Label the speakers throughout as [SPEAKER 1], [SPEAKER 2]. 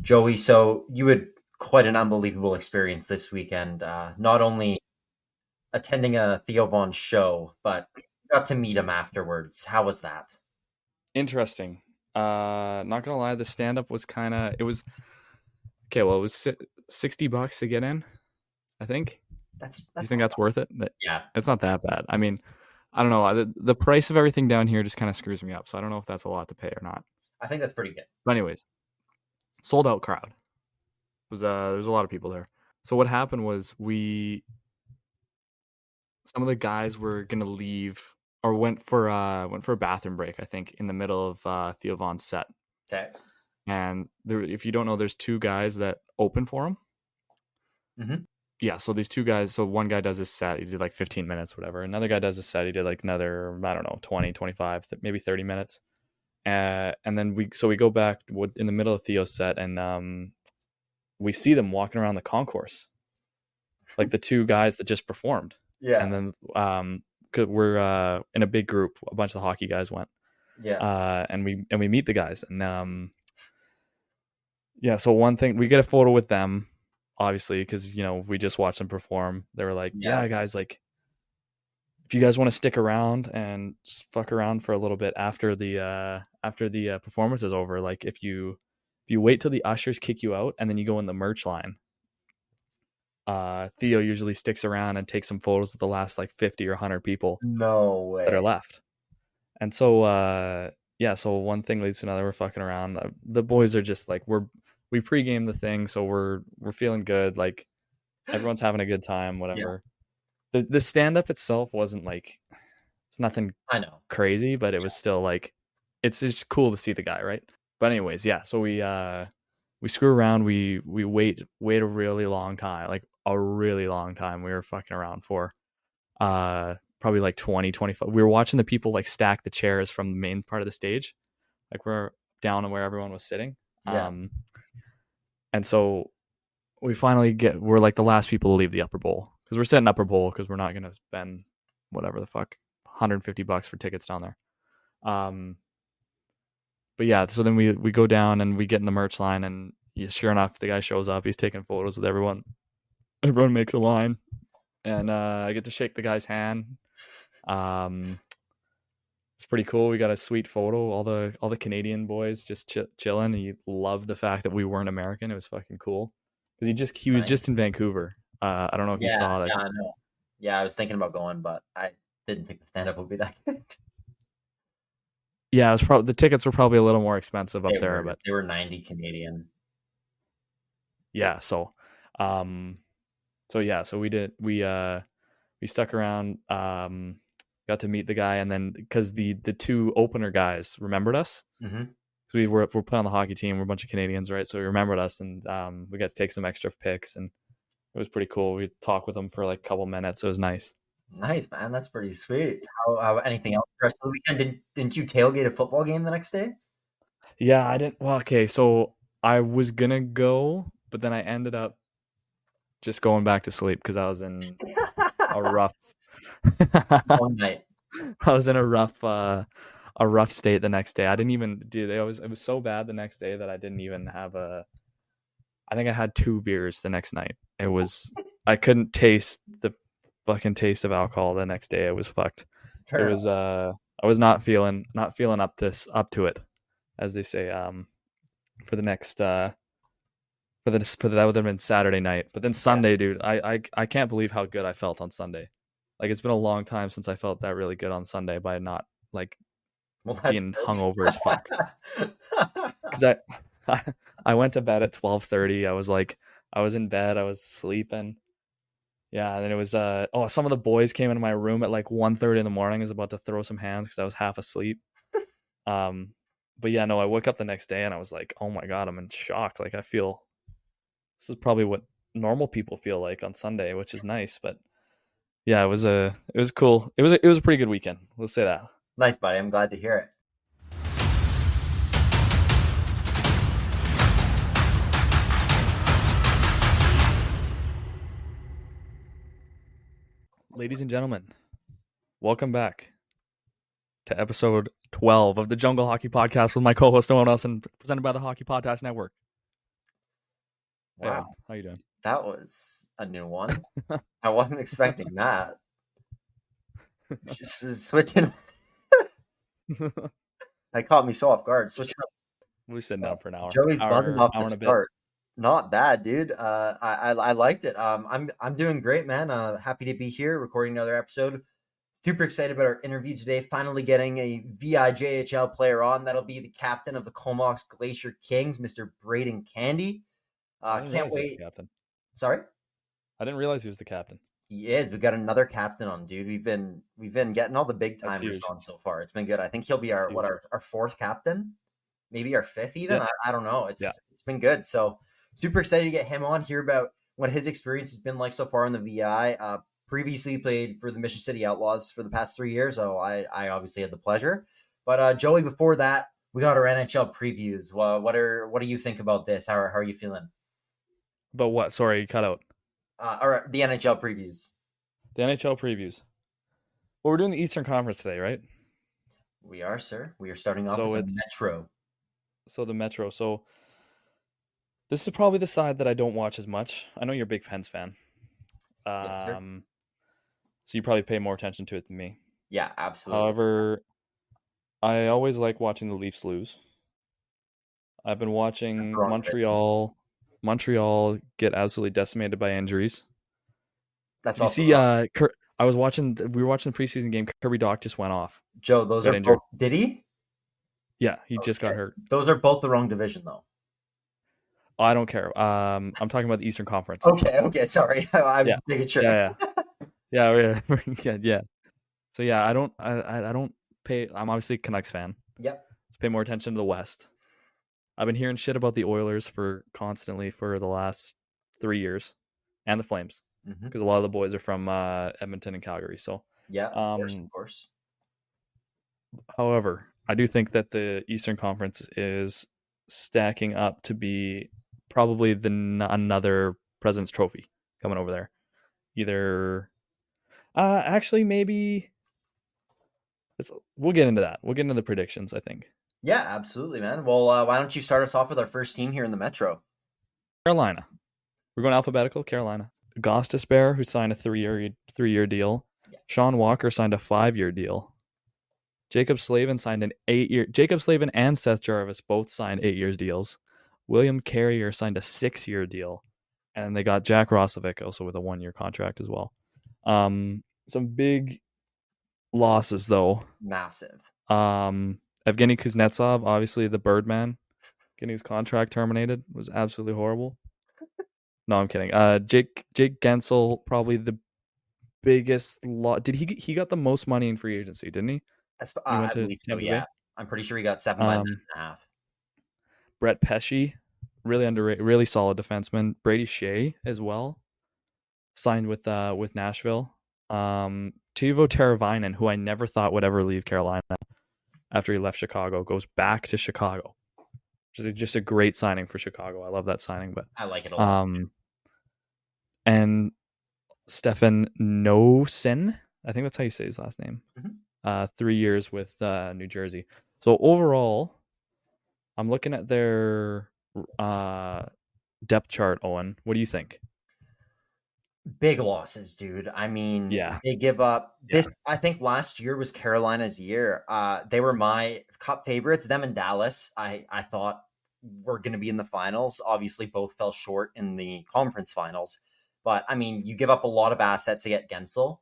[SPEAKER 1] Joey, so you had quite an unbelievable experience this weekend. Not only attending a Theo Von show, but got to meet him afterwards. How was that?
[SPEAKER 2] Interesting. Not gonna lie, the stand up was it was okay. Well, it was $60 to get in. I think. Do you
[SPEAKER 1] That's
[SPEAKER 2] think
[SPEAKER 1] not
[SPEAKER 2] that's worth it?
[SPEAKER 1] yeah.
[SPEAKER 2] It's not that bad. I mean, I don't know. The price of everything down here just kind of screws me up. So I don't know if that's a lot to pay or not.
[SPEAKER 1] I think that's pretty good.
[SPEAKER 2] But anyways, sold out crowd. There's a lot of people there. So what happened was some of the guys were gonna leave or went for a bathroom break. I think in the middle of Theo Von's set.
[SPEAKER 1] Okay.
[SPEAKER 2] And if you don't know, there's two guys that open for him.
[SPEAKER 1] Mm-hmm.
[SPEAKER 2] Yeah, so these two guys, so one guy does his set, he did like 15 minutes, whatever. Another guy does his set, he did like another, I don't know, 20, 25, maybe 30 minutes. And then we go back in the middle of Theo's set, and we see them walking around the concourse, like the two guys that just performed.
[SPEAKER 1] Yeah.
[SPEAKER 2] And then 'cause we're in a big group, a bunch of the hockey guys went.
[SPEAKER 1] Yeah.
[SPEAKER 2] And we meet the guys, and yeah, so one thing, we get a photo with them, obviously, because we just watched them perform. They were like,
[SPEAKER 1] Yeah.
[SPEAKER 2] "Yeah, guys, like, if you guys want to stick around and just fuck around for a little bit after the performance is over, like, if you wait till the ushers kick you out and then you go in the merch line, Theo usually sticks around and takes some photos with the last like 50 or 100 people
[SPEAKER 1] No
[SPEAKER 2] that are
[SPEAKER 1] way.
[SPEAKER 2] left." And so yeah, so one thing leads to another. We're fucking around. The boys are just like, we pregame the thing, so we're feeling good. Like, everyone's having a good time,
[SPEAKER 1] Yeah.
[SPEAKER 2] whatever. The stand up itself wasn't like, it's nothing
[SPEAKER 1] I know.
[SPEAKER 2] crazy, but it was still like, it's just cool to see the guy, right? But anyways, yeah. So we screw around. We wait a really long time, like a really long time. We were fucking around for probably like 20, 25. We were watching the people like stack the chairs from the main part of the stage, like we're down and where everyone was sitting.
[SPEAKER 1] Yeah.
[SPEAKER 2] And so we're like the last people to leave the upper bowl, because we're sitting upper bowl because we're not going to spend whatever the fuck $150 for tickets down there. But yeah, so then we go down and we get in the merch line, and sure enough, the guy shows up. He's taking photos with everyone. Everyone makes a line, and I get to shake the guy's hand. It's pretty cool. We got a sweet photo. All the Canadian boys just chilling. He loved the fact that we weren't American. It was fucking cool, because he was
[SPEAKER 1] Nice.
[SPEAKER 2] just in Vancouver. I don't know if you
[SPEAKER 1] Yeah.
[SPEAKER 2] saw that.
[SPEAKER 1] Yeah. I know. Yeah. I was thinking about going, but I didn't think the stand up would be that good.
[SPEAKER 2] Yeah, it was probably, the tickets were probably a little more expensive up there, but
[SPEAKER 1] They were 90 Canadian.
[SPEAKER 2] yeah. So we stuck around. Got to meet the guy, and then because the two opener guys remembered us.
[SPEAKER 1] Mm-hmm.
[SPEAKER 2] So we're playing on the hockey team. We're a bunch of Canadians, right? So he remembered us, and we got to take some extra pics, and it was pretty cool. We talked with them for like a couple minutes. It was nice.
[SPEAKER 1] Nice, man. That's pretty sweet. How anything else the rest of the weekend? Didn't you tailgate a football game the next day?
[SPEAKER 2] Yeah, I didn't. Well, okay, so I was gonna go, but then I ended up just going back to sleep because I was in a rough.
[SPEAKER 1] One night.
[SPEAKER 2] I was in a rough state the next day. I didn't even do. It was so bad the next day that I didn't even have a. I think I had 2 beers the next night. I couldn't taste the fucking taste of alcohol the next day. It was fucked. It
[SPEAKER 1] Fair enough.
[SPEAKER 2] was I was not feeling up to it, as they say. For the next that would have been Saturday night. But then
[SPEAKER 1] Yeah.
[SPEAKER 2] Sunday, dude, I can't believe how good I felt on Sunday. Like, it's been a long time since I felt that really good on Sunday by not like
[SPEAKER 1] Well, that's
[SPEAKER 2] being
[SPEAKER 1] good.
[SPEAKER 2] hungover as fuck. Because I went to bed at 12:30. I was in bed. I was sleeping. Yeah, and then it was some of the boys came into my room at like 1:30 in the morning. I was about to throw some hands because I was half asleep. But yeah, no, I woke up the next day and I was like, oh my god, I'm in shock. Like, I feel this is probably what normal people feel like on Sunday, which is nice. But yeah, it was cool. It was a pretty good weekend. Let's say that.
[SPEAKER 1] Nice, buddy. I'm glad to hear it.
[SPEAKER 2] Ladies and gentlemen, welcome back to episode 12 of the Jungle Hockey Podcast with my co-host Owen and Elson, presented by the Hockey Podcast Network. Hey, Owen,
[SPEAKER 1] Wow,
[SPEAKER 2] how you doing?
[SPEAKER 1] that was a new one. I wasn't expecting that. Just switching. That caught me so off guard. Switching up.
[SPEAKER 2] We'll be sitting down for an hour,
[SPEAKER 1] Joey's buzzing off
[SPEAKER 2] hour
[SPEAKER 1] the
[SPEAKER 2] and a bit.
[SPEAKER 1] start. Not bad, dude. I liked it. I'm doing great, man. Happy to be here recording another episode. Super excited about our interview today. Finally getting a VIJHL player on. That'll be the captain of the Comox Glacier Kings, Mr. Brayden Candy.
[SPEAKER 2] I didn't
[SPEAKER 1] Can't
[SPEAKER 2] realize he was the
[SPEAKER 1] wait.
[SPEAKER 2] captain.
[SPEAKER 1] Sorry.
[SPEAKER 2] I didn't realize he was the captain.
[SPEAKER 1] He is. We've got another captain on, dude. We've been getting all the big
[SPEAKER 2] That's
[SPEAKER 1] timers
[SPEAKER 2] huge.
[SPEAKER 1] on so far. It's been good. I think he'll be
[SPEAKER 2] That's
[SPEAKER 1] our
[SPEAKER 2] huge.
[SPEAKER 1] our fourth captain, maybe our fifth even.
[SPEAKER 2] Yeah.
[SPEAKER 1] I don't know.
[SPEAKER 2] Yeah.
[SPEAKER 1] It's been good. So super excited to get him on, hear about what his experience has been like so far in the VI. Previously played for the Mission City Outlaws for the past 3 years, so I obviously had the pleasure. But Joey, before that, we got our NHL previews. What do you think about this? How are you feeling?
[SPEAKER 2] But what? Sorry, you cut out.
[SPEAKER 1] All right, the NHL previews.
[SPEAKER 2] The NHL previews. Well, we're doing the Eastern Conference today, right?
[SPEAKER 1] We are, sir. We are starting off
[SPEAKER 2] So
[SPEAKER 1] with
[SPEAKER 2] it's
[SPEAKER 1] Metro.
[SPEAKER 2] So the Metro. So this is probably the side that I don't watch as much. I know you're a big Pens fan.
[SPEAKER 1] Yes, sir.
[SPEAKER 2] So you probably pay more attention to it than me.
[SPEAKER 1] Yeah, absolutely.
[SPEAKER 2] However, I always like watching the Leafs lose. I've been watching Montreal get absolutely decimated by injuries.
[SPEAKER 1] That's
[SPEAKER 2] Did you see? We were watching the preseason game. Kirby Dach just went off.
[SPEAKER 1] Joe, those
[SPEAKER 2] got
[SPEAKER 1] are
[SPEAKER 2] injured.
[SPEAKER 1] both, did he?
[SPEAKER 2] Yeah, he just got hurt.
[SPEAKER 1] Those are both the wrong division, though.
[SPEAKER 2] Oh, I don't care. I'm talking about the Eastern Conference.
[SPEAKER 1] Okay, sorry. I'm making sure.
[SPEAKER 2] Yeah. So yeah, I don't pay. I'm obviously a Canucks fan.
[SPEAKER 1] Yep.
[SPEAKER 2] Let's pay more attention to the West. I've been hearing shit about the Oilers constantly for the last 3 years, and the Flames, because a lot of the boys are from Edmonton and Calgary. So
[SPEAKER 1] yeah, of course.
[SPEAKER 2] However, I do think that the Eastern Conference is stacking up to be probably another President's Trophy coming over there. Either, actually, maybe. We'll get into that. We'll get into the predictions, I think.
[SPEAKER 1] Yeah, absolutely, man. Well, why don't you start us off with our first team here in the Metro?
[SPEAKER 2] Carolina. We're going alphabetical. Carolina. Gostisbehere, who signed a 3-year deal. Yeah. Sean Walker signed a 5-year deal. Jacob Slavin signed an 8-year. Jacob Slavin and Seth Jarvis both signed 8 years deals. William Carrier signed a 6-year deal. And they got Jack Roslovic also with a 1-year contract as well. Some big losses, though.
[SPEAKER 1] Massive.
[SPEAKER 2] Evgeny Kuznetsov, obviously the Birdman, getting his contract terminated, was absolutely horrible. No, I'm kidding. Jake Gensel, probably the biggest loss. Did he got the most money in free agency, didn't he?
[SPEAKER 1] I believe so, yeah. I'm pretty sure he got 7 by 9.5.
[SPEAKER 2] Brett Pesce, really underrated, really solid defenseman. Brady Shea as well, signed with Nashville. Teuvo Teravainen, who I never thought would ever leave Carolina after he left Chicago, goes back to Chicago. Which is just a great signing for Chicago. I love that signing, but
[SPEAKER 1] I like it a lot.
[SPEAKER 2] And Stefan Noesen, I think that's how you say his last name. 3 years with New Jersey. So overall, I'm looking at their depth chart, Owen. What do you think?
[SPEAKER 1] Big losses, dude. I mean,
[SPEAKER 2] yeah.
[SPEAKER 1] They give up this. I think last year was Carolina's year. They were my cup favorites. Them and Dallas, I thought were going to be in the finals. Obviously, both fell short in the conference finals. But I mean, you give up a lot of assets to get Gensel.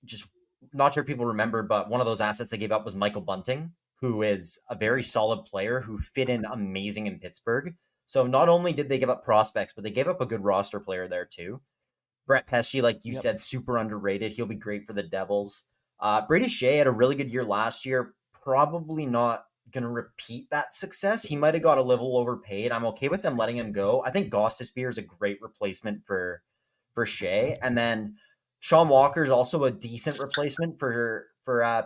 [SPEAKER 1] Just not sure people remember, but one of those assets they gave up was Michael Bunting, who is a very solid player who fit in amazing in Pittsburgh. So not only did they give up prospects, but they gave up a good roster player there too. Brett Pesce, like you said, super underrated. He'll be great for the Devils. Brady Shea had a really good year last year. Probably not going to repeat that success. He might have got a little overpaid. I'm okay with them letting him go. I think Gostisbehere is a great replacement for Shea. And then Sean Walker is also a decent replacement for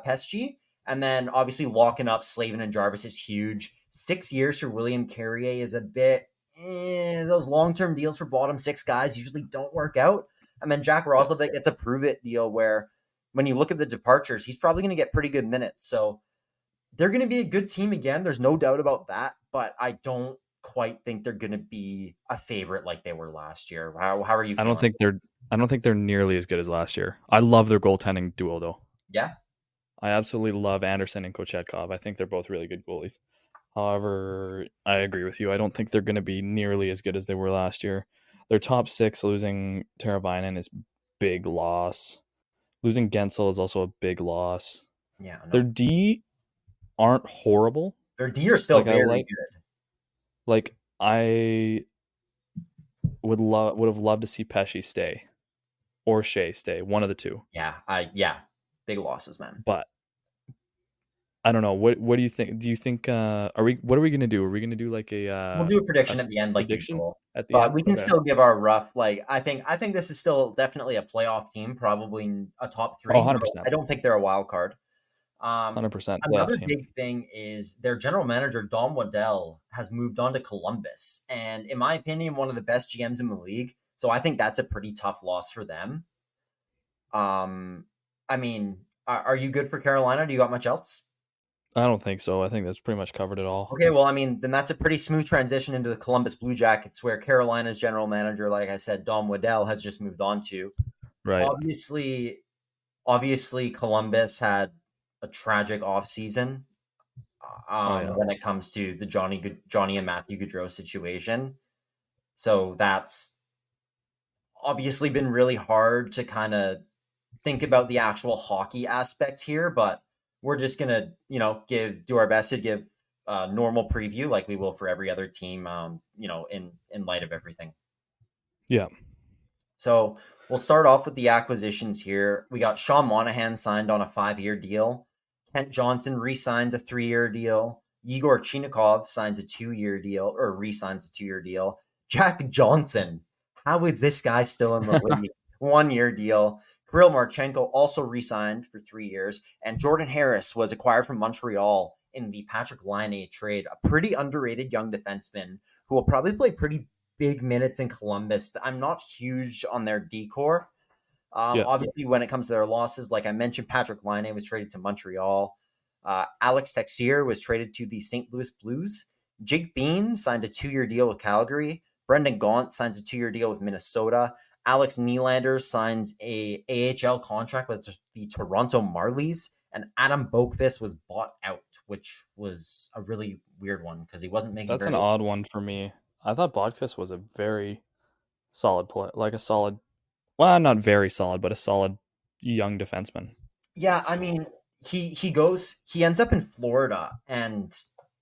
[SPEAKER 1] Pesce. And then obviously locking up Slavin and Jarvis is huge. 6 years for William Carrier is a bit... those long-term deals for bottom 6 guys usually don't work out. And then Jack Roslovic gets a prove-it deal where when you look at the departures, he's probably going to get pretty good minutes. So they're going to be a good team again. There's no doubt about that. But I don't quite think they're going to be a favorite like they were last year. How are you
[SPEAKER 2] I don't
[SPEAKER 1] feeling?
[SPEAKER 2] think they're I don't think they're nearly as good as last year. I love their goaltending duo though.
[SPEAKER 1] Yeah.
[SPEAKER 2] I absolutely love Anderson and Kochetkov. I think they're both really good goalies. However, I agree with you. I don't think they're going to be nearly as good as they were last year. Their top six, losing Teravainen is big loss. Losing Gensel is also a big loss.
[SPEAKER 1] Yeah.
[SPEAKER 2] Their
[SPEAKER 1] No.
[SPEAKER 2] D aren't horrible.
[SPEAKER 1] Their D are still
[SPEAKER 2] Like I
[SPEAKER 1] very
[SPEAKER 2] like
[SPEAKER 1] good.
[SPEAKER 2] like I would have loved to see Pesci stay or Shea stay, one of the two.
[SPEAKER 1] Yeah. Big losses, man.
[SPEAKER 2] But I don't know. What do you think? Do you think what are we gonna do? Are we gonna do like
[SPEAKER 1] We'll do a
[SPEAKER 2] a
[SPEAKER 1] prediction at the end, like
[SPEAKER 2] prediction
[SPEAKER 1] usual.
[SPEAKER 2] at the
[SPEAKER 1] But
[SPEAKER 2] end?
[SPEAKER 1] we can
[SPEAKER 2] Okay.
[SPEAKER 1] still give our rough. Like, I think this is still definitely a playoff team, probably a top
[SPEAKER 2] Oh,
[SPEAKER 1] three. No,
[SPEAKER 2] 100%.
[SPEAKER 1] I don't think they're a wild card.
[SPEAKER 2] 100% playoff
[SPEAKER 1] Another
[SPEAKER 2] team.
[SPEAKER 1] big thing is their general manager Dom Waddell has moved on to Columbus, and in my opinion, one of the best GMs in the league. So I think that's a pretty tough loss for them. I mean, are you good for Carolina? Do you got much else?
[SPEAKER 2] I don't think so. I think that's pretty much covered it all.
[SPEAKER 1] Okay, well, I mean, then that's a pretty smooth transition into the Columbus Blue Jackets, where Carolina's general manager, like I said, Dom Waddell, has just moved on to.
[SPEAKER 2] Right.
[SPEAKER 1] Obviously, Columbus had a tragic offseason
[SPEAKER 2] Oh yeah.
[SPEAKER 1] when it comes to the Johnny and Matthew Gaudreau situation. So that's obviously been really hard to kind of think about the actual hockey aspect here, but we're just gonna, do our best to give a normal preview like we will for every other team, in light of everything.
[SPEAKER 2] Yeah.
[SPEAKER 1] So we'll start off with the acquisitions here. We got Sean Monahan signed on a 5-year deal. Kent Johnson re-signs a 3-year deal. Igor Chinikov signs a 2-year deal, or re-signs a 2-year deal. Jack Johnson, how is this guy still in the league? 1-year deal. Kirill Marchenko also re-signed for 3 years, and Jordan Harris was acquired from Montreal in the Patrick Laine trade. A pretty underrated young defenseman who will probably play pretty big minutes in Columbus. I'm not huge on their decor.
[SPEAKER 2] Yeah.
[SPEAKER 1] Obviously, when it comes to their losses, like I mentioned, Patrick Laine was traded to Montreal. Alex Texier was traded to the St. Louis Blues. Jake Bean signed a 2-year deal with Calgary. Brendan Gaunt signs a 2-year deal with Minnesota. Alex Nylander signs a AHL contract with the Toronto Marlies. And Adam Boqvist was bought out, which was a really weird one because he wasn't making
[SPEAKER 2] That's
[SPEAKER 1] very
[SPEAKER 2] an odd one for me. I thought Bodkis was a very solid play, like a solid, well, not very solid, but a solid young defenseman.
[SPEAKER 1] Yeah, I mean, he ends up in Florida, and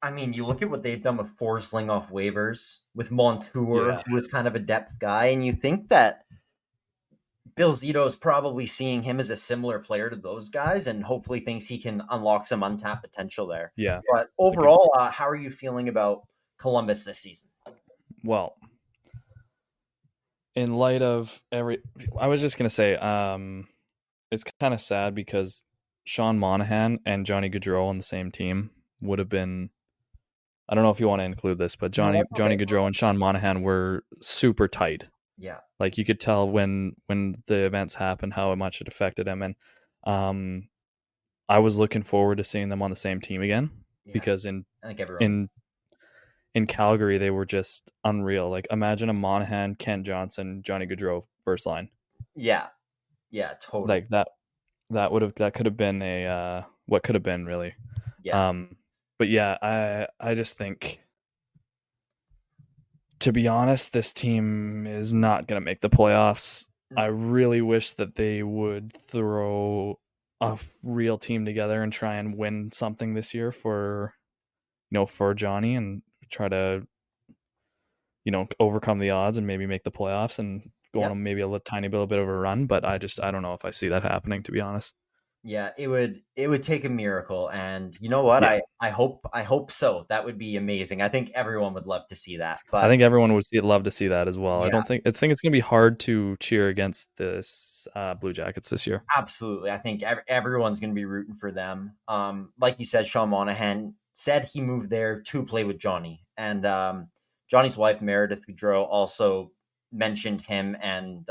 [SPEAKER 1] I mean, you look at what they've done with Forsling off waivers, with Montour,
[SPEAKER 2] Yeah.
[SPEAKER 1] who is kind of a depth guy, and you think that Bill Zito is probably seeing him as a similar player to those guys, and hopefully thinks he can unlock some untapped potential there.
[SPEAKER 2] Yeah.
[SPEAKER 1] But overall, how are you feeling about Columbus this season?
[SPEAKER 2] Well, in light of I was just gonna say, it's kind of sad because Sean Monahan and Johnny Gaudreau on the same team would have been. I don't know if you want to include this, but
[SPEAKER 1] No,
[SPEAKER 2] Johnny
[SPEAKER 1] that's okay.
[SPEAKER 2] Gaudreau and Sean Monahan were super tight.
[SPEAKER 1] Yeah,
[SPEAKER 2] Like you could tell when the events happened how much it affected him, and I was looking forward to seeing them on the same team again
[SPEAKER 1] yeah.
[SPEAKER 2] because
[SPEAKER 1] I think everyone.
[SPEAKER 2] in Calgary they were just unreal. Like imagine a Monahan, Kent Johnson, Johnny Gaudreau first line.
[SPEAKER 1] Yeah, totally.
[SPEAKER 2] Like that could have been a what could have been really.
[SPEAKER 1] Yeah,
[SPEAKER 2] But yeah, I just think, to be honest, this team is not going to make the playoffs. I really wish that they would throw a real team together and try and win something this year for Johnny and try to overcome the odds and maybe make the playoffs and go
[SPEAKER 1] yep.
[SPEAKER 2] on maybe a tiny bit of a run. But I don't know if I see that happening, to be honest.
[SPEAKER 1] Yeah, it would take a miracle, and you know what?
[SPEAKER 2] Yeah.
[SPEAKER 1] I hope so. That would be amazing. I think everyone would love to see that.
[SPEAKER 2] I
[SPEAKER 1] But
[SPEAKER 2] think everyone would love to see that as well.
[SPEAKER 1] yeah,
[SPEAKER 2] I think it's going to be hard to cheer against this Blue Jackets this year.
[SPEAKER 1] absolutely. I think everyone's going to be rooting for them. Like you said, Sean Monahan said he moved there to play with Johnny, and Johnny's wife Meredith Gaudreau also mentioned him and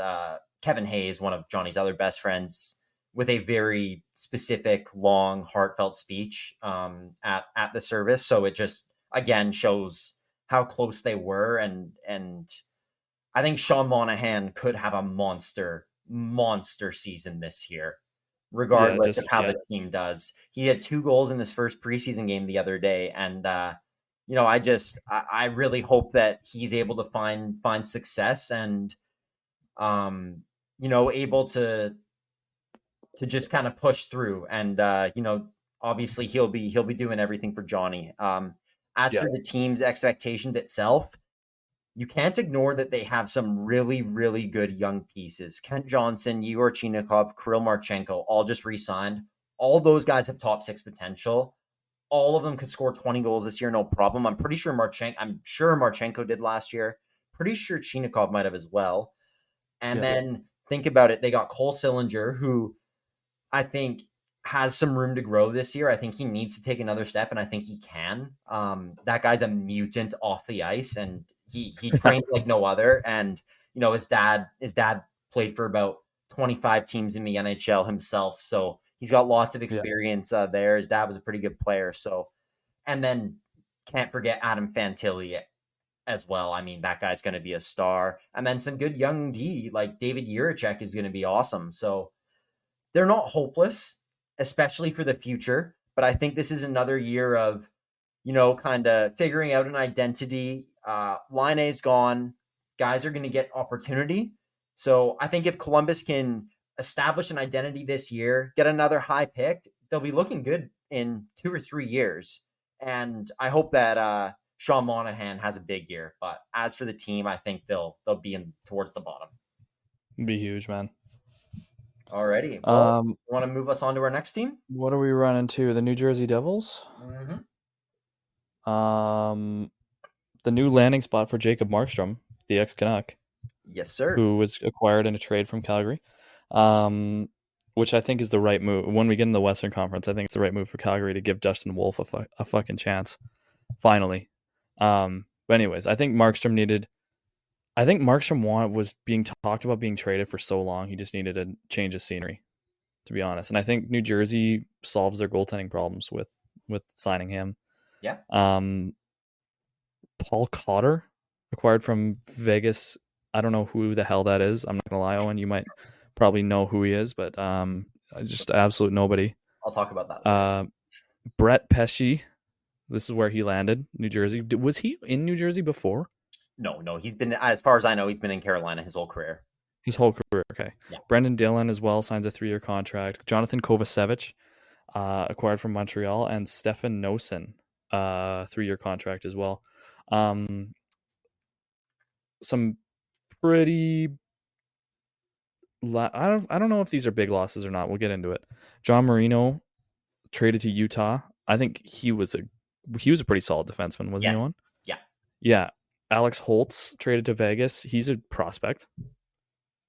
[SPEAKER 1] Kevin Hayes, one of Johnny's other best friends, with a very specific, long, heartfelt speech at the service. So it just again shows how close they were, and I think Sean Monahan could have a monster season this year,
[SPEAKER 2] Yeah,
[SPEAKER 1] regardless of
[SPEAKER 2] just
[SPEAKER 1] how
[SPEAKER 2] yeah,
[SPEAKER 1] the team does. He had 2 goals in his first preseason game the other day, and I really hope that he's able to find success and able to just kind of push through. And obviously he'll be doing everything for Johnny. As
[SPEAKER 2] yeah,
[SPEAKER 1] for the team's expectations itself, you can't ignore that they have some really, really good young pieces. Kent Johnson, Igor Chinikov, Kirill Marchenko, all just re-signed. All those guys have top six potential. All of them could score 20 goals this year, no problem. I'm sure Marchenko did last year. Pretty sure Chinikov might have as well. And
[SPEAKER 2] yeah,
[SPEAKER 1] then think about it. They got Cole Sillinger, who I think has some room to grow this year. I think he needs to take another step, and I think he can. That guy's a mutant off the ice, and he trains like no other. And his dad played for about 25 teams in the NHL himself, so he's got lots of
[SPEAKER 2] yeah,
[SPEAKER 1] experience there. His dad was a pretty good player, so. And then can't forget Adam Fantilli as well. I mean, that guy's going to be a star. And then some good young D like David Juracek is going to be awesome. So they're not hopeless, especially for the future. But I think this is another year of, kind of figuring out an identity. Line A's gone. Guys are going to get opportunity. So I think if Columbus can establish an identity this year, get another high pick, they'll be looking good in 2 or 3 years. And I hope that Sean Monahan has a big year. But as for the team, I think they'll be in towards the bottom.
[SPEAKER 2] it'd be huge, man.
[SPEAKER 1] Alrighty. Well,
[SPEAKER 2] Um,
[SPEAKER 1] you want to move us on to our next team?
[SPEAKER 2] what are we running to? The New Jersey Devils.
[SPEAKER 1] Mm-hmm.
[SPEAKER 2] Um, the new landing spot for Jacob Markstrom, the ex Canuck,
[SPEAKER 1] Yes, sir.
[SPEAKER 2] who was acquired in a trade from Calgary. Which I think is the right move. When we get in the Western Conference, I think it's the right move for Calgary to give Justin Wolf a fucking chance. Finally. But anyways, I think Markstrom was being talked about being traded for so long. He just needed a change of scenery, to be honest. And I think New Jersey solves their goaltending problems with signing him.
[SPEAKER 1] Yeah.
[SPEAKER 2] Paul Cotter, acquired from Vegas. I don't know who the hell that is. I'm not gonna lie, Owen. You might probably know who he is, but just absolute nobody.
[SPEAKER 1] I'll talk about that later.
[SPEAKER 2] Brett Pesce. This is where he landed, New Jersey. Was he in New Jersey before?
[SPEAKER 1] No. He's been, as far as I know, he's been in Carolina his whole career.
[SPEAKER 2] His whole career, okay.
[SPEAKER 1] Yeah.
[SPEAKER 2] Brendan Dillon as well signs a 3-year contract. Jonathan Kovacevic, acquired from Montreal, and Stefan Nosen, 3-year contract as well. Some pretty. I don't know if these are big losses or not. We'll get into it. John Marino traded to Utah. I think he was a pretty solid defenseman, wasn't he?
[SPEAKER 1] Yes.
[SPEAKER 2] One?
[SPEAKER 1] Yeah.
[SPEAKER 2] Yeah. Alex Holtz traded to Vegas. He's a prospect.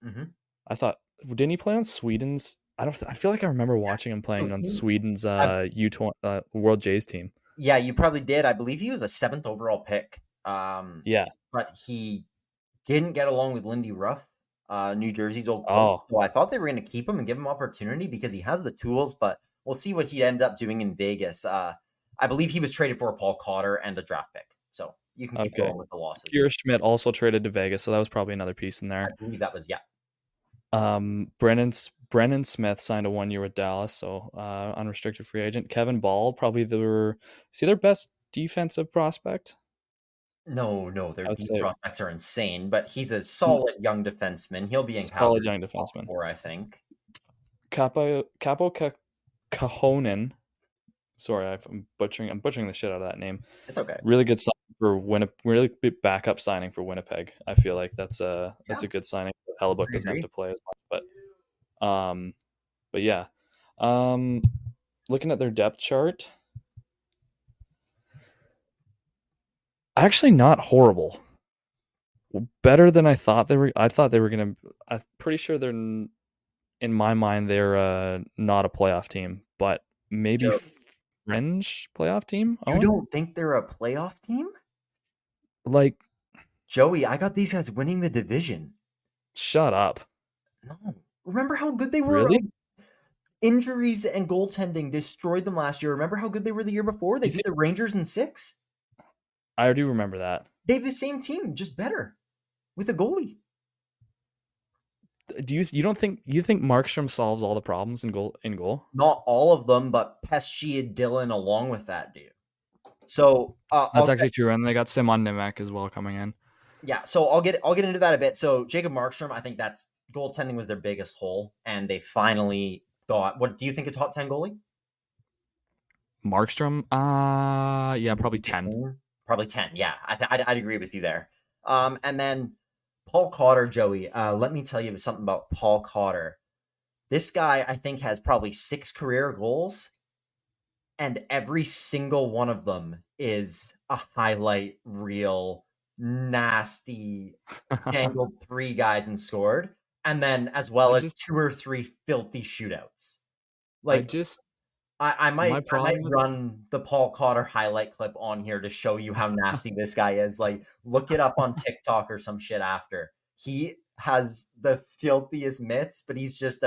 [SPEAKER 1] Mm-hmm.
[SPEAKER 2] I thought, didn't he play on Sweden's? I feel like I remember watching him playing on Sweden's U20 World Jays team.
[SPEAKER 1] Yeah, you probably did. I believe he was the 7th overall pick.
[SPEAKER 2] Yeah.
[SPEAKER 1] But he didn't get along with Lindy Ruff, New Jersey's old coach.
[SPEAKER 2] Oh.
[SPEAKER 1] So I thought they were going to keep him and give him opportunity because he has the tools, but we'll see what he ends up doing in Vegas. I believe he was traded for a Paul Cotter and a draft pick. So you can keep going with the losses.
[SPEAKER 2] Pierre Schmidt also traded to Vegas, so that was probably another piece in there.
[SPEAKER 1] I believe that was, yeah.
[SPEAKER 2] Brennan Smith signed a 1 year with Dallas, so unrestricted free agent. Kevin Ball, probably their best defensive prospect.
[SPEAKER 1] No, their deep prospects are insane, but he's a solid young defenseman. He'll be in
[SPEAKER 2] solid young defenseman.
[SPEAKER 1] I think.
[SPEAKER 2] Capo Cahonen. Sorry, I'm butchering the shit out of that name.
[SPEAKER 1] It's okay.
[SPEAKER 2] Really good signing for really good backup signing for Winnipeg. I feel like that's a good signing. Hellebuck doesn't have to play as much, but yeah. Looking at their depth chart, actually not horrible. Better than I thought they were. I thought they were gonna. I'm pretty sure they're, in my mind, they're not a playoff team, but maybe fringe playoff team.
[SPEAKER 1] You don't think they're a playoff team?
[SPEAKER 2] Like,
[SPEAKER 1] Joey, I got these guys winning the division.
[SPEAKER 2] Shut up.
[SPEAKER 1] No. Remember how good they were?
[SPEAKER 2] Really?
[SPEAKER 1] Injuries and goaltending destroyed them last year. Remember how good they were the year before? They beat the Rangers in 6.
[SPEAKER 2] I do remember that.
[SPEAKER 1] They have the same team, just better with a goalie.
[SPEAKER 2] Do you don't think Markstrom solves all the problems in goal?
[SPEAKER 1] Not all of them, but Pesci and Dylan along with that dude. So
[SPEAKER 2] That's actually true, and they got Simon Nemec as well coming in.
[SPEAKER 1] yeah, so I'll get into that a bit. So Jacob Markstrom, I think that's goaltending was their biggest hole, and they finally got. What do you think a top 10 goalie?
[SPEAKER 2] Markstrom, yeah, probably 10.
[SPEAKER 1] Probably 10. Yeah, I'd agree with you there. And then Paul Cotter, Joey. Let me tell you something about Paul Cotter. This guy, I think, has probably 6 career goals, and every single one of them is a highlight reel, nasty, tangled 3 guys and scored, and then as well as 2 or 3 filthy shootouts. Like I might run the Paul Cotter highlight clip on here to show you how nasty this guy is. Like, look it up on TikTok or some shit after. He has the filthiest mitts, but he's just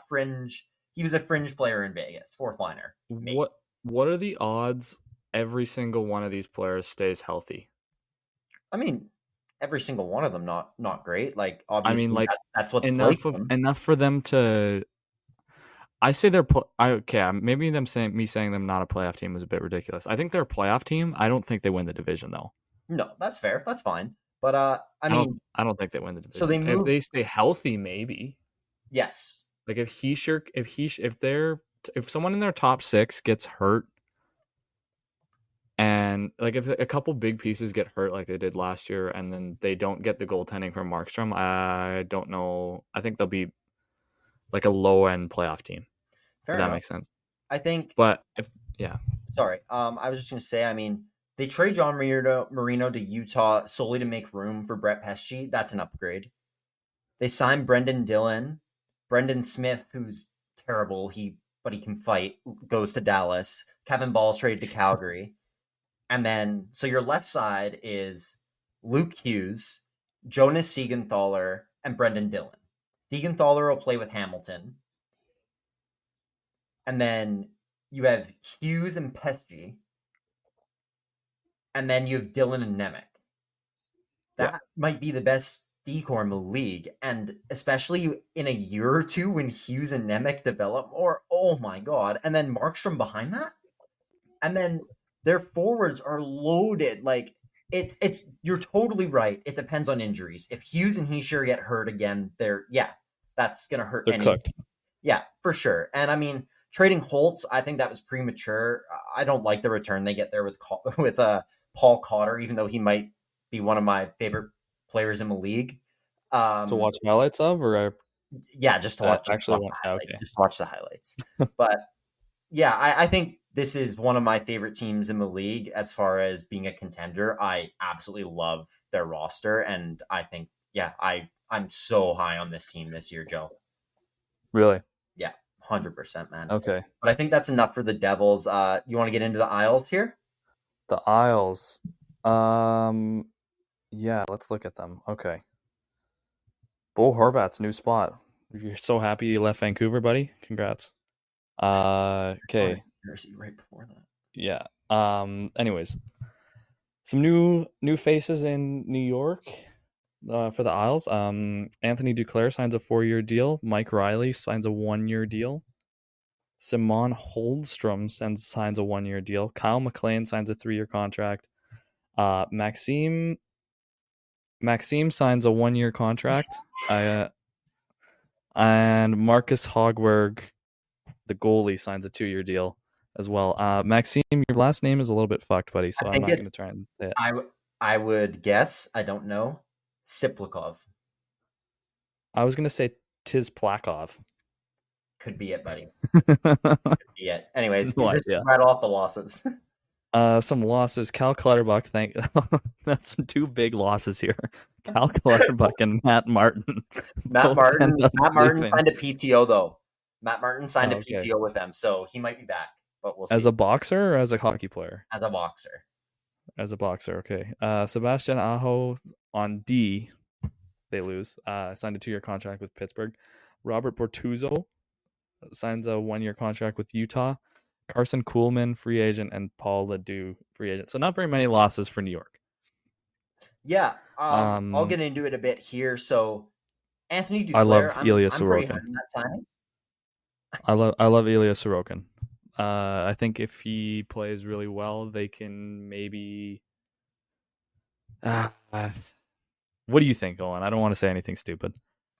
[SPEAKER 1] fringe. He was a fringe player in Vegas, fourth liner.
[SPEAKER 2] Maybe. What are the odds every single one of these players stays healthy?
[SPEAKER 1] I mean, every single one of them not great. Like, obviously,
[SPEAKER 2] I mean, like
[SPEAKER 1] that's what's
[SPEAKER 2] enough for them to. I say they're okay. Maybe me saying them not a playoff team is a bit ridiculous. I think they're a playoff team. I don't think they win the division though.
[SPEAKER 1] No, that's fair. That's fine. But I mean,
[SPEAKER 2] I don't think they win the division.
[SPEAKER 1] So
[SPEAKER 2] if they stay healthy, maybe.
[SPEAKER 1] Yes.
[SPEAKER 2] Like if someone in their top 6 gets hurt, and like if a couple big pieces get hurt like they did last year, and then they don't get the goaltending from Markstrom, I don't know. I think they'll be like a low end playoff team. Fair enough. That makes sense.
[SPEAKER 1] I think.
[SPEAKER 2] But
[SPEAKER 1] sorry. I was just gonna say. I mean, they trade John Marino to Utah solely to make room for Brett Pesci. That's an upgrade. They signed Brendan Dillon. Brendan Smith, who's terrible, but he can fight, goes to Dallas. Kevin Ball's traded to Calgary. And then, so your left side is Luke Hughes, Jonas Siegenthaler, and Brendan Dillon. Siegenthaler will play with Hamilton. And then you have Hughes and Pesci. And then you have Dillon and Nemec. That might be the best decor in the league. And especially in a year or two when Hughes and Nemec develop more, oh my God. And then Markstrom behind that. And then their forwards are loaded. Like, it's you're totally right. It depends on injuries. If Hughes and Hischier get hurt again, that's going to hurt anyone. Yeah, for sure. And I mean, trading Holtz, I think that was premature. I don't like the return they get there with Paul Cotter, even though he might be one of my favorite players in the league.
[SPEAKER 2] To watch highlights of, or
[SPEAKER 1] just to watch just watch the highlights. But yeah, I think this is one of my favorite teams in the league as far as being a contender. I absolutely love their roster, and I think I'm so high on this team this year, Joe.
[SPEAKER 2] Really?
[SPEAKER 1] Yeah, 100%, man.
[SPEAKER 2] Okay.
[SPEAKER 1] But I think that's enough for the Devils. You want to get into the Isles here?
[SPEAKER 2] The Isles. Yeah, let's look at them. Okay. Bo Horvat's new spot. You're so happy you left Vancouver, buddy. Congrats. Okay.
[SPEAKER 1] Jersey right before that.
[SPEAKER 2] Yeah. Anyways, some new faces in New York for the Isles. Anthony Duclair signs a 4-year deal. Mike Riley signs a 1-year deal. Simon Holmstrom signs a 1-year deal. Kyle McLean signs a 3-year contract. Maxime signs a 1-year contract. And Marcus Hogberg, the goalie, signs a 2-year deal as well. Maxime, your last name is a little bit fucked, buddy, so I'm not going to try and say it.
[SPEAKER 1] I would guess, I don't know, Siplikov.
[SPEAKER 2] I was going to say Tizplakov.
[SPEAKER 1] Could be it, buddy. Could be it. Anyways, just right off the losses.
[SPEAKER 2] Some losses. Cal Clutterbuck, that's some 2 big losses here. Cal Clutterbuck and Matt Martin.
[SPEAKER 1] Matt Martin signed a PTO though. Matt Martin signed a PTO with them, so he might be back, but we'll see.
[SPEAKER 2] As a boxer or as a hockey player?
[SPEAKER 1] As a boxer.
[SPEAKER 2] As a boxer, okay. Sebastian Aho on D, they lose. Signed a 2-year contract with Pittsburgh. Robert Bortuzzo signs a 1-year contract with Utah. Carson Kuhlman, free agent, and Paul Ledoux, free agent. So not very many losses for New York.
[SPEAKER 1] Yeah, I'll
[SPEAKER 2] Um,
[SPEAKER 1] get into it a bit here. So Anthony
[SPEAKER 2] I
[SPEAKER 1] Duclair,
[SPEAKER 2] love Ilya
[SPEAKER 1] I'm pretty high
[SPEAKER 2] Sorokin.
[SPEAKER 1] on that signing.
[SPEAKER 2] I love Ilya Sorokin. I think if he plays really well, they can maybe. Uh, what do you think, Owen? I don't want to say anything stupid.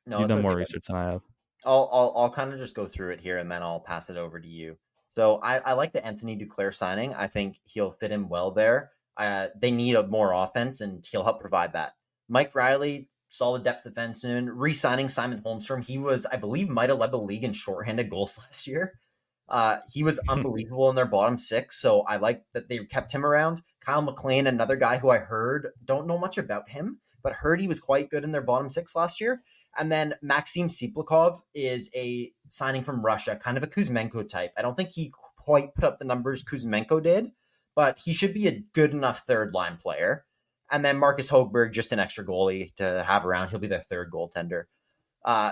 [SPEAKER 1] No,
[SPEAKER 2] You've
[SPEAKER 1] it's
[SPEAKER 2] done
[SPEAKER 1] okay.
[SPEAKER 2] more research than I have.
[SPEAKER 1] I'll kind of just go through it here and then I'll pass it over to you. So I like the Anthony Duclair signing. I think he'll fit in well there. They need a more offense and he'll help provide that. Mike Riley, solid depth defenseman. Re-signing Simon Holmstrom. He was, I believe, might have led the league in shorthanded goals last year. He was unbelievable in their bottom six, so I like that they kept him around. Kyle McLean, another guy who I heard, don't know much about him, but heard he was quite good in their bottom six last year. And then Maxim Siplikov is a signing from Russia, kind of a Kuzmenko type. I don't think he quite put up the numbers Kuzmenko did, but he should be a good enough third line player. And then Marcus Hogberg, just an extra goalie to have around. He'll be their third goaltender.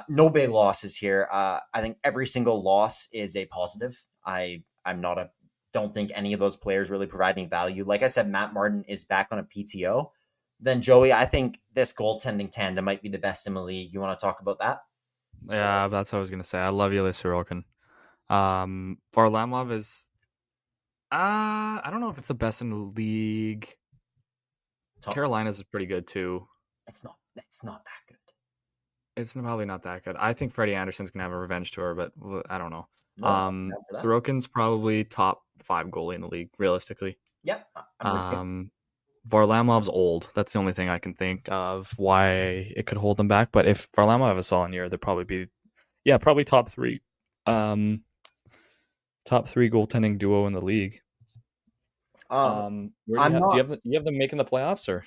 [SPEAKER 1] No big losses here. I think every single loss is a positive. I'm not a don't think any of those players really provide any value. Like I said, Matt Martin is back on a PTO. Then Joey, I think this goaltending tandem might be the best in the league. You want to talk about that?
[SPEAKER 2] Yeah, that's what I was gonna say. I love Ilya Sorokin. Varlamov is. I don't know if it's the best in the league.
[SPEAKER 1] Top five.
[SPEAKER 2] Carolina's is pretty good too.
[SPEAKER 1] It's not that good.
[SPEAKER 2] It's probably not that good. I think Freddie Anderson's gonna have a revenge tour, but I don't know.
[SPEAKER 1] No, no, that's
[SPEAKER 2] Sorokin's probably top 5 goalie in the league, realistically.
[SPEAKER 1] yep. I'm with you.
[SPEAKER 2] Um, Varlamov's old. That's the only thing I can think of why it could hold them back. But if Varlamov have a solid year, they'd probably be, yeah, probably top 3. Um, top 3 goaltending duo in the league.
[SPEAKER 1] Um,
[SPEAKER 2] Where do you
[SPEAKER 1] I'm
[SPEAKER 2] have? Do
[SPEAKER 1] not.
[SPEAKER 2] you have them making the playoffs or?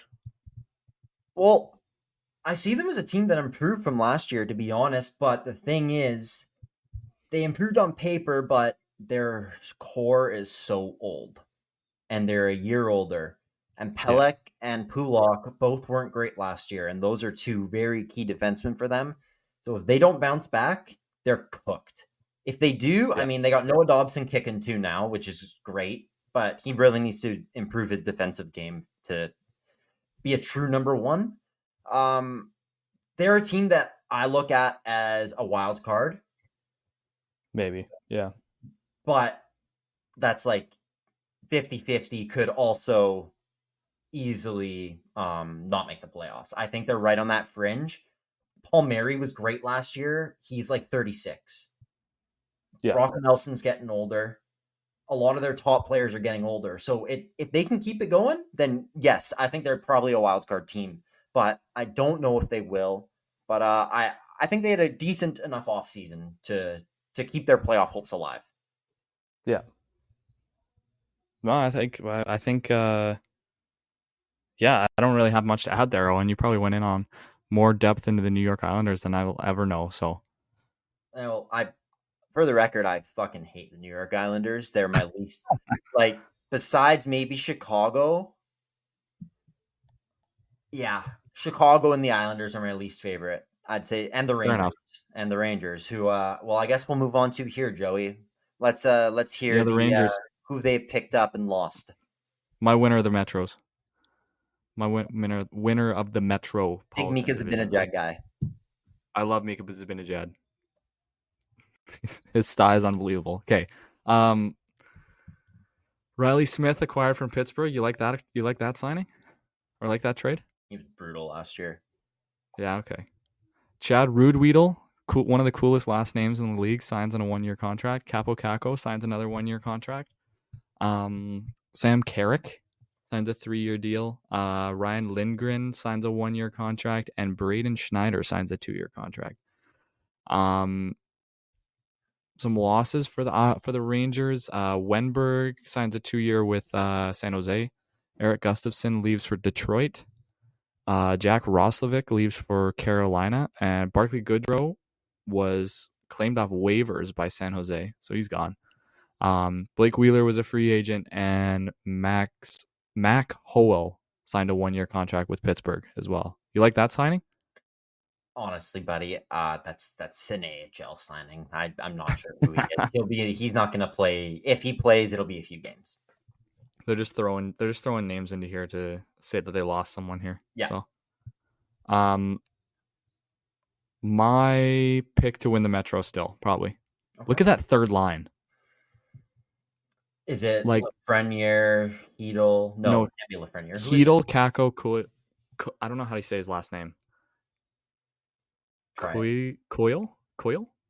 [SPEAKER 1] Well, I see them as a team that improved from last year, to be honest. But the thing is, they improved on paper, but their core is so old, and they're a year older. And
[SPEAKER 2] Yeah,
[SPEAKER 1] Pelech and Pulak both weren't great last year, and those are two very key defensemen for them. So if they don't bounce back, they're cooked. If they do, I
[SPEAKER 2] yeah,
[SPEAKER 1] mean, they got Noah Dobson kicking too now, which is great, but he really needs to improve his defensive game to be a true number one. Um, they're a team that I look at as a wild card,
[SPEAKER 2] maybe. Yeah,
[SPEAKER 1] but that's like 50-50 could also easily not make the playoffs. I think they're right on that fringe. Paul Mary was great last year. He's like 36.
[SPEAKER 2] yeah,
[SPEAKER 1] Brock Nelson's getting older. A lot of their top players are getting older. So if they can keep it going, then yes, I think they're probably a wild card team. But I don't know if they will. But I think they had a decent enough offseason to keep their playoff hopes alive.
[SPEAKER 2] yeah. No, I think yeah, I don't really have much to add there, Owen. You probably went in on more depth into the New York Islanders than I will ever know. So
[SPEAKER 1] I for the record, I fucking hate the New York Islanders. They're my least like besides maybe Chicago. Yeah, Chicago and the Islanders are my least favorite. I'd say, and the
[SPEAKER 2] fair
[SPEAKER 1] Rangers,
[SPEAKER 2] enough.
[SPEAKER 1] who well, I guess we'll move on to here, Joey. Let's
[SPEAKER 2] Yeah,
[SPEAKER 1] hear
[SPEAKER 2] the
[SPEAKER 1] the
[SPEAKER 2] Rangers.
[SPEAKER 1] who they've picked up and lost.
[SPEAKER 2] My winner of the Metros. My winner of the
[SPEAKER 1] Big Mika
[SPEAKER 2] Metropolitan Division.
[SPEAKER 1] Zibanejad guy.
[SPEAKER 2] I love Mika Zibanejad. His style is unbelievable. Okay. Um, Riley Smith acquired from Pittsburgh. You like that? You like that signing? Or like that trade?
[SPEAKER 1] He was brutal last year.
[SPEAKER 2] Yeah, okay. Chad Rudweedle, one of the coolest last names in the league, signs on a 1-year contract. Capo Caco signs another 1-year contract. Sam Carrick signs a 3-year deal. Ryan Lindgren signs a 1-year contract, and Brayden Schneider signs a 2-year contract. Some losses for the Rangers. Wenberg signs a 2-year with San Jose. Eric Gustafson leaves for Detroit. Jack Roslovic leaves for Carolina, and Barclay Goodrow was claimed off waivers by San Jose, so he's gone. Blake Wheeler was a free agent, and Mac Howell signed a 1-year contract with Pittsburgh as well. You like that signing?
[SPEAKER 1] Honestly, buddy, that's an AHL signing. I'm not sure who he is. He's not going to play. If he plays, it'll be a few games.
[SPEAKER 2] They're just throwing names into here to say that they lost someone here.
[SPEAKER 1] Yeah.
[SPEAKER 2] So, my pick to win the Metro still probably.
[SPEAKER 1] Okay.
[SPEAKER 2] Look at that third line.
[SPEAKER 1] Is it
[SPEAKER 2] like
[SPEAKER 1] Lafreniere, Hedel? No, it can't be Lafreniere.
[SPEAKER 2] Hedel, Kako, I don't know how to say his last name. Coyle?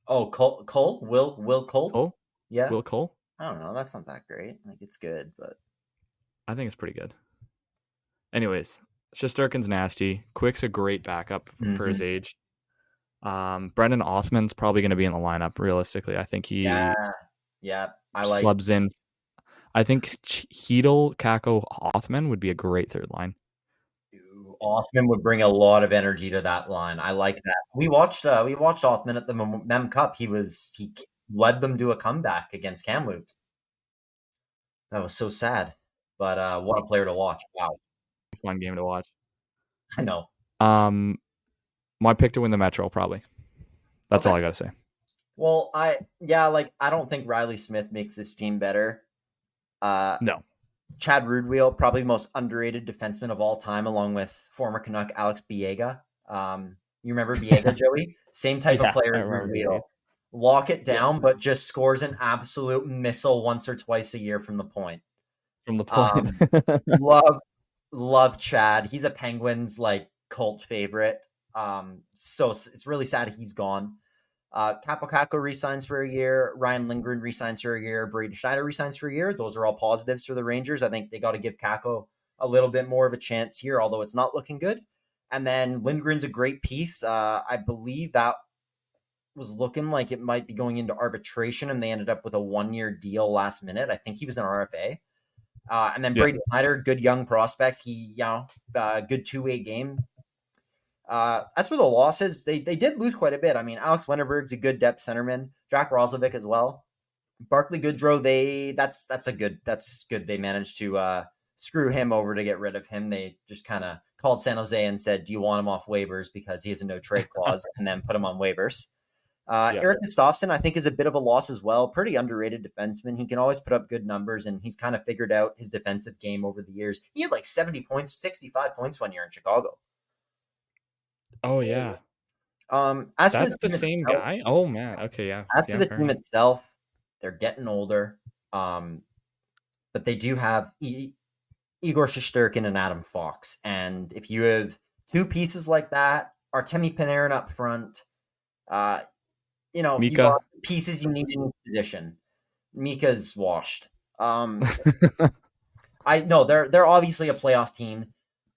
[SPEAKER 1] Oh, Cole? Will Cole?
[SPEAKER 2] Cole?
[SPEAKER 1] Yeah.
[SPEAKER 2] Will Cole?
[SPEAKER 1] I don't know. That's not that great. Like, it's good, but
[SPEAKER 2] I think it's pretty good. Anyways, Shesterkin's nasty. Quick's a great backup for his age. Brendan Othman's probably going to be in the lineup. Realistically, I think he
[SPEAKER 1] yeah. I like
[SPEAKER 2] slubs in. I think Hedel, Kako, Othman would be a great third line.
[SPEAKER 1] Othman would bring a lot of energy to that line. I like that. We watched Othman at the Mem Cup. He led them to a comeback against Kamloops. That was so sad, but what a player to watch! Wow,
[SPEAKER 2] fun game to watch.
[SPEAKER 1] I know.
[SPEAKER 2] My pick to win the Metro probably. That's all I got to say.
[SPEAKER 1] Well, I don't think Riley Smith makes this team better.
[SPEAKER 2] No.
[SPEAKER 1] Chad Rudwheel, probably the most underrated defenseman of all time, along with former Canuck Alex Biega. You remember Biega, Joey? Same type of player as Rudwheel. Lock it down, but just scores an absolute missile once or twice a year from the point. Love Chad. He's a Penguins cult favorite. So it's really sad he's gone. Capo Caco resigns for a year. Ryan Lindgren resigns for a year. Braden Schneider resigns for a year. Those are all positives for the Rangers. I think they got to give Caco a little bit more of a chance here, although it's not looking good. And then Lindgren's a great piece. I believe that was looking like it might be going into arbitration, and they ended up with a 1-year deal last minute. I think he was an RFA. And then Braden Schneider, good young prospect. He, good two-way game. As for the losses, they did lose quite a bit. I mean, Alex Wennerberg's a good depth centerman. Jack Roslovic as well. Barclay Goodrow, that's good. They managed to screw him over to get rid of him. They just kind of called San Jose and said, "Do you want him off waivers because he has a no trade clause?" and then put him on waivers. Eric Gustafsson, I think, is a bit of a loss as well. Pretty underrated defenseman. He can always put up good numbers, and he's kind of figured out his defensive game over the years. He had 70 points, 65 points one year in Chicago.
[SPEAKER 2] Oh yeah.
[SPEAKER 1] As
[SPEAKER 2] that's
[SPEAKER 1] for the
[SPEAKER 2] same itself, guy. Oh man. Okay, yeah.
[SPEAKER 1] As for the team itself, they're getting older. But they do have Igor Shesterkin and Adam Fox. And if you have two pieces like that, Artemi Panarin up front, you got pieces you need in position. Mika's washed. I know they're obviously a playoff team.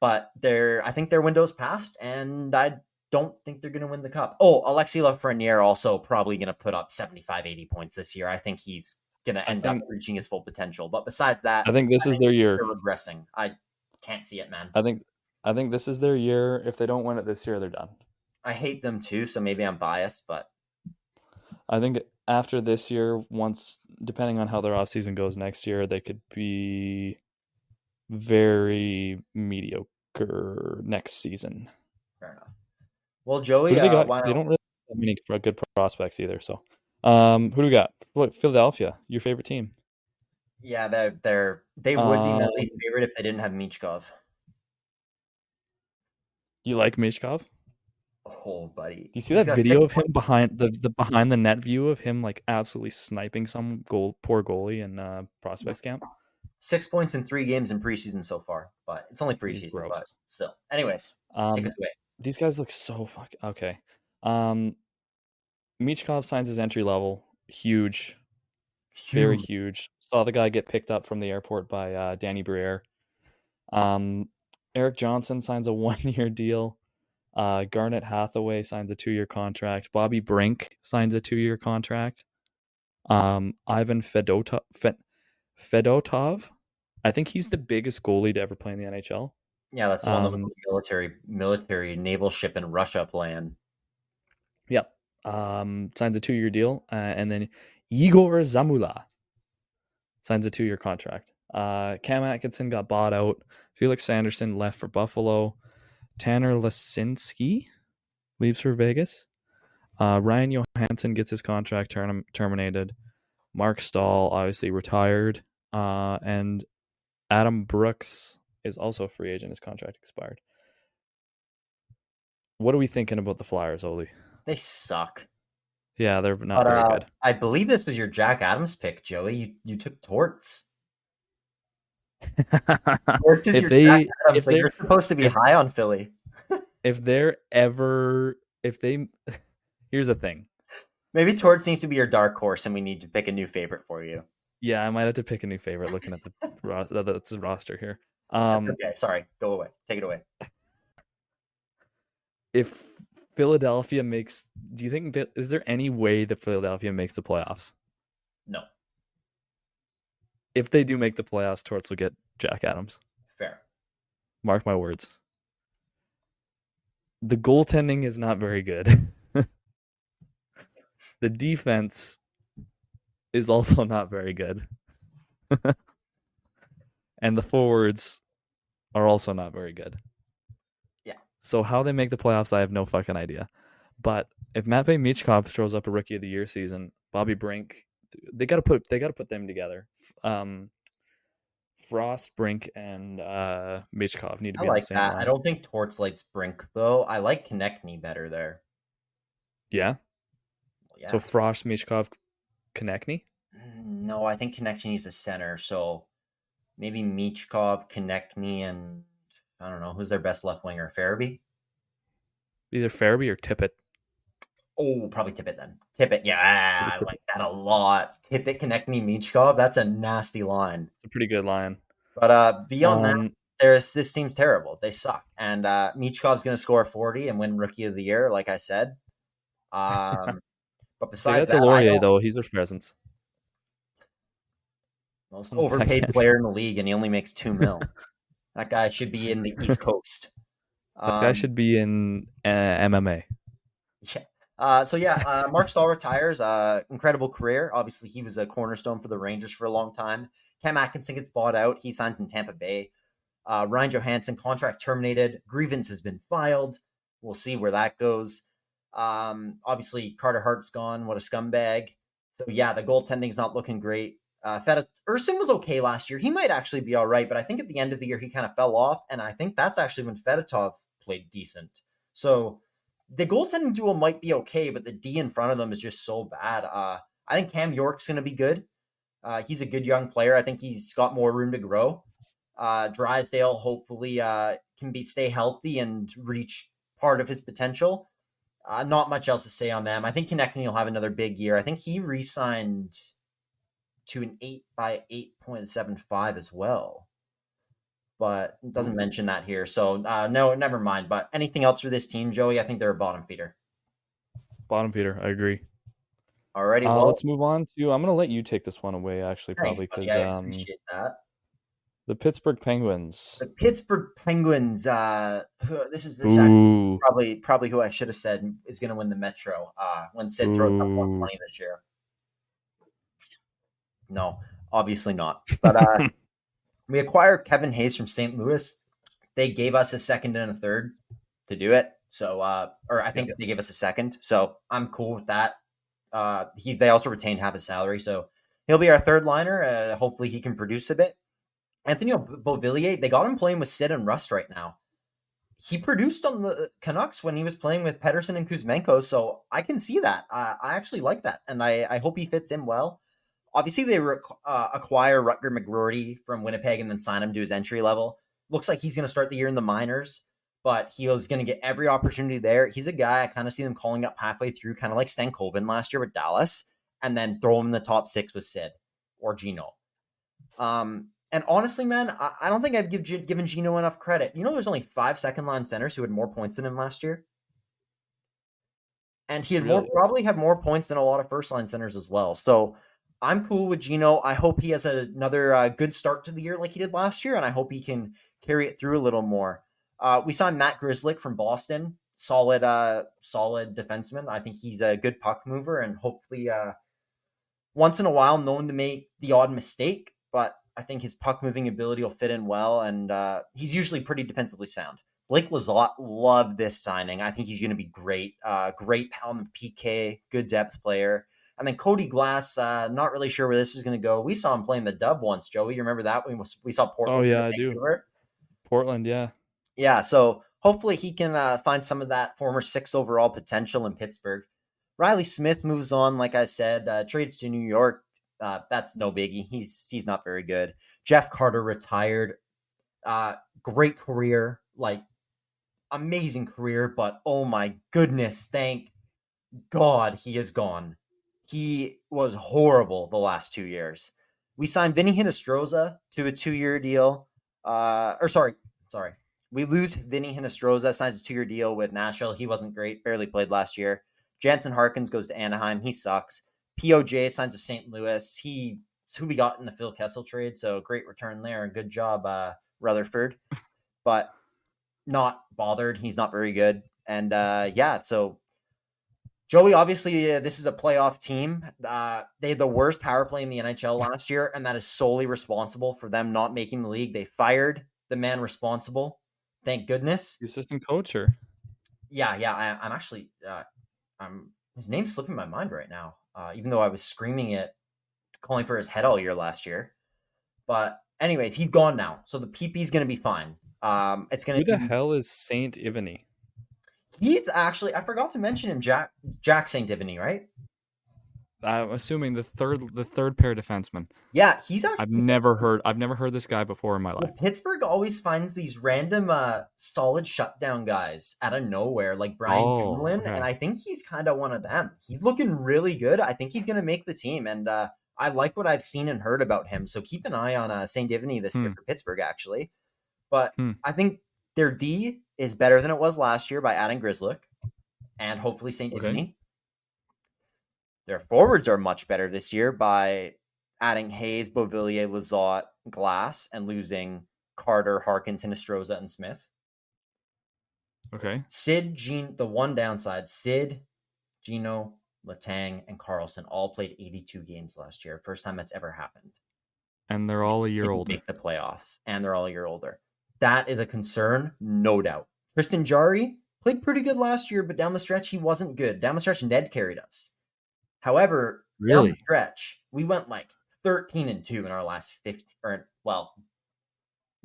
[SPEAKER 1] But I think their window's passed, and I don't think they're going to win the cup. Oh, Alexis Lafreniere also probably going to put up 75, 80 points this year. I think he's going to end up reaching his full potential. But besides that,
[SPEAKER 2] I think this is their year.
[SPEAKER 1] They're regressing. I can't see it, man.
[SPEAKER 2] I think this is their year. If they don't win it this year, they're done.
[SPEAKER 1] I hate them too, so maybe I'm biased, but
[SPEAKER 2] I think after this year, once depending on how their offseason goes next year, they could be very mediocre next season.
[SPEAKER 1] Fair enough. Well, Joey,
[SPEAKER 2] they don't really have many good prospects either. So, who do we got? Philadelphia, your favorite team?
[SPEAKER 1] Yeah, they would be my least favorite if they didn't have Michkov.
[SPEAKER 2] You like Michkov?
[SPEAKER 1] Oh, buddy!
[SPEAKER 2] Do you see that video of him behind the net view of him absolutely sniping some poor goalie in prospects camp?
[SPEAKER 1] 6 points in 3 games in preseason so far, but it's only preseason. But still, anyways, take us away.
[SPEAKER 2] These guys look so fucking okay. Michkov signs his entry level, huge, very huge. Saw the guy get picked up from the airport by Danny Briere. Eric Johnson signs a 1-year deal. Garnet Hathaway signs a 2-year contract. Bobby Brink signs a 2-year contract. Ivan Fedotov, I think he's the biggest goalie to ever play in the NHL.
[SPEAKER 1] Yeah, that's the one that was the military naval ship in Russia playing.
[SPEAKER 2] Yep. Signs a 2-year deal. And then Igor Zamula signs a 2-year contract. Cam Atkinson got bought out. Felix Sanderson left for Buffalo. Tanner Lasinski leaves for Vegas. Ryan Johansson gets his contract terminated. Mark Stahl obviously retired. And Adam Brooks is also a free agent. His contract expired. What are we thinking about the Flyers, Oli?
[SPEAKER 1] They suck.
[SPEAKER 2] Yeah, they're not
[SPEAKER 1] But
[SPEAKER 2] very good.
[SPEAKER 1] I believe this was your Jack Adams pick, Joey. You took Torts. Torts is
[SPEAKER 2] if
[SPEAKER 1] your Jack
[SPEAKER 2] they
[SPEAKER 1] Adams,
[SPEAKER 2] if
[SPEAKER 1] so
[SPEAKER 2] they
[SPEAKER 1] you're supposed to be
[SPEAKER 2] if
[SPEAKER 1] high on Philly.
[SPEAKER 2] if they're ever if they here's the thing.
[SPEAKER 1] Maybe Torts needs to be your dark horse, and we need to pick a new favorite for you.
[SPEAKER 2] Yeah, I might have to pick a new favorite looking at the roster here.
[SPEAKER 1] That's okay. Sorry. Go away. Take it away.
[SPEAKER 2] If Philadelphia makes, do you think is there any way that Philadelphia makes the playoffs?
[SPEAKER 1] No.
[SPEAKER 2] If they do make the playoffs, Torts will get Jack Adams.
[SPEAKER 1] Fair.
[SPEAKER 2] Mark my words. The goaltending is not very good. The defense is also not very good. And the forwards are also not very good.
[SPEAKER 1] Yeah.
[SPEAKER 2] So how they make the playoffs, I have no fucking idea. But if Matvei Michkov throws up a Rookie of the Year season, Bobby Brink, they got to put them together. Frost, Brink, and Michkov need to
[SPEAKER 1] I
[SPEAKER 2] be on the
[SPEAKER 1] like
[SPEAKER 2] same
[SPEAKER 1] that.
[SPEAKER 2] line.
[SPEAKER 1] I don't think Torts likes Brink, though. I like Konechny better there.
[SPEAKER 2] Yeah.
[SPEAKER 1] Yeah.
[SPEAKER 2] So Frost, Michkov, Konechny.
[SPEAKER 1] No, I think Konechny's the center. So maybe Michkov, Konechny, and I don't know who's their best left winger. Farabee.
[SPEAKER 2] Either Farabee or Tippett.
[SPEAKER 1] Oh, probably Tippett then. Tippett, yeah, I like that a lot. Tippett, Konechny, Michkov. That's a nasty line.
[SPEAKER 2] It's a pretty good line.
[SPEAKER 1] But beyond that, this team's terrible. They suck. And Michkov's going to score 40 and win Rookie of the Year, like I said. But besides
[SPEAKER 2] they got
[SPEAKER 1] that,
[SPEAKER 2] Delorier though. He's their presence.
[SPEAKER 1] Most overpaid player in the league, and he only makes $2 million. That guy should be in the East Coast.
[SPEAKER 2] That guy should be in MMA.
[SPEAKER 1] Yeah. Mark Stahl retires. Incredible career. Obviously, he was a cornerstone for the Rangers for a long time. Cam Atkinson gets bought out. He signs in Tampa Bay. Ryan Johansson contract terminated. Grievance has been filed. We'll see where that goes. Obviously, Carter Hart's gone. What a scumbag. So yeah, the goaltending's not looking great. Elson was okay last year. He might actually be all right, but I think at the end of the year he kind of fell off, and I think that's actually when Fedotov played decent. So the goaltending duo might be okay, but the D in front of them is just so bad. I think Cam York's going to be good. He's a good young player. I think he's got more room to grow. Drysdale hopefully can stay healthy and reach part of his potential. Not much else to say on them. I think Konechny will have another big year. I think he re-signed to an 8x8.75 as well. But it doesn't mention that here. So, no, never mind. But anything else for this team, Joey? I think they're a bottom feeder.
[SPEAKER 2] Bottom feeder, I agree.
[SPEAKER 1] Alrighty, well,
[SPEAKER 2] let's move on to. I'm going to let you take this one away, actually, probably because
[SPEAKER 1] I appreciate that.
[SPEAKER 2] The Pittsburgh Penguins.
[SPEAKER 1] The Pittsburgh Penguins. This is probably who I should have said is going to win the Metro when Sid throws up 120 this year. No, obviously not. But we acquired Kevin Hayes from St. Louis. They gave us a second and a third to do it. So, or I think they gave us a second. So I'm cool with that. They also retained half his salary, so he'll be our third liner. Hopefully, he can produce a bit. Anthony Beauvillier, they got him playing with Sid and Rust right now. He produced on the Canucks when he was playing with Pettersson and Kuzmenko, so I can see that. I actually like that, and I hope he fits in well. Obviously, they acquire Rutger McGroarty from Winnipeg and then sign him to his entry level. Looks like he's going to start the year in the minors, but he is going to get every opportunity there. He's a guy I kind of see them calling up halfway through, kind of like Stankoven last year with Dallas, and then throw him in the top 6 with Sid or Gino. And honestly, man, I don't think I've given Gino enough credit. You know, there's only 5 second-line centers who had more points than him last year. And he had probably had more points than a lot of first-line centers as well. So I'm cool with Gino. I hope he has another good start to the year like he did last year, and I hope he can carry it through a little more. We signed Matt Grzelcyk from Boston. Solid defenseman. I think he's a good puck mover, and hopefully once in a while known to make the odd mistake, but I think his puck moving ability will fit in well, and he's usually pretty defensively sound. Blake Lizotte, love this signing. I think he's going to be great. Great pound of PK, good depth player. And then Cody Glass, not really sure where this is going to go. We saw him playing the dub once, Joey. You remember that? We saw
[SPEAKER 2] Oh
[SPEAKER 1] Portland
[SPEAKER 2] yeah,
[SPEAKER 1] or
[SPEAKER 2] I do.
[SPEAKER 1] Vancouver.
[SPEAKER 2] Portland, yeah.
[SPEAKER 1] Yeah, so hopefully he can find some of that former 6 overall potential in Pittsburgh. Riley Smith moves on, like I said, traded to New York. That's no biggie. He's not very good. Jeff Carter retired. Great career, like amazing career, but oh my goodness, thank God he is gone. He was horrible the last 2 years. We signed Vinny Hinostroza to a 2-year deal. Sorry. We lose Vinny Hinostroza, signs a 2-year deal with Nashville. He wasn't great, barely played last year. Jansen Harkins goes to Anaheim. He sucks. POJ signs with St. Louis. He's who we got in the Phil Kessel trade, so great return there. Good job, Rutherford. But not bothered. He's not very good. And so Joey, obviously, this is a playoff team. They had the worst power play in the NHL last year, and that is solely responsible for them not making the league. They fired the man responsible. Thank goodness.
[SPEAKER 2] The assistant coach, or
[SPEAKER 1] Yeah. I'm actually, his name's slipping my mind right now. Even though I was screaming it, calling for his head all year last year. But anyways, he's gone now, so the PP is going to be fine. It's going
[SPEAKER 2] who
[SPEAKER 1] to
[SPEAKER 2] the hell is Saint Ivany?
[SPEAKER 1] He's actually, I forgot to mention him, Jack St. Ivany, right?
[SPEAKER 2] I'm assuming the third pair defenseman.
[SPEAKER 1] Yeah, he's actually.
[SPEAKER 2] I've never heard this guy before in my life.
[SPEAKER 1] Pittsburgh always finds these random solid shutdown guys out of nowhere, like Brian Dumoulin, and I think he's kind of one of them. He's looking really good. I think he's going to make the team, and I like what I've seen and heard about him. So keep an eye on St. Ivany this year for Pittsburgh, actually. But I think their D is better than it was last year by adding Grzelcyk and hopefully St. Ivany. Their forwards are much better this year by adding Hayes, Beauvillier, Lizotte, Glass, and losing Carter, Harkins, Hinostroza, and Smith.
[SPEAKER 2] Okay.
[SPEAKER 1] The one downside, Sid, Gino, Letang, and Carlson all played 82 games last year. First time that's ever happened.
[SPEAKER 2] And they're all a year older.
[SPEAKER 1] Make the playoffs, and they're all a year older. That is a concern, no doubt. Tristan Jarry played pretty good last year, but down the stretch, he wasn't good. Down the stretch, Ned carried us. However, down the stretch, we went like 13-2 in our last 15, not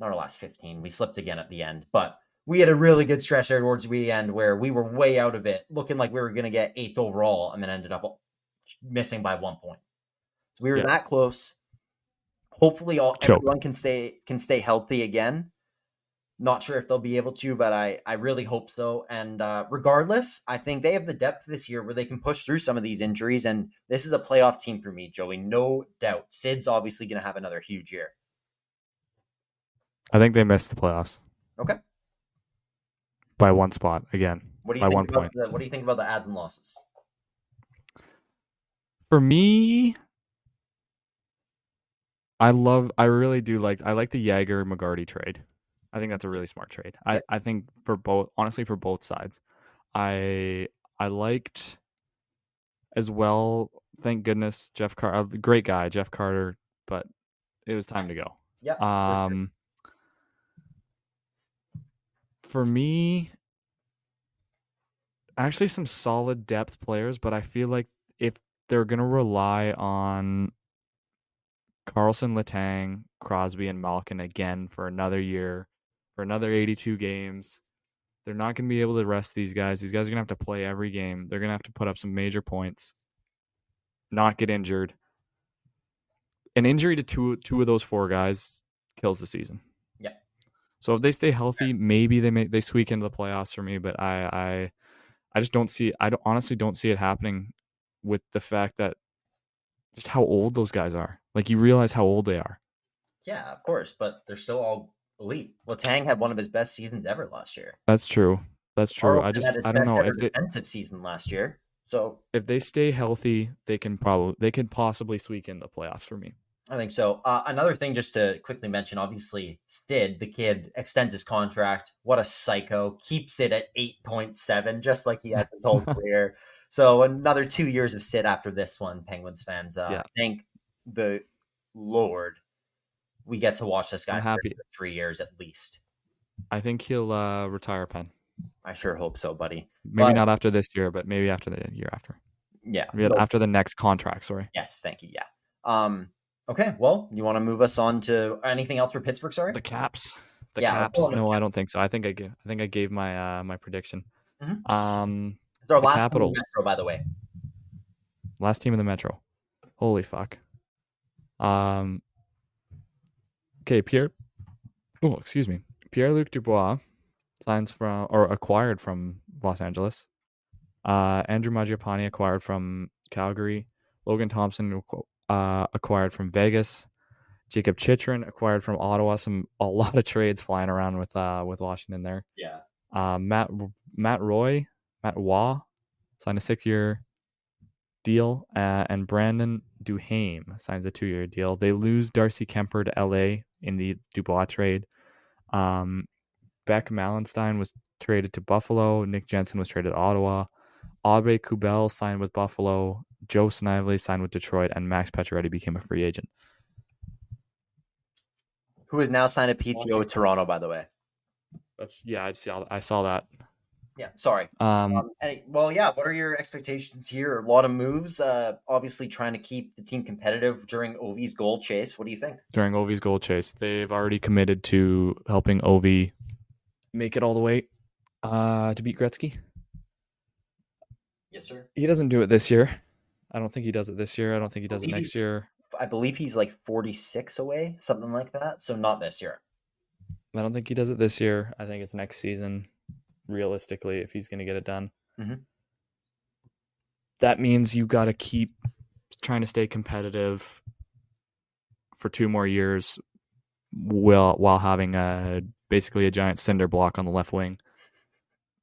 [SPEAKER 1] our last 15. We slipped again at the end, but we had a really good stretch there towards the end where we were way out of it, looking like we were going to get 8th overall, and then ended up missing by 1 point. So we were that close. Hopefully, everyone can stay healthy again. Not sure if they'll be able to, but I really hope so. And regardless, I think they have the depth this year where they can push through some of these injuries. And this is a playoff team for me, Joey. No doubt. Sid's obviously going to have another huge year.
[SPEAKER 2] I think they missed the playoffs.
[SPEAKER 1] Okay.
[SPEAKER 2] By 1 spot again.
[SPEAKER 1] What do you think about what do you think about the adds and losses?
[SPEAKER 2] For me, I like the Jagger McGarty trade. I think that's a really smart trade. I think for both sides. I liked as well, thank goodness, Jeff Carter, great guy, Jeff Carter, but it was time to go.
[SPEAKER 1] Yeah.
[SPEAKER 2] For me, actually some solid depth players, but I feel like if they're going to rely on Carlson, Letang, Crosby, and Malkin again for another year, for another 82 games, they're not going to be able to rest these guys. These guys are going to have to play every game. They're going to have to put up some major points, not get injured. An injury to two of those 4 guys kills the season.
[SPEAKER 1] Yeah.
[SPEAKER 2] So if they stay healthy, maybe they squeak into the playoffs for me, but I just don't see – honestly don't see it happening with the fact that just how old those guys are. Like, you realize how old they are.
[SPEAKER 1] Yeah, of course, but they're still all elite. Letang had one of his best seasons ever last year.
[SPEAKER 2] That's true. I don't know if
[SPEAKER 1] defensive season last year. So
[SPEAKER 2] if they stay healthy, they can possibly squeak in the playoffs for me.
[SPEAKER 1] I think so. Another thing just to quickly mention, obviously, Stid, the kid, extends his contract. What a psycho. Keeps it at 8.7, just like he has his whole career. So another 2 years of Sid after this one, Penguins fans. Thank the Lord we get to watch this guy for 3 years at least.
[SPEAKER 2] I think he'll retire Penn.
[SPEAKER 1] I sure hope so, buddy.
[SPEAKER 2] Maybe
[SPEAKER 1] But
[SPEAKER 2] not after this year, but maybe after the year after.
[SPEAKER 1] yeah,
[SPEAKER 2] Maybe
[SPEAKER 1] no,
[SPEAKER 2] after the next contract. Sorry.
[SPEAKER 1] yes, thank you. Yeah. Okay. Well, you want to move us on to anything else for Pittsburgh? Sorry.
[SPEAKER 2] The Caps. The
[SPEAKER 1] Yeah. Let's go
[SPEAKER 2] Caps.
[SPEAKER 1] on to
[SPEAKER 2] No,
[SPEAKER 1] the
[SPEAKER 2] I don't think so. I think I gave my my prediction.
[SPEAKER 1] Mhm.
[SPEAKER 2] Um,
[SPEAKER 1] It's our
[SPEAKER 2] the
[SPEAKER 1] last team in the
[SPEAKER 2] Capitals,
[SPEAKER 1] Metro, by the way.
[SPEAKER 2] last team in the Metro. Holy fuck. Um, okay, Pierre. Oh, excuse me. Pierre-Luc Dubois signs from or acquired from Los Angeles. Andrew Mangiapane acquired from Calgary. Logan Thompson acquired from Vegas. Jacob Chitrin acquired from Ottawa. A lot of trades flying around with Washington there.
[SPEAKER 1] Yeah.
[SPEAKER 2] Matt Waugh signed a 6-year deal, and Brandon Duhaime signs a 2-year deal. They lose Darcy Kemper to LA in the Dubois trade. Beck Malenstein was traded to Buffalo. Nick Jensen was traded to Ottawa. Aube Kubel signed with Buffalo. Joe Snively signed with Detroit, and Max Pacioretty became a free agent.
[SPEAKER 1] Who is now signed a PTO with Toronto, by the way.
[SPEAKER 2] I saw that.
[SPEAKER 1] Yeah, sorry. Well, yeah. What are your expectations here? A lot of moves. Obviously, trying to keep the team competitive during Ovi's goal chase. What do you think?
[SPEAKER 2] During Ovi's goal chase, they've already committed to helping Ovi make it all the way to beat Gretzky.
[SPEAKER 1] Yes, sir.
[SPEAKER 2] He doesn't do it this year. I don't think he does it this year. I don't think he does it next year.
[SPEAKER 1] I believe he's like 46 away, something like that. So not this year.
[SPEAKER 2] I don't think he does it this year. I think it's next season, realistically, if he's going to get it done.
[SPEAKER 1] Mm-hmm.
[SPEAKER 2] That means you got to keep trying to stay competitive for 2 more years while having basically a giant cinder block on the left wing,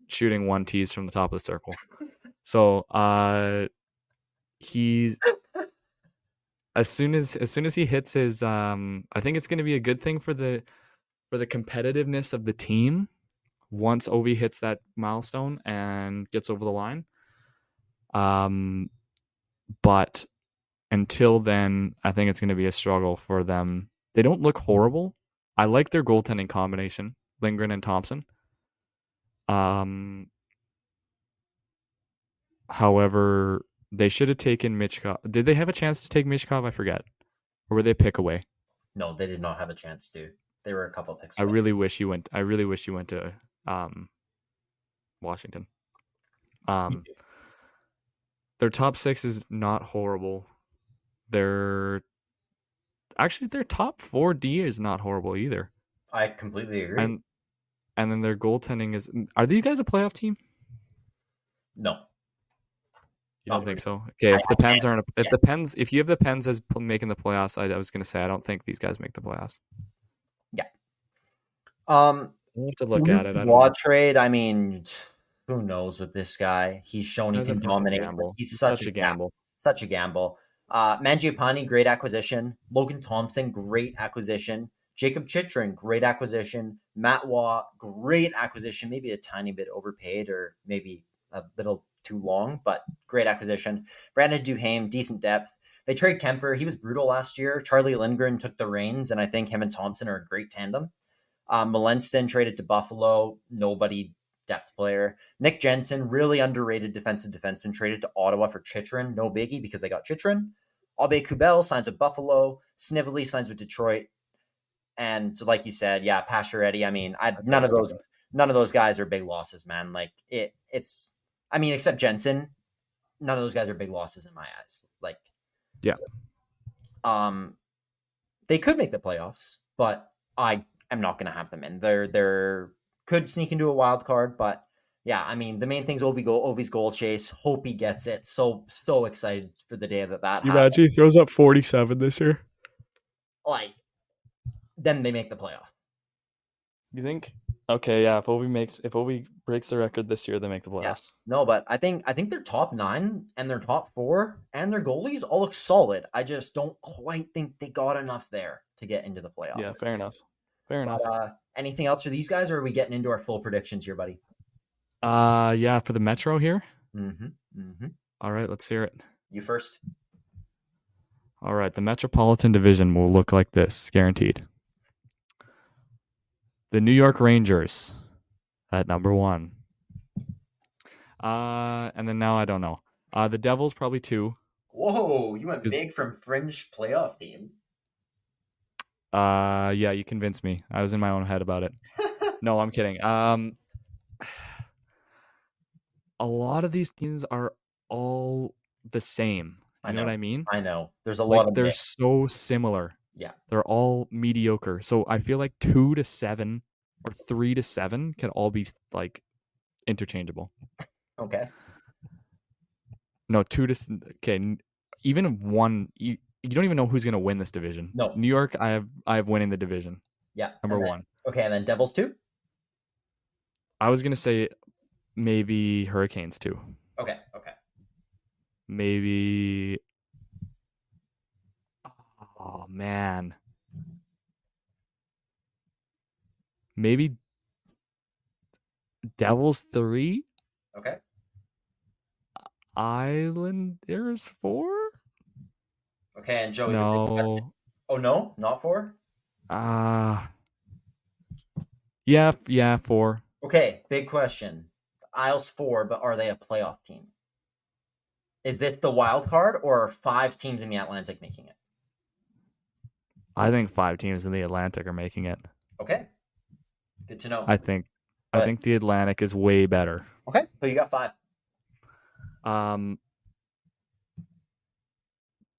[SPEAKER 2] shooting 1 tees from the top of the circle. So he's as soon as he hits his I think it's going to be a good thing for the competitiveness of the team once Ovi hits that milestone and gets over the line. But until then, I think it's going to be a struggle for them. They don't look horrible. I like their goaltending combination, Lindgren and Thompson. However, they should have taken Michkov. Did they have a chance to take Michkov? I forget. Or were they pick away?
[SPEAKER 1] No, they did not have a chance to. They were a couple picks
[SPEAKER 2] away.
[SPEAKER 1] I
[SPEAKER 2] really wish you went to Washington. Their top 6 is not horrible. Their top 4D is not horrible either.
[SPEAKER 1] I completely agree.
[SPEAKER 2] And then their goaltending is. Are these guys a playoff team?
[SPEAKER 1] No.
[SPEAKER 2] You don't think so? Okay, if the Pens aren't, if you have the Pens as making the playoffs, I was going to say I don't think these guys make the playoffs.
[SPEAKER 1] Yeah.
[SPEAKER 2] We'll have to look at it. I don't know.
[SPEAKER 1] Trade. I mean, who knows with this guy? He's shown he can dominate. He's such a gamble. Such a gamble. Mangiapane, great acquisition. Logan Thompson, great acquisition. Jacob Chitrin, great acquisition. Matt Waugh, great acquisition. Maybe a tiny bit overpaid or maybe a little too long, but great acquisition. Brandon Duhaime, decent depth. They trade Kemper. He was brutal last year. Charlie Lindgren took the reins, and I think him and Thompson are a great tandem. Melenston traded to Buffalo. Nobody depth player. Nick Jensen, really underrated defensive defenseman, traded to Ottawa for Chitrin. No biggie because they got Chitrin. Aube Kubel signs with Buffalo. Snively signs with Detroit. And so, like you said, yeah, Pacioretty. I mean, none of those guys are big losses, man. Like it's. I mean, except Jensen, none of those guys are big losses in my eyes. Like,
[SPEAKER 2] yeah.
[SPEAKER 1] They could make the playoffs, but I am not going to have them in. They're could sneak into a wild card, but yeah, I mean, the main thing's Ovi's goal chase. Hope he gets it. So excited for the day that happens.
[SPEAKER 2] Imagine he throws up 47 this year.
[SPEAKER 1] Like, then they make the playoff.
[SPEAKER 2] You think? Okay, yeah. If Ovi breaks the record this year, they make the playoffs. Yeah.
[SPEAKER 1] No, but I think their top 9 and their top 4 and their goalies all look solid. I just don't quite think they got enough there to get into the playoffs.
[SPEAKER 2] Yeah, fair enough.
[SPEAKER 1] Anything else for these guys, or are we getting into our full predictions here, buddy?
[SPEAKER 2] Yeah, for the Metro here. All right, let's hear it.
[SPEAKER 1] You first.
[SPEAKER 2] All right, the Metropolitan Division will look like this, guaranteed. The New York Rangers at number 1. And then now I don't know. The Devils probably 2.
[SPEAKER 1] Whoa, you went big from fringe playoff team.
[SPEAKER 2] Yeah, you convinced me. I was in my own head about it. No, I'm kidding. A lot of these teams are all the same. You know what I mean?
[SPEAKER 1] I know. There's a lot
[SPEAKER 2] Like
[SPEAKER 1] of
[SPEAKER 2] they're
[SPEAKER 1] mix.
[SPEAKER 2] so similar.
[SPEAKER 1] Yeah.
[SPEAKER 2] They're all mediocre. So I feel like 2 to 7 or 3 to 7 can all be like interchangeable.
[SPEAKER 1] Okay.
[SPEAKER 2] No, 2 to okay. Even 1. You don't even know who's gonna win this division.
[SPEAKER 1] No.
[SPEAKER 2] New York, I have winning the division.
[SPEAKER 1] Yeah.
[SPEAKER 2] Number 1.
[SPEAKER 1] Okay, and then Devils 2?
[SPEAKER 2] I was gonna say maybe Hurricanes 2.
[SPEAKER 1] Okay.
[SPEAKER 2] Maybe. Oh man. Maybe Devils 3.
[SPEAKER 1] Okay.
[SPEAKER 2] Islanders 4.
[SPEAKER 1] Okay, and Joe.
[SPEAKER 2] No.
[SPEAKER 1] Oh no, not 4.
[SPEAKER 2] Yeah, 4.
[SPEAKER 1] Okay, big question. The Isles 4, but are they a playoff team? Is this the wild card, or are 5 teams in the Atlantic making it?
[SPEAKER 2] I think 5 teams in the Atlantic are making it.
[SPEAKER 1] Okay, good to know.
[SPEAKER 2] I think the Atlantic is way better.
[SPEAKER 1] Okay, so you got 5.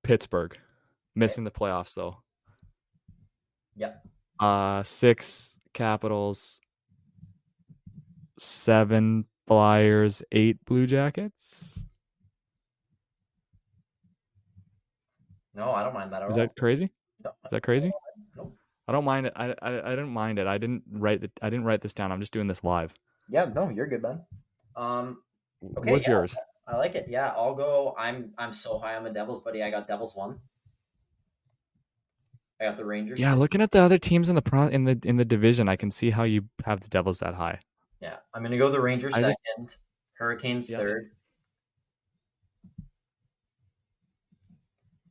[SPEAKER 2] Pittsburgh missing the playoffs though.
[SPEAKER 1] Yep.
[SPEAKER 2] 6 Capitals, 7 Flyers, 8 Blue Jackets.
[SPEAKER 1] No, I don't mind that at all.
[SPEAKER 2] Is that crazy?
[SPEAKER 1] No.
[SPEAKER 2] Is that crazy?
[SPEAKER 1] No.
[SPEAKER 2] I don't mind it. I didn't mind it. I didn't write this down. I'm just doing this live.
[SPEAKER 1] Yeah, no, you're good, man. Okay,
[SPEAKER 2] What's yours?
[SPEAKER 1] I like it. Yeah, I'll go. I'm so high on the Devils, buddy. I got Devils 1. I got the Rangers.
[SPEAKER 2] Yeah,
[SPEAKER 1] 2.
[SPEAKER 2] looking at the other teams in the division, I can see how you have the Devils that high.
[SPEAKER 1] Yeah, I'm gonna go the Rangers second, Hurricanes third,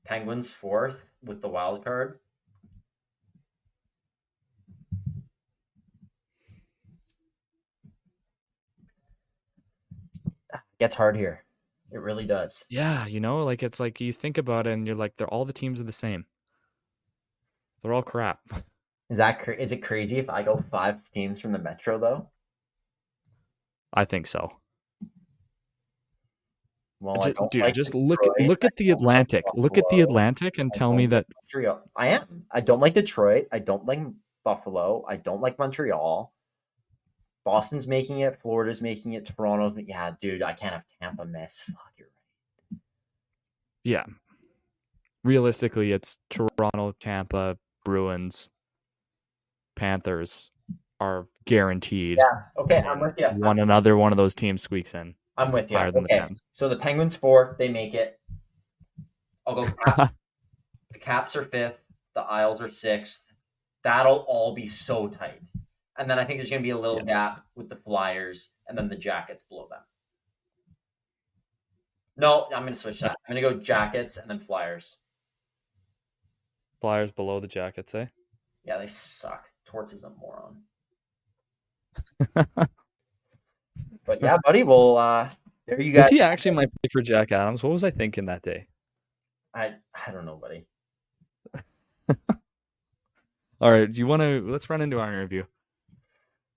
[SPEAKER 1] Penguins 4th with the wild card. Gets hard here. It really does.
[SPEAKER 2] Yeah, like it's like you think about it and you're like, all the teams are the same. They're all crap.
[SPEAKER 1] Is it crazy if I go 5 teams from the Metro though?
[SPEAKER 2] I think so.
[SPEAKER 1] Well,
[SPEAKER 2] just look at the Atlantic. Look at the Atlantic and tell me that
[SPEAKER 1] Montreal. I don't like Detroit. I don't like Buffalo. I don't like Montreal. Boston's making it. Florida's making it. Toronto's. Yeah, dude, I can't have Tampa miss. Fuck, you're right.
[SPEAKER 2] Yeah. Realistically, it's Toronto, Tampa, Bruins, Panthers are guaranteed.
[SPEAKER 1] Yeah. Okay, I'm with you.
[SPEAKER 2] One of those teams squeaks in.
[SPEAKER 1] I'm with you.
[SPEAKER 2] Higher than the Pens.
[SPEAKER 1] So the Penguins 4, they make it. I'll go Caps. The Caps are 5th. The Isles are 6th. That'll all be so tight. And then I think there's going to be a little gap with the Flyers and then the Jackets below them. No, I'm going to switch that. I'm going to go Jackets and then Flyers.
[SPEAKER 2] Flyers below the Jackets, eh?
[SPEAKER 1] Yeah, they suck. Torts is a moron. But yeah, buddy, well, there you guys.
[SPEAKER 2] Is he actually my pick for Jack Adams? What was I thinking that day?
[SPEAKER 1] I don't know, buddy.
[SPEAKER 2] All right, let's run into our interview.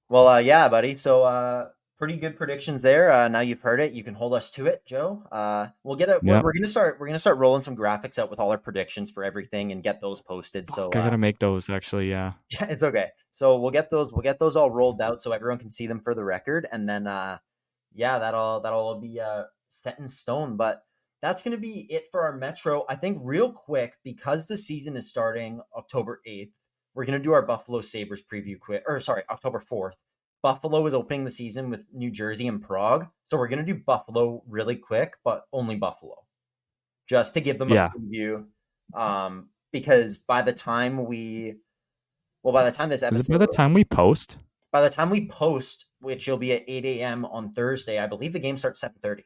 [SPEAKER 1] Well, yeah, buddy. So, pretty good predictions there. Now you've heard it. You can hold us to it, Joe. We'll get it. We're gonna start rolling some graphics out with all our predictions for everything and get those posted. So
[SPEAKER 2] I gotta make those actually. Yeah.
[SPEAKER 1] Yeah, it's okay. So we'll get those all rolled out so everyone can see them for the record, and then that'll be set in stone. But that's gonna be it for our Metro. I think real quick, because the season is starting October 8th. We're going to do our Buffalo Sabres preview October 4th. Buffalo is opening the season with New Jersey and Prague. So we're going to do Buffalo really quick, but only Buffalo. Just to give them a preview. Because by the time this episode...
[SPEAKER 2] Is it by the time we post?
[SPEAKER 1] By the time we post, which will be at 8 a.m. on Thursday, I believe the game starts 7:30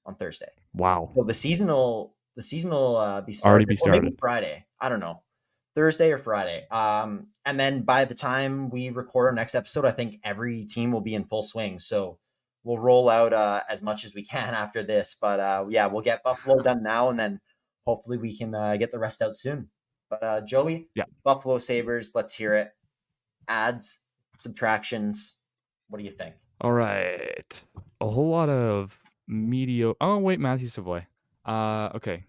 [SPEAKER 1] on Thursday.
[SPEAKER 2] Wow.
[SPEAKER 1] So the season will be started.
[SPEAKER 2] Already be started.
[SPEAKER 1] Maybe Friday. I don't know. Thursday or Friday. And then by the time we record our next episode, I think every team will be in full swing. So we'll roll out as much as we can after this. But yeah, we'll get Buffalo done now, and then hopefully we can get the rest out soon. But Joey,
[SPEAKER 2] Yeah.
[SPEAKER 1] Buffalo Sabres, let's hear it. Adds, subtractions. What do you think?
[SPEAKER 2] All right. A whole lot of mediocre. Oh, wait, Matthew Savoy. Okay.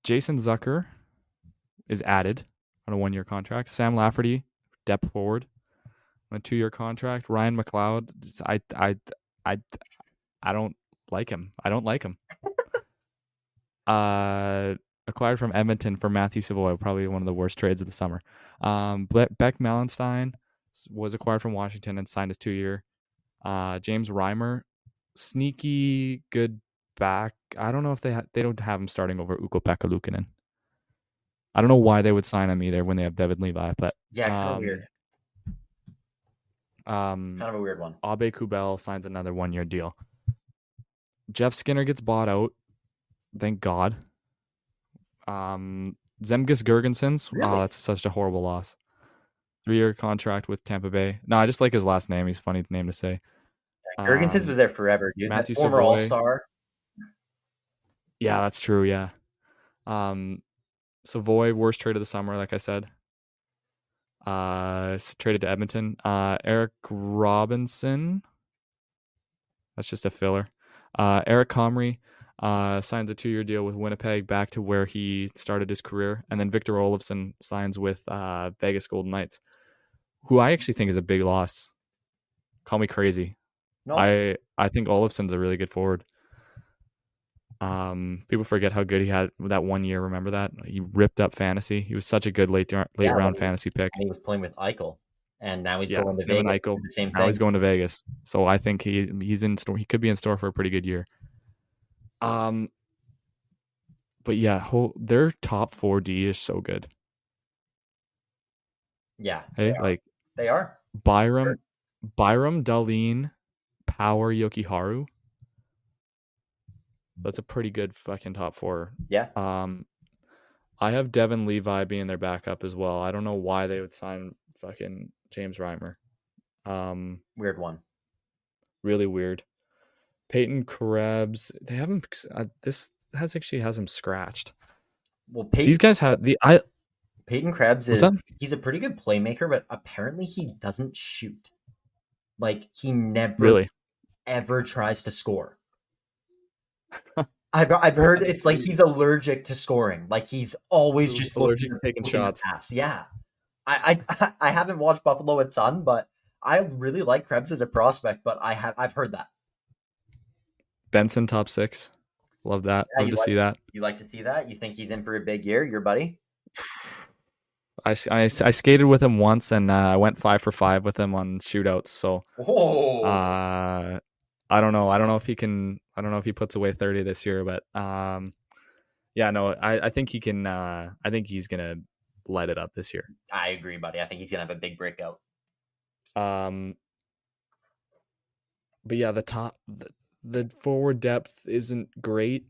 [SPEAKER 2] Jason Zucker is added on a 1-year contract. Sam Lafferty, depth forward, on a 2-year contract. Ryan McLeod, I don't like him. I don't like him. Acquired from Edmonton for Matthew Savoy, probably one of the worst trades of the summer. Beck Mellenstein was acquired from Washington and signed his 2-year. James Reimer, sneaky good back. I don't know if they don't have him starting over Ukko-Pekka Luukkonen. I don't know why they would sign him either when they have Devin Levi, but
[SPEAKER 1] Yeah, kind of weird.
[SPEAKER 2] Kind
[SPEAKER 1] of a weird one.
[SPEAKER 2] Abe Kubel signs another 1-year deal. Jeff Skinner gets bought out. Thank God. Zemgus Girgensons.
[SPEAKER 1] Really?
[SPEAKER 2] Oh, that's such a horrible loss. 3-year contract with Tampa Bay. No, I just like his last name. He's a funny name to say.
[SPEAKER 1] Yeah, Girgensons was there forever, dude.
[SPEAKER 2] Matthew
[SPEAKER 1] Former
[SPEAKER 2] Savoy.
[SPEAKER 1] All-Star.
[SPEAKER 2] Yeah, that's true. Yeah. Savoy, worst trade of the summer, like I said. Traded to Edmonton. Eric Robinson. That's just a filler. Eric Comrie signs a 2-year deal with Winnipeg, back to where he started his career. And then Victor Olofsson signs with Vegas Golden Knights, who I actually think is a big loss. Call me crazy. No. I think Olofsson's a really good forward. People forget how good he had that 1 year. Remember that? He ripped up fantasy. He was such a good late round fantasy pick.
[SPEAKER 1] He was playing with Eichel, and now he's going to Vegas.
[SPEAKER 2] Eichel,
[SPEAKER 1] the same thing.
[SPEAKER 2] Now he's going to Vegas. So I think he's in store. He could be in store for a pretty good year. But yeah, their top 4D is so good.
[SPEAKER 1] Yeah.
[SPEAKER 2] Hey,
[SPEAKER 1] they are.
[SPEAKER 2] Byram, Dahlin, Power, Yokiharu. That's a pretty good fucking top 4.
[SPEAKER 1] Yeah.
[SPEAKER 2] I have Devin Levi being their backup as well. I don't know why they would sign fucking James Reimer.
[SPEAKER 1] Weird one.
[SPEAKER 2] Really weird. Peyton Krebs. They haven't. This has him scratched.
[SPEAKER 1] Well,
[SPEAKER 2] these guys have
[SPEAKER 1] Peyton Krebs he's a pretty good playmaker, but apparently he doesn't shoot. Like, he never ever tries to score. I've heard it's like he's allergic to scoring. Like, he's always just
[SPEAKER 2] allergic to taking shots.
[SPEAKER 1] Yeah. I haven't watched Buffalo a ton, but I really like Krebs as a prospect, but I've heard that.
[SPEAKER 2] Benson top 6. Love that. Love to see that.
[SPEAKER 1] You like to see that? You think he's in for a big year, your buddy?
[SPEAKER 2] I skated with him once, and I went 5 for 5 with him on shootouts. So I don't know. I don't know if he can. I don't know if he puts away 30 this year, but yeah, no, I think he can. I think he's gonna light it up this year.
[SPEAKER 1] I agree, buddy. I think he's gonna have a big breakout.
[SPEAKER 2] But yeah, the forward depth isn't great.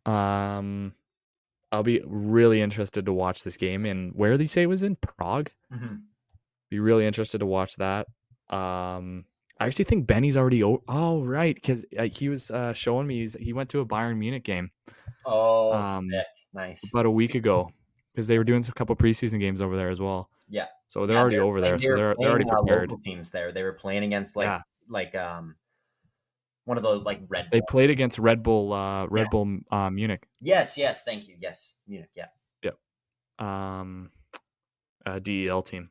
[SPEAKER 2] I'll be really interested to watch this game. And where did he say it was in? Prague?
[SPEAKER 1] Mm-hmm.
[SPEAKER 2] Be really interested to watch that. I actually think Benny's already oh right, because he was showing me he went to a Bayern Munich game.
[SPEAKER 1] Oh, sick. Nice.
[SPEAKER 2] About a week ago, because they were doing a couple preseason games over there as well.
[SPEAKER 1] Yeah.
[SPEAKER 2] So they're already over there. So they're already prepared.
[SPEAKER 1] Local teams there. They were playing against one of the Red Bull.
[SPEAKER 2] They played against Red Bull Munich.
[SPEAKER 1] Yes, thank you. Yes, Munich, yeah.
[SPEAKER 2] Yep. DEL team.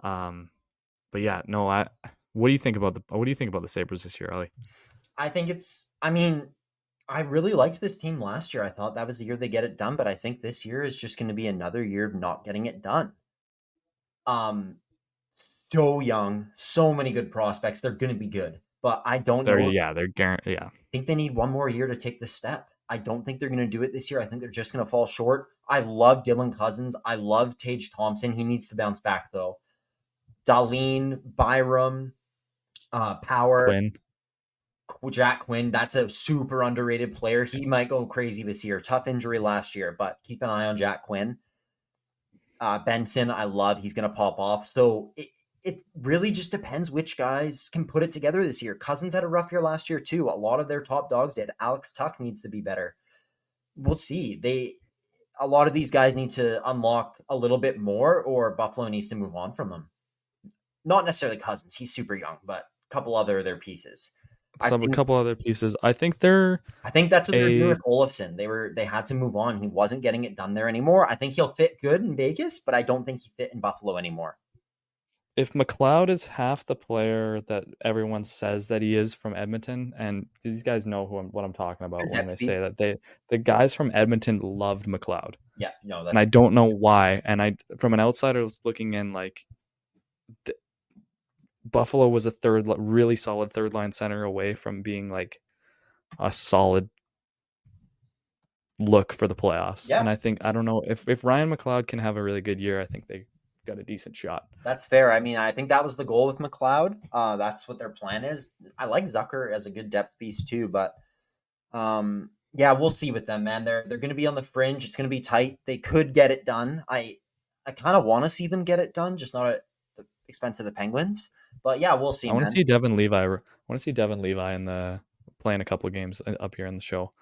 [SPEAKER 2] But yeah, no, what do you think about the Sabres this year, Ali?
[SPEAKER 1] I think I really liked this team last year. I thought that was the year they get it done, but I think this year is just going to be another year of not getting it done. So young, so many good prospects. They're going to be good, but I don't know.
[SPEAKER 2] They're guaranteed. Yeah.
[SPEAKER 1] I think they need one more year to take the step. I don't think they're going to do it this year. I think they're just going to fall short. I love Dylan Cousins. I love Tage Thompson. He needs to bounce back though. Dahlin, Byram, Power, Jack Quinn. That's a super underrated player. He might go crazy this year. Tough injury last year, but keep an eye on Jack Quinn. Benson, I love. He's going to pop off. So it really just depends which guys can put it together this year. Cousins had a rough year last year too. A lot of their top dogs did. Alex Tuck needs to be better. We'll see. A lot of these guys need to unlock a little bit more, or Buffalo needs to move on from them. Not necessarily Cousins. He's super young, but a couple other their pieces.
[SPEAKER 2] A couple other pieces. I think they're
[SPEAKER 1] I think that's what they're doing
[SPEAKER 2] a
[SPEAKER 1] with Olofsson. They had to move on. He wasn't getting it done there anymore. I think he'll fit good in Vegas, but I don't think he fit in Buffalo anymore.
[SPEAKER 2] if McLeod is half the player that everyone says that he is from Edmonton, and these guys know what I'm talking about when they say that the guys from Edmonton loved McLeod.
[SPEAKER 1] Yeah, no,
[SPEAKER 2] and I don't know why. And I, from an outsider looking in, like Buffalo was a really solid third line center away from being like a solid look for the playoffs.
[SPEAKER 1] Yeah.
[SPEAKER 2] And I don't know if Ryan McLeod can have a really good year. I think they got a decent shot.
[SPEAKER 1] That's fair. I mean, I think that was the goal with McLeod. That's what their plan is. I like Zucker as a good depth piece too, but yeah, we'll see with them, man. They're going to be on the fringe. It's going to be tight. They could get it done. I kind of want to see them get it done, just not at the expense of the Penguins. But yeah, we'll see.
[SPEAKER 2] I want to see Devin Levi. I want to see Devin Levi in the playing a couple of games up here in the show.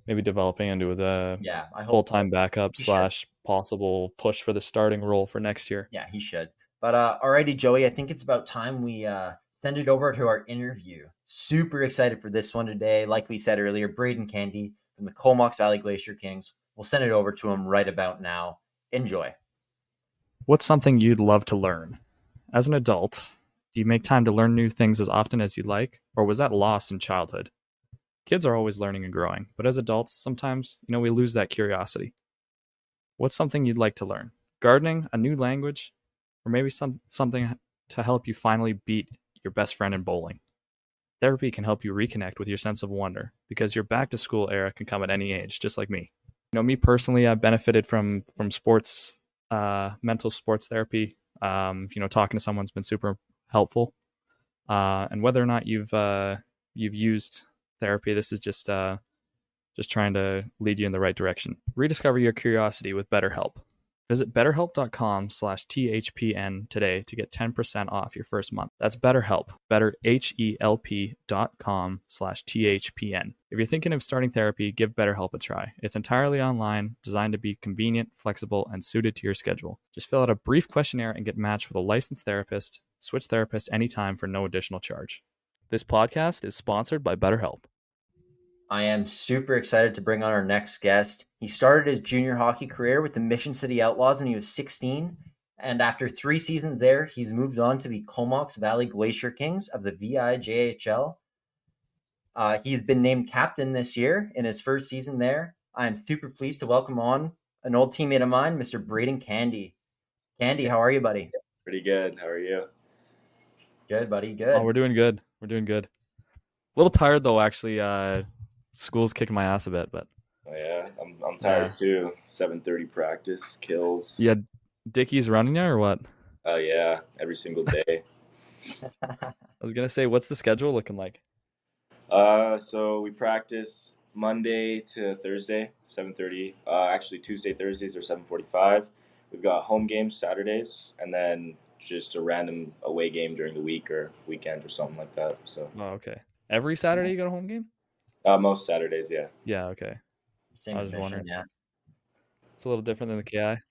[SPEAKER 2] Maybe developing into the full-time backup / possible push for the starting role for next year.
[SPEAKER 1] Yeah, he should. But alrighty, Joey, I think it's about time we send it over to our interview. Super excited for this one today. Like we said earlier, Brayden Candy from the Comox Valley Glacier Kings. We'll send it over to him right about now. Enjoy.
[SPEAKER 2] What's something you'd love to learn? As an adult, do you make time to learn new things as often as you'd like, or was that lost in childhood? Kids are always learning and growing, but as adults, sometimes, we lose that curiosity. What's something you'd like to learn? Gardening, a new language, or maybe something to help you finally beat your best friend in bowling? Therapy can help you reconnect with your sense of wonder, because your back to school era can come at any age, just like me. Me personally, I've benefited from sports, mental sports therapy. Talking to someone's been super helpful. And whether or not you've used therapy, this is just trying to lead you in the right direction. Rediscover your curiosity with BetterHelp. Visit betterhelp.com/THPN today to get 10% off your first month. That's BetterHelp, BetterHelp.com/THPN. If you're thinking of starting therapy, give BetterHelp a try. It's entirely online, designed to be convenient, flexible, and suited to your schedule. Just fill out a brief questionnaire and get matched with a licensed therapist. Switch therapists anytime for no additional charge. This podcast is sponsored by BetterHelp.
[SPEAKER 1] I am super excited to bring on our next guest. He started his junior hockey career with the Mission City Outlaws when he was 16, and after 3 seasons there, he's moved on to the Comox Valley Glacier Kings of the VIJHL. He's been named captain this year in his first season there. I'm super pleased to welcome on an old teammate of mine, Mr. Brayden Candy. Candy, how are you, buddy?
[SPEAKER 3] Pretty good. How are you?
[SPEAKER 1] Good, buddy. Good.
[SPEAKER 2] Oh, we're doing good. A little tired though, actually. School's kicking my ass a bit, but
[SPEAKER 3] oh yeah, I'm tired too. 7:30 practice, kills.
[SPEAKER 2] Yeah, Dickie's running you or what?
[SPEAKER 3] Oh yeah, every single day.
[SPEAKER 2] I was gonna say, what's the schedule looking like?
[SPEAKER 3] So we practice Monday to Thursday, 7:30. Actually, Tuesday, Thursdays are 7:45. We've got home games Saturdays, and then just a random away game during the week or weekend or something like that. So.
[SPEAKER 2] Oh, okay. Every Saturday you got a home game?
[SPEAKER 3] Most Saturdays, yeah.
[SPEAKER 2] Yeah, okay.
[SPEAKER 1] Same I was wondering. Yeah.
[SPEAKER 2] It's a little different than the KI.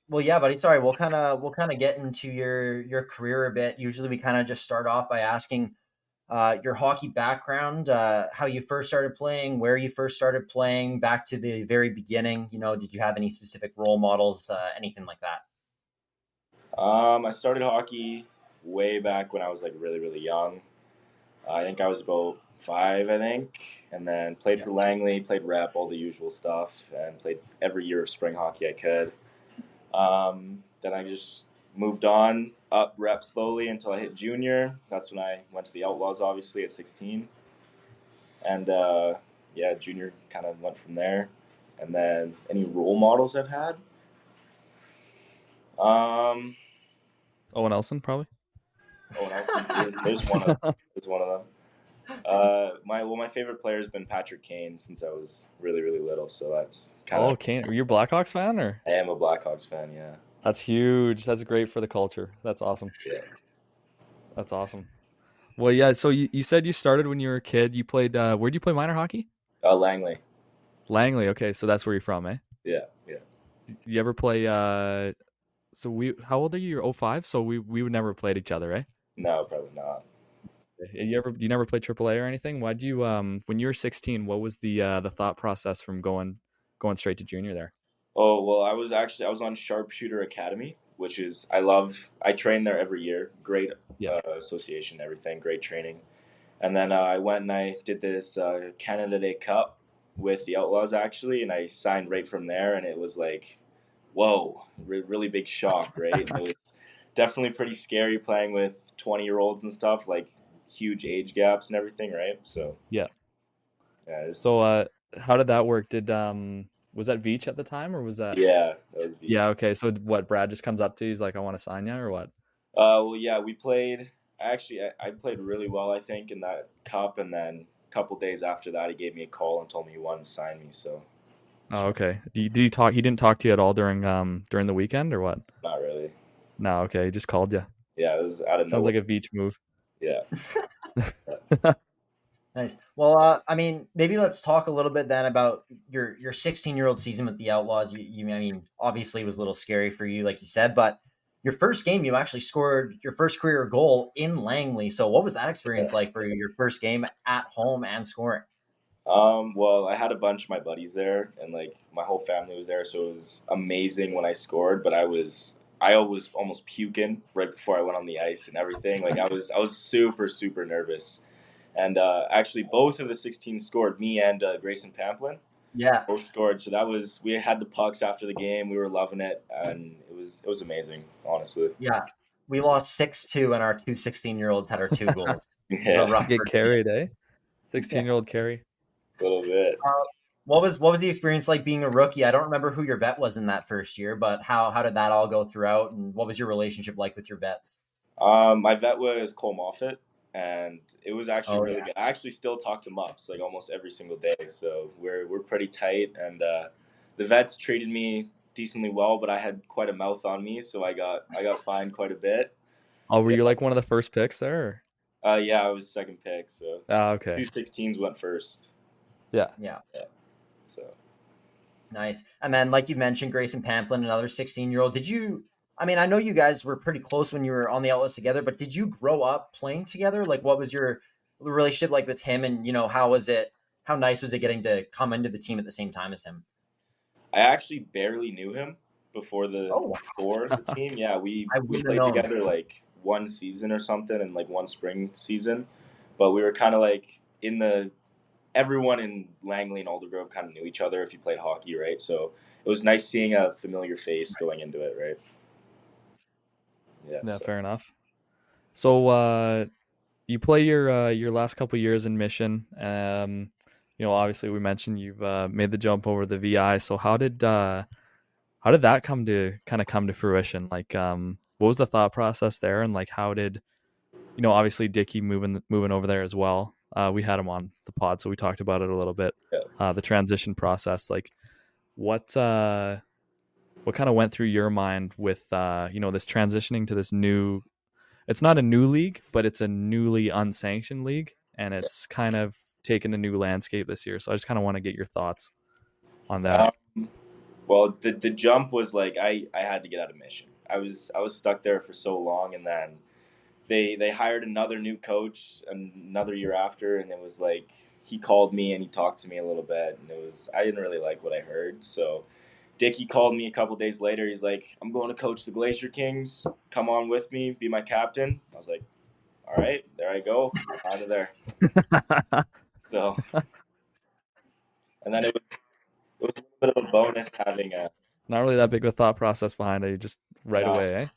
[SPEAKER 1] Well, yeah, buddy. Sorry, we'll kind of get into your career a bit. Usually, we kind of just start off by asking your hockey background, how you first started playing, where you first started playing, back to the very beginning. Did you have any specific role models, anything like that?
[SPEAKER 3] I started hockey way back when I was like really, really young. I think I was about 5, and then played for Langley, played rep, all the usual stuff, and played every year of spring hockey I could. Then I just moved on up rep slowly until I hit junior. That's when I went to the Outlaws, obviously, at 16. And junior kind of went from there. And then any role models I've had?
[SPEAKER 2] Owen Elson, probably.
[SPEAKER 3] Owen Elson, there's one of them. My favorite player has been Patrick Kane since I was really really little. So that's kind
[SPEAKER 2] Oh,
[SPEAKER 3] of.
[SPEAKER 2] Kane, are you a Blackhawks fan or?
[SPEAKER 3] I am a Blackhawks fan. Yeah.
[SPEAKER 2] That's huge. That's great for the culture. That's awesome.
[SPEAKER 3] Yeah.
[SPEAKER 2] That's awesome. Well, yeah. So you said you started when you were a kid. You played. Where do you play minor hockey?
[SPEAKER 3] Langley.
[SPEAKER 2] Langley. Okay, so that's where you're from, eh?
[SPEAKER 3] Yeah. Yeah.
[SPEAKER 2] You ever play? So how old are you? You're 05, so we would never played each other, eh?
[SPEAKER 3] No, probably not.
[SPEAKER 2] You never played AAA or anything? Why do you when you were 16? What was the thought process from going straight to junior there?
[SPEAKER 3] Oh well, I was on Sharpshooter Academy, which is I train there every year. Great
[SPEAKER 2] Yeah.
[SPEAKER 3] association, everything, great training. And then I went and I did this Canada Day Cup with the Outlaws actually, and I signed right from there. And it was like, whoa, really big shock, right? It was definitely pretty scary playing with 20-year-olds and stuff, like huge age gaps and everything, right? So
[SPEAKER 2] Yeah.
[SPEAKER 3] yeah,
[SPEAKER 2] So how did that work? Did was that VIJHL at the time or was that?
[SPEAKER 3] yeah, that was
[SPEAKER 2] Yeah. Okay. So what? Brad just comes up to you. He's like, "I want to sign you," or what?
[SPEAKER 3] Well, yeah, we played. Actually, I played really well, I think, in that cup, and then a couple days after that, he gave me a call and told me he wanted to sign me. So,
[SPEAKER 2] Oh, okay. Did he talk? He didn't talk to you at all during the weekend or what?
[SPEAKER 3] not really.
[SPEAKER 2] No. Okay. He just called you.
[SPEAKER 3] Yeah, it was out of
[SPEAKER 2] Sounds
[SPEAKER 3] nowhere.
[SPEAKER 2] like a VIJHL move.
[SPEAKER 3] Yeah.
[SPEAKER 1] Nice. Well, I mean, maybe let's talk a little bit then about your 16-year-old season with the Outlaws. I mean, obviously it was a little scary for you, like you said, but your first game, you actually scored your first career goal in Langley. So, what was that experience like for your first game at home and scoring?
[SPEAKER 3] Well, I had a bunch of my buddies there, and like my whole family was there, so it was amazing when I scored. But I was almost puking right before I went on the ice and everything. Like I was super super nervous. And actually, both of the 16 scored. Me and Grayson Pamplin
[SPEAKER 1] Yeah,
[SPEAKER 3] both scored. So we had the pucks after the game. We were loving it, and it was amazing, honestly.
[SPEAKER 1] yeah. We lost 6-2, and our two 16-year-olds had our two goals. It was a
[SPEAKER 3] Yeah,
[SPEAKER 1] rough
[SPEAKER 2] Get
[SPEAKER 1] first game.
[SPEAKER 2] carried, eh?
[SPEAKER 1] Yeah.
[SPEAKER 2] 16-year-old carry.
[SPEAKER 3] a little bit.
[SPEAKER 1] What was the experience like being a rookie? I don't remember who your vet was in that first year, but how did that all go throughout, and what was your relationship like with your vets?
[SPEAKER 3] My vet was Cole Moffat, and it was actually
[SPEAKER 1] Oh
[SPEAKER 3] really
[SPEAKER 1] yeah,
[SPEAKER 3] good. I actually still talk to Mups like almost every single day, so we're pretty tight. And the vets treated me decently well, but I had quite a mouth on me, so I got fined quite a bit.
[SPEAKER 2] Oh, were you like one of the first picks there?
[SPEAKER 3] Yeah, I was second pick, so
[SPEAKER 2] Okay.
[SPEAKER 3] 216s went first.
[SPEAKER 2] Yeah.
[SPEAKER 1] yeah.
[SPEAKER 3] Yeah, so.
[SPEAKER 1] Nice. And then, like you mentioned, Grayson Pamplin, another 16-year-old. Did you? I mean, I know you guys were pretty close when you were on the Outlaws together, but did you grow up playing together? Like, what was your relationship like with him? And how was it? How nice was it getting to come into the team at the same time as him?
[SPEAKER 3] I actually barely knew him
[SPEAKER 1] Oh, wow.
[SPEAKER 3] before the team. Yeah,
[SPEAKER 1] I
[SPEAKER 3] we
[SPEAKER 1] wouldn't have
[SPEAKER 3] played
[SPEAKER 1] known.
[SPEAKER 3] together like one season or something, and like one spring season, but we were kind of like in the everyone in Langley and Aldergrove kind of knew each other if you played hockey, right? So it was nice seeing a familiar face going into it, right? Yeah.
[SPEAKER 2] Yeah,
[SPEAKER 3] So.
[SPEAKER 2] fair enough. So you play your last couple years in Mission. Obviously we mentioned you've made the jump over the VI. So how did that come to fruition? Like what was the thought process there, and like how did obviously Dickie moving over there as well. We had him on the pod, so we talked about it a little bit.
[SPEAKER 3] Yeah.
[SPEAKER 2] The transition process, like what kind of went through your mind with this transitioning to this new, it's not a new league, but it's a newly unsanctioned league, and it's kind of taken a new landscape this year. So I just kind of want to get your thoughts on that.
[SPEAKER 3] Well, the jump was like I had to get out of Mission. I was stuck there for so long, and then they hired another new coach another year after, and it was like he called me and he talked to me a little bit, and it was I didn't really like what I heard. So Dickie called me a couple days later. He's like, "I'm going to coach the Glacier Kings. Come on with me, be my captain." I was like, "All right, there I go, out of there." So, and then it was a little bit of a bonus having a.
[SPEAKER 2] Not really that big of a thought process behind it. You just right
[SPEAKER 3] No,
[SPEAKER 2] away, eh?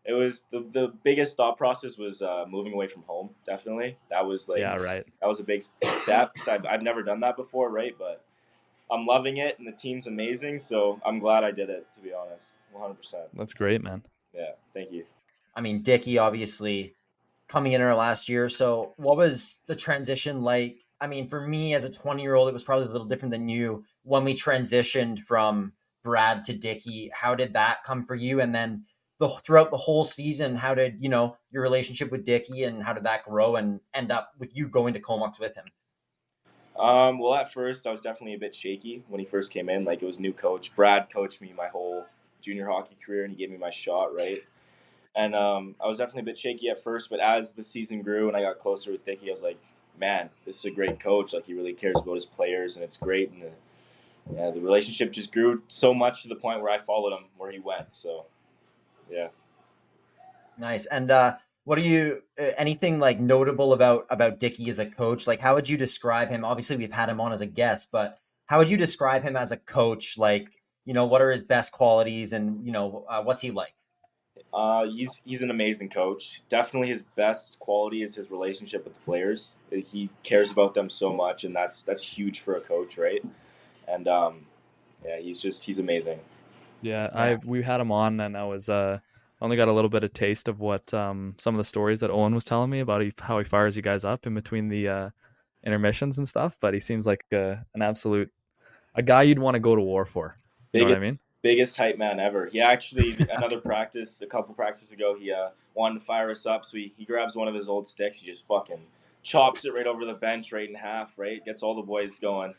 [SPEAKER 3] it was the biggest thought process was moving away from home. Definitely, that was like
[SPEAKER 2] Yeah, right.
[SPEAKER 3] that was a big step. I've never done that before, right? But I'm loving it, and the team's amazing. So I'm glad I did it. To be honest, 100%.
[SPEAKER 2] That's great, man.
[SPEAKER 3] Yeah, thank you.
[SPEAKER 1] I mean, Dickie obviously coming in our last year. So what was the transition like? I mean, for me as a 20-year-old, it was probably a little different than you when we transitioned from Brad to Dicky. How did that come for you? And then throughout the whole season, how did, your relationship with Dicky and how did that grow and end up with you going to Comox with him?
[SPEAKER 3] Well, at first I was definitely a bit shaky when he first came in. Like it was new coach. Brad coached me my whole junior hockey career, and he gave me my shot, right? And I was definitely a bit shaky at first, but as the season grew and I got closer with Dicky, I was like, man, this is a great coach. Like he really cares about his players, and it's great. And the relationship just grew so much to the point where I followed him where he went. So, yeah.
[SPEAKER 1] Nice. And what do you anything like notable about Dicky as a coach? Like, how would you describe him? Obviously, we've had him on as a guest, but how would you describe him as a coach? Like, what are his best qualities, and what's he like?
[SPEAKER 3] He's an amazing coach. Definitely, his best quality is his relationship with the players. He cares about them so much, and that's huge for a coach, right? And yeah, he's amazing.
[SPEAKER 2] Yeah,
[SPEAKER 1] Yeah.
[SPEAKER 2] we had him on, and I was only got a little bit of taste of what some of the stories that Owen was telling me about how he fires you guys up in between the intermissions and stuff. But he seems like an absolute a guy you'd want to go to war for. You know what
[SPEAKER 3] Biggest
[SPEAKER 2] I mean?
[SPEAKER 3] biggest hype man ever. He actually another practice a couple practices ago he wanted to fire us up, so he grabs one of his old sticks, he just fucking chops it right over the bench, right in half, right, gets all the boys going.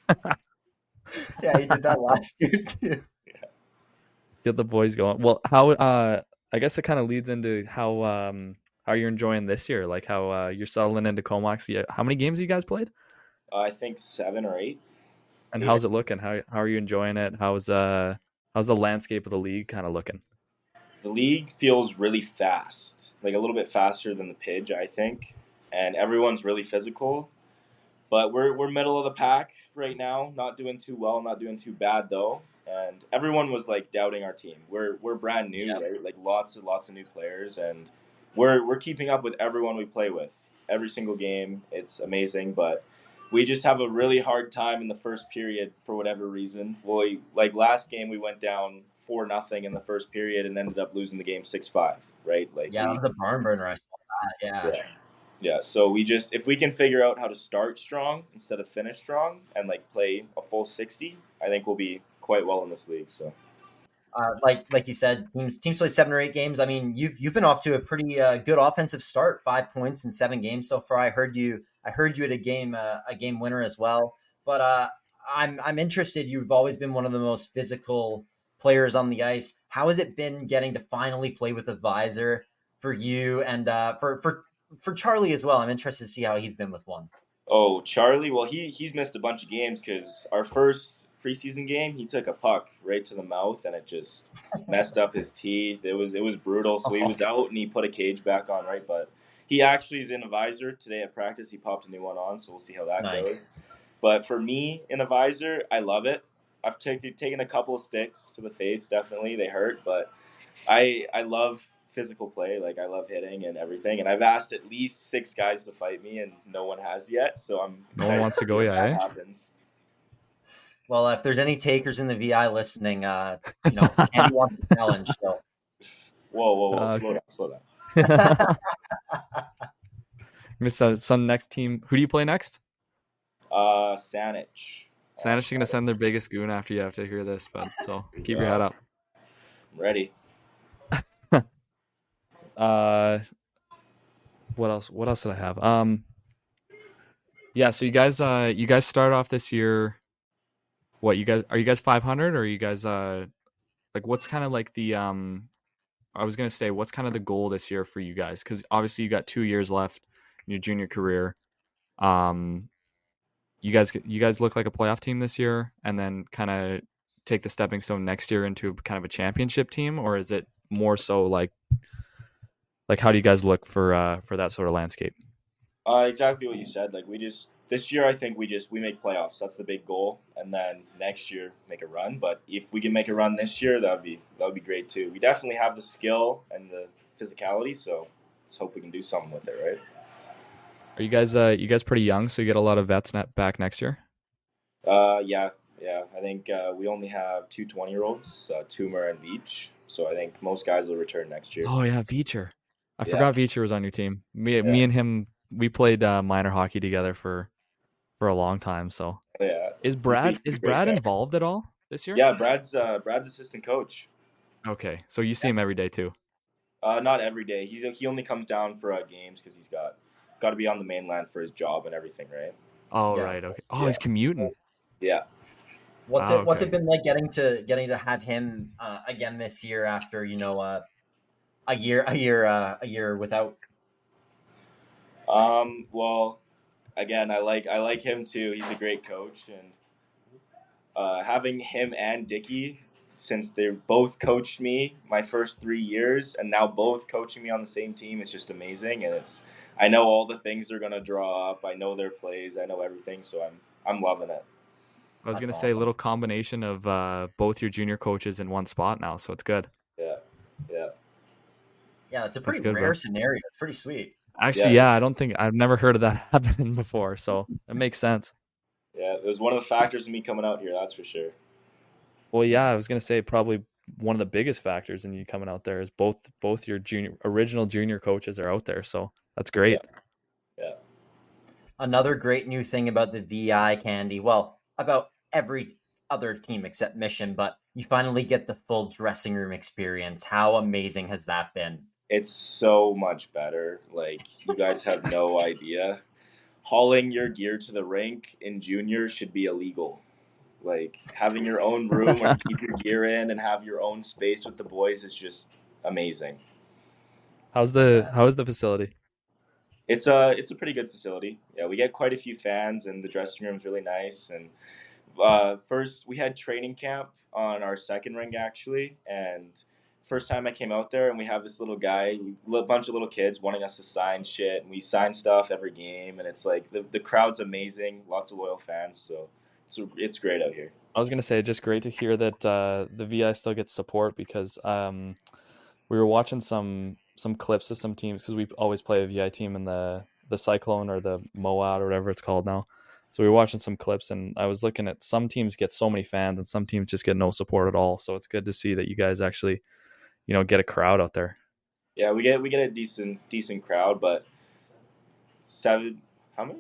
[SPEAKER 1] Yeah, he did that last year too.
[SPEAKER 2] Get the boys going. Well, how I guess it kind of leads into how you're enjoying this year, like how you're settling into Comox. Yeah, how many games have you guys played?
[SPEAKER 3] I think 7 or 8.
[SPEAKER 2] And
[SPEAKER 3] Eight.
[SPEAKER 2] how's it looking? How are you enjoying it? How's the landscape of the league kind of looking?
[SPEAKER 3] The league feels really fast, like a little bit faster than the Pidge, I think, and everyone's really physical. But we're middle of the pack right now, not doing too well, not doing too bad though. And everyone was like doubting our team. We're brand new,
[SPEAKER 1] Yeah.
[SPEAKER 3] right? Like lots of new players, and we're keeping up with everyone we play with. Every single game, it's amazing, but we just have a really hard time in the first period for whatever reason. Like last game, we went down 4-0 in the first period and ended up losing the game 6-5. Right? Like
[SPEAKER 1] Yeah, that was a barn burner. I saw that. Yeah.
[SPEAKER 3] yeah. Yeah, so we just if we can figure out how to start strong instead of finish strong and like play a full 60, I think we'll be quite well in this league. So
[SPEAKER 1] Like you said, teams play 7 or 8 games. I mean, you've been off to a pretty good offensive start. 5 points in 7 games so far. I heard you at a game winner as well. But I'm interested. You've always been one of the most physical players on the ice. How has it been getting to finally play with a visor for you and for Charlie as well? I'm interested to see how he's been with one.
[SPEAKER 3] oh, Charlie, well he's missed a bunch of games because our first preseason game he took a puck right to the mouth and it just messed up his teeth. It was brutal. So he was out and he put a cage back on, right? But he actually is in a visor today at practice. He popped a new one on, so we'll see how that
[SPEAKER 1] Nice.
[SPEAKER 3] goes. But for me in a visor, I love it. I've taken a couple of sticks to the face. Definitely, they hurt, but I love physical play. Like I love hitting and everything. And I've asked at least 6 guys to fight me, and no one has yet. So I'm
[SPEAKER 2] No one
[SPEAKER 3] excited
[SPEAKER 2] wants
[SPEAKER 3] to
[SPEAKER 2] to
[SPEAKER 3] see
[SPEAKER 2] go
[SPEAKER 3] if
[SPEAKER 2] yet,
[SPEAKER 3] that
[SPEAKER 2] eh?
[SPEAKER 3] happens.
[SPEAKER 1] Well, if there's any takers in the VI listening, Andy wants a challenge. So
[SPEAKER 3] Whoa! Slow
[SPEAKER 2] Okay.
[SPEAKER 3] down, slow down.
[SPEAKER 2] Miss some next team. Who do you play next?
[SPEAKER 3] Saanich.
[SPEAKER 2] Sanish is gonna send their biggest goon after you after hear this, bud. So keep your head up.
[SPEAKER 3] I'm ready.
[SPEAKER 2] uh, what else? What else did I have? Yeah. So you guys start off this year. What you guys 500 or are you guys like what's kind of like the I was gonna say what's kind of the goal this year for you guys? Because obviously you got 2 years left in your junior career. Um, you guys look like a playoff team this year, and then kind of take the stepping stone next year into kind of a championship team, or is it more so like how do you guys look for that sort of landscape?
[SPEAKER 3] Exactly what you said. Like we just this year, I think we make playoffs. That's the big goal, and then next year make a run. But if we can make a run this year, that would be great too. We definitely have the skill and the physicality, so let's hope we can do something with it, right?
[SPEAKER 2] Are you guys pretty young, so you get a lot of vets back next year?
[SPEAKER 3] Yeah, yeah. I think we only have two 20-year-olds, Toomer and Veach. So I think most guys will return next year.
[SPEAKER 2] Oh yeah, VIJHL. I
[SPEAKER 3] Yeah.
[SPEAKER 2] forgot VIJHL was on your team. Me and him, we played minor hockey together for a long time. So
[SPEAKER 3] Yeah.
[SPEAKER 2] is
[SPEAKER 3] He's a great
[SPEAKER 2] Brad
[SPEAKER 3] guy.
[SPEAKER 2] involved at all this year?
[SPEAKER 3] Yeah, Brad's assistant coach.
[SPEAKER 2] Okay, so you see him every day too.
[SPEAKER 3] Not every day. He only comes down for games because he's got to be on the mainland for his job and everything, right?
[SPEAKER 2] Oh,
[SPEAKER 1] Yeah.
[SPEAKER 2] right. Okay. Oh,
[SPEAKER 3] Yeah.
[SPEAKER 2] he's commuting.
[SPEAKER 3] Yeah.
[SPEAKER 1] What's
[SPEAKER 2] Wow,
[SPEAKER 1] it What's
[SPEAKER 2] okay.
[SPEAKER 1] it been like getting to have him again this year after a year without?
[SPEAKER 3] Well, again, I like him too. He's a great coach, and having him and Dicky, since they both coached me my first 3 years, and now both coaching me on the same team, is just amazing. And I know all the things they're gonna draw up. I know their plays. I know everything. So I'm loving it.
[SPEAKER 2] I was
[SPEAKER 1] That's
[SPEAKER 2] gonna say a
[SPEAKER 1] awesome.
[SPEAKER 2] little combination of both your junior coaches in one spot now, so it's good.
[SPEAKER 3] Yeah. Yeah.
[SPEAKER 1] Yeah, it's a
[SPEAKER 2] That's
[SPEAKER 1] pretty
[SPEAKER 2] good,
[SPEAKER 1] rare
[SPEAKER 2] bro.
[SPEAKER 1] scenario. It's pretty sweet.
[SPEAKER 2] Actually,
[SPEAKER 3] Yeah.
[SPEAKER 2] yeah, I've never heard of that happening before, so it makes sense.
[SPEAKER 3] Yeah. It was one of the factors of me coming out here. That's for sure.
[SPEAKER 2] Well, yeah, I was gonna say probably one of the biggest factors in you coming out there is both your original junior coaches are out there, so that's
[SPEAKER 3] Yeah.
[SPEAKER 2] great.
[SPEAKER 3] Yeah.
[SPEAKER 1] Another great new thing about the VI Candy, well, about every other team except Mission, but you finally get the full dressing room experience. How amazing has that been?
[SPEAKER 3] It's so much better. Like, you guys have no idea. Hauling your gear to the rink in junior should be illegal. Like, having your own room where you keep your gear in and have your own space with the boys is just amazing.
[SPEAKER 2] How is the facility?
[SPEAKER 3] It's a pretty good facility. Yeah, we get quite a few fans, and the dressing room's really nice. And first we had training camp on our second rink actually, and first time I came out there, and we have this little guy, a bunch of little kids wanting us to sign shit, and we sign stuff every game, and it's like the crowd's amazing, lots of loyal fans, so it's great out here.
[SPEAKER 2] I was gonna say just great to hear that the VI still gets support because we were watching some clips of some teams because we always play a VI team in the Cyclone or the Moat or whatever it's called now. So we were watching some clips and I was looking at some teams get so many fans and some teams just get no support at all. So it's good to see that you guys actually, get a crowd out there.
[SPEAKER 3] Yeah, we get a decent crowd, but seven how many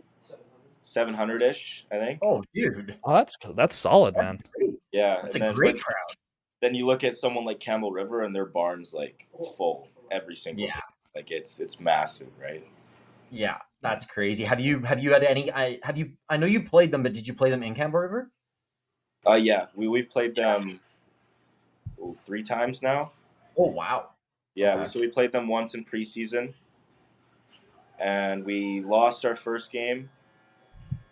[SPEAKER 3] 700ish I think.
[SPEAKER 1] Oh, dude,
[SPEAKER 2] Oh, that's solid,
[SPEAKER 1] that's
[SPEAKER 2] man.
[SPEAKER 1] great.
[SPEAKER 3] Yeah,
[SPEAKER 1] That's
[SPEAKER 3] and
[SPEAKER 1] a
[SPEAKER 3] then
[SPEAKER 1] great crowd.
[SPEAKER 3] then you look at someone like Campbell River, and their barn's like full every single
[SPEAKER 1] Yeah,
[SPEAKER 3] game. Like, it's massive, right?
[SPEAKER 1] yeah, that's crazy. Have you had any? I know you played them, but did you play them in Campbell River?
[SPEAKER 3] Yeah, we've played them 3 times now.
[SPEAKER 1] Oh wow.
[SPEAKER 3] Yeah,
[SPEAKER 1] Okay.
[SPEAKER 3] we played them once in preseason, and we lost our first game.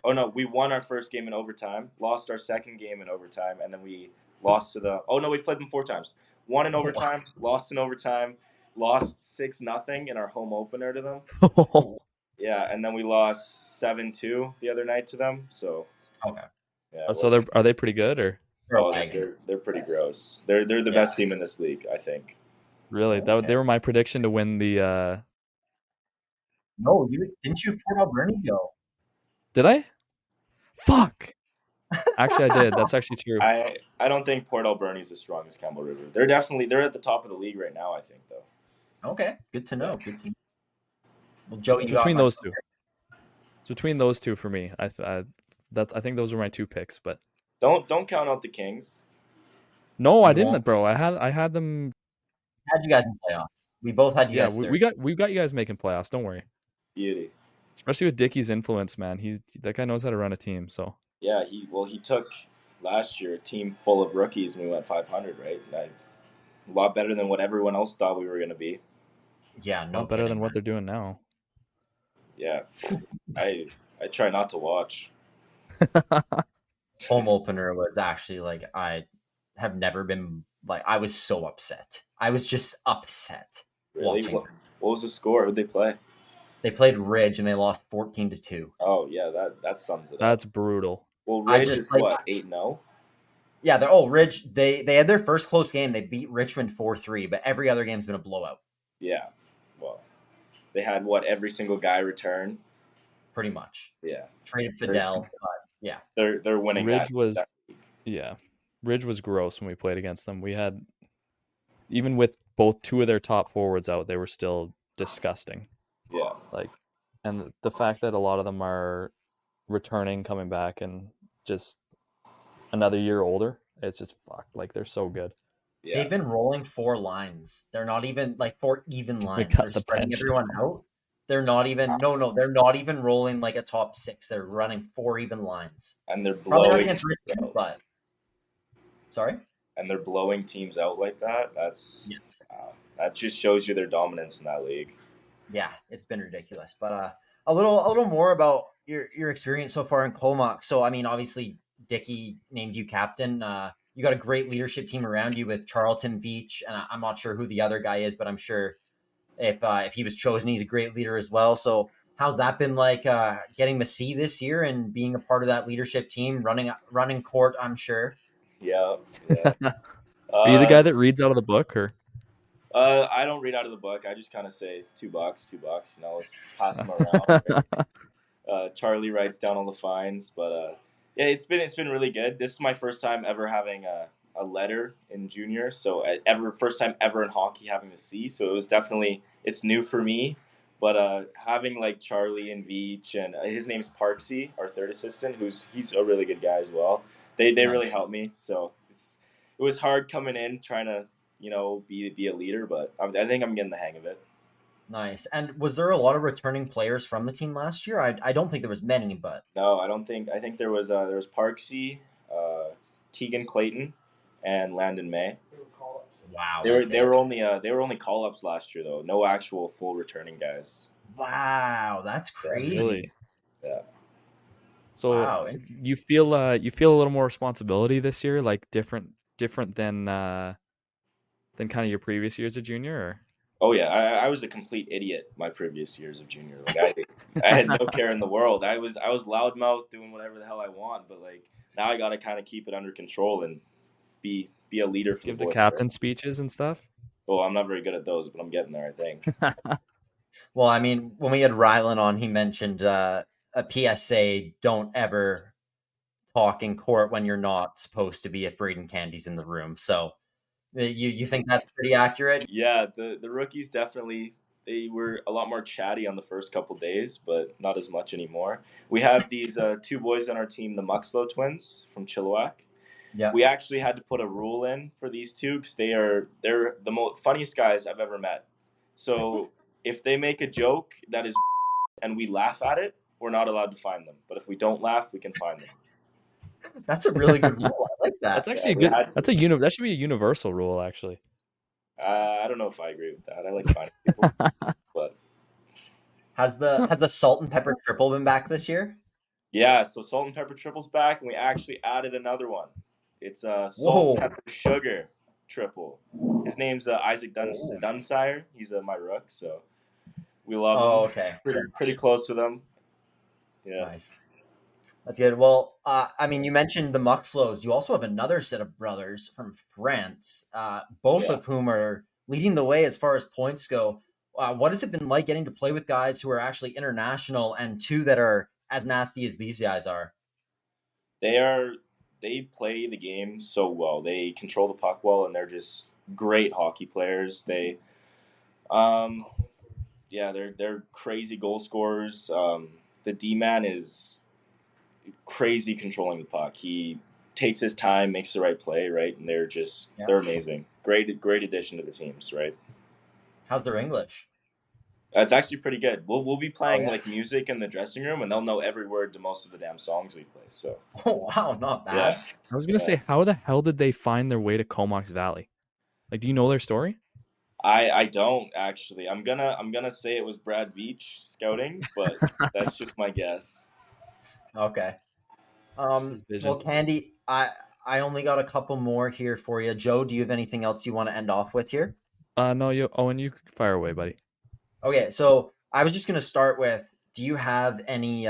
[SPEAKER 3] Oh no, we won our first game in overtime, lost our second game in overtime, and then we lost to the. Oh no, we played them 4 times. Won in
[SPEAKER 1] Oh wow.
[SPEAKER 3] overtime, lost in overtime, lost 6-0 in our home opener to them.
[SPEAKER 1] Oh,
[SPEAKER 3] Yeah, and then we lost 7-2 the other night to them. So
[SPEAKER 1] okay.
[SPEAKER 3] yeah, it
[SPEAKER 2] So
[SPEAKER 3] was.
[SPEAKER 2] are they pretty good or
[SPEAKER 1] They're a
[SPEAKER 3] Oh,
[SPEAKER 1] wagon.
[SPEAKER 3] they're pretty gross. They're the
[SPEAKER 1] Yeah.
[SPEAKER 3] best team in this league, I think.
[SPEAKER 2] really?
[SPEAKER 1] Okay.
[SPEAKER 2] They were my prediction to win the.
[SPEAKER 1] No, you didn't you Fort Alberni go?
[SPEAKER 2] Did I? Fuck. Actually, I did. That's actually true.
[SPEAKER 3] I don't think Port Alberni's as strong as Campbell River. They're at the top of the league right now, I think though.
[SPEAKER 1] Okay, good to know.
[SPEAKER 3] Yeah.
[SPEAKER 1] Good to know. Well, Joe,
[SPEAKER 2] It's
[SPEAKER 1] you got
[SPEAKER 2] between
[SPEAKER 1] my
[SPEAKER 2] those two. It's between those two for me. I think those were my two picks, but
[SPEAKER 3] Don't count out the Kings.
[SPEAKER 2] no, I
[SPEAKER 1] We won't.
[SPEAKER 2] didn't, bro. I had them.
[SPEAKER 1] Had you guys in playoffs. We both had you
[SPEAKER 2] Yeah,
[SPEAKER 1] guys third.
[SPEAKER 2] we got you guys making playoffs. Don't worry.
[SPEAKER 3] Beauty.
[SPEAKER 2] Especially with Dickie's influence, man. That guy knows how to run a team. So
[SPEAKER 3] Yeah, he took last year a team full of rookies and we went 500, right? A lot better than what everyone else thought we were going to be.
[SPEAKER 1] Yeah,
[SPEAKER 2] a
[SPEAKER 1] no
[SPEAKER 2] lot better
[SPEAKER 1] kidding.
[SPEAKER 2] than what they're doing now.
[SPEAKER 3] Yeah, I try not to watch.
[SPEAKER 1] Home opener was actually like I have never been like I was so upset. I was just upset
[SPEAKER 3] Really,
[SPEAKER 1] watching.
[SPEAKER 3] what was the score? Who'd they play?
[SPEAKER 1] They played Ridge and they lost 14-2.
[SPEAKER 3] Oh yeah, that sums it up.
[SPEAKER 2] That's brutal.
[SPEAKER 3] Well,
[SPEAKER 1] I
[SPEAKER 3] Ridge
[SPEAKER 1] just
[SPEAKER 3] is
[SPEAKER 1] like
[SPEAKER 3] what 8-0.
[SPEAKER 1] yeah, Ridge. They had their first close game. They beat Richmond 4-3, but every other game's been a blowout.
[SPEAKER 3] Yeah, well, they had what every single guy return.
[SPEAKER 1] Pretty much.
[SPEAKER 3] Yeah,
[SPEAKER 1] Traded Fidel, but yeah.
[SPEAKER 3] they're winning.
[SPEAKER 2] Ridge was
[SPEAKER 3] that.
[SPEAKER 2] yeah. Ridge was gross when we played against them. We had even with both two of their top forwards out, they were still disgusting.
[SPEAKER 3] Yeah.
[SPEAKER 2] Like, and the fact that a lot of them are returning, coming back, and just another year older, it's just fucked. Like, they're so good.
[SPEAKER 3] Yeah.
[SPEAKER 1] They've been rolling 4 lines. They're not even like 4 even
[SPEAKER 2] They
[SPEAKER 1] lines.
[SPEAKER 2] cut
[SPEAKER 1] They're
[SPEAKER 2] the
[SPEAKER 1] spreading
[SPEAKER 2] bench
[SPEAKER 1] everyone out. They're not even they're not even rolling like a top 6. They're running 4 even lines.
[SPEAKER 3] And they're
[SPEAKER 1] Probably not
[SPEAKER 3] blowing
[SPEAKER 1] against
[SPEAKER 3] teams
[SPEAKER 1] Richmond,
[SPEAKER 3] out.
[SPEAKER 1] but sorry.
[SPEAKER 3] And they're blowing teams out like that.
[SPEAKER 1] Yes.
[SPEAKER 3] That just shows you their dominance in that league.
[SPEAKER 1] Yeah, it's been ridiculous. But a little more about your experience so far in Comox. So I mean, obviously Dickey named you captain. You got a great leadership team around you with Charlton Beach, and I'm not sure who the other guy is, but I'm sure if he was chosen, he's a great leader as well. So how's that been like getting to see this year and being a part of that leadership team, running court? I'm sure.
[SPEAKER 3] Yeah.
[SPEAKER 2] Are you the guy that reads out of the book, or?
[SPEAKER 3] I don't read out of the book. I just kind of say $2, $2. You know, let's pass them around. Right? Charlie writes down all the fines, but yeah, it's been really good. This is my first time ever having a letter in junior, so first time ever in hockey having the C. So it was definitely it's new for me. But having like Charlie and Veach and his name's Parksy, our third assistant, he's a really good guy as well. They
[SPEAKER 1] Nice.
[SPEAKER 3] really helped me. So it was hard coming in trying to be a leader, but I think I'm getting the hang of it.
[SPEAKER 1] Nice. And was there a lot of returning players from the team last year? I don't think there was many, but
[SPEAKER 3] No, I don't think. I think there was Parksy, Tegan Clayton, and Landon May.
[SPEAKER 1] wow,
[SPEAKER 3] They were only call ups last year though. No actual full returning guys.
[SPEAKER 1] wow, that's crazy.
[SPEAKER 2] Really?
[SPEAKER 3] Yeah.
[SPEAKER 2] So
[SPEAKER 1] Wow.
[SPEAKER 2] you feel a little more responsibility this year, like different than kind of your previous years of junior, or?
[SPEAKER 3] Oh yeah, I was a complete idiot my previous years of junior. Like I had no care in the world. I was loudmouth doing whatever the hell I want, but like now I got to kind of keep it under control and be a leader for
[SPEAKER 2] Give
[SPEAKER 3] the
[SPEAKER 2] the
[SPEAKER 3] boys.
[SPEAKER 2] captain speeches and stuff.
[SPEAKER 3] Oh, I'm not very good at those, but I'm getting there, I think.
[SPEAKER 1] Well, I mean, when we had Rylan on, he mentioned a PSA: don't ever talk in court when you're not supposed to be if Brayden Candy's in the room. So you think that's pretty accurate?
[SPEAKER 3] Yeah, the rookies definitely they were a lot more chatty on the first couple days, but not as much anymore. We have these 2 boys on our team, the Muxlow twins from Chilliwack.
[SPEAKER 1] Yeah.
[SPEAKER 3] We actually had to put a rule in for these 2 because they're the funniest guys I've ever met. So if they make a joke that is and we laugh at it, we're not allowed to find them. But if we don't laugh, we can find them.
[SPEAKER 1] That's a really good rule. I like that.
[SPEAKER 2] That's actually
[SPEAKER 3] Yeah,
[SPEAKER 2] good. That's that should be a universal rule, actually.
[SPEAKER 3] I don't know if I agree with that. I like finding people, but
[SPEAKER 1] Has the salt and pepper triple been back this year?
[SPEAKER 3] yeah. So salt and pepper triple's back, and we actually added another one. It's a
[SPEAKER 1] Whoa.
[SPEAKER 3] salt, pepper, sugar triple. His name's Isaac Dunsire. He's my rook, so we love him.
[SPEAKER 1] Okay.
[SPEAKER 3] Pretty close with him. Yeah.
[SPEAKER 1] Nice. That's good. Well, I mean, you mentioned the Muxlows. You also have another set of brothers from France, both of whom are leading the way as far as points go. What has it been like getting to play with guys who are actually international and 2 that are as nasty as these guys are?
[SPEAKER 3] They play the game so well. They control the puck well, and they're just great hockey players. They're crazy goal scorers. The D-man is crazy controlling the puck. He takes his time, makes the right play, right? And they're amazing. Great addition to the teams, right?
[SPEAKER 1] How's their English?
[SPEAKER 3] It's actually pretty good. We'll be playing like music in the dressing room, and they'll know every word to most of the damn songs we play. So.
[SPEAKER 1] Oh wow, not bad.
[SPEAKER 3] Yeah.
[SPEAKER 2] I was gonna say, how the hell did they find their way to Comox Valley? Like, do you know their story?
[SPEAKER 3] I don't actually. I'm gonna say it was Brad Veach scouting, but that's just my guess.
[SPEAKER 1] Okay.
[SPEAKER 2] his vision.
[SPEAKER 1] Well, Candy, I only got a couple more here for you. Joe, do you have anything else you want to end off with here?
[SPEAKER 2] No, Owen, you fire away, buddy.
[SPEAKER 1] Okay, so I was just going to start with, do you have any,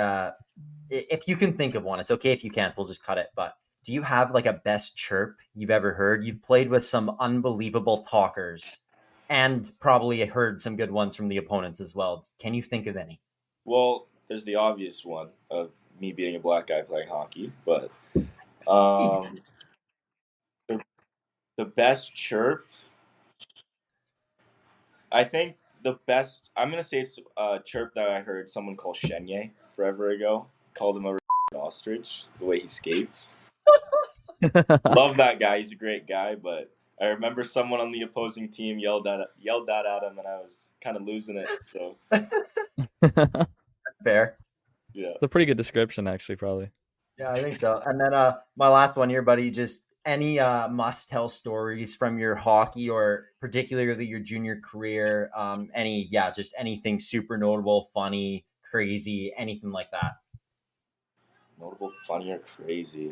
[SPEAKER 1] if you can think of one, it's okay if you can't, we'll just cut it, but do you have like a best chirp you've ever heard? You've played with some unbelievable talkers and probably heard some good ones from the opponents as well. Can you think of any?
[SPEAKER 3] Well, there's the obvious one of me being a black guy playing hockey, but the best chirp, I think the best. I'm gonna say it's a chirp that I heard someone call Shenye forever ago. Called him a ostrich. The way he skates. Love that guy. He's a great guy, but I remember someone on the opposing team yelled that at him, and I was kind of losing it. So
[SPEAKER 1] Fair.
[SPEAKER 3] yeah.
[SPEAKER 2] It's a pretty good description, actually, probably.
[SPEAKER 1] Yeah, I think so. And then my last one here, buddy, just any must-tell stories from your hockey or particularly your junior career. Just anything super notable, funny, crazy, anything like that.
[SPEAKER 3] Notable, funny, or crazy?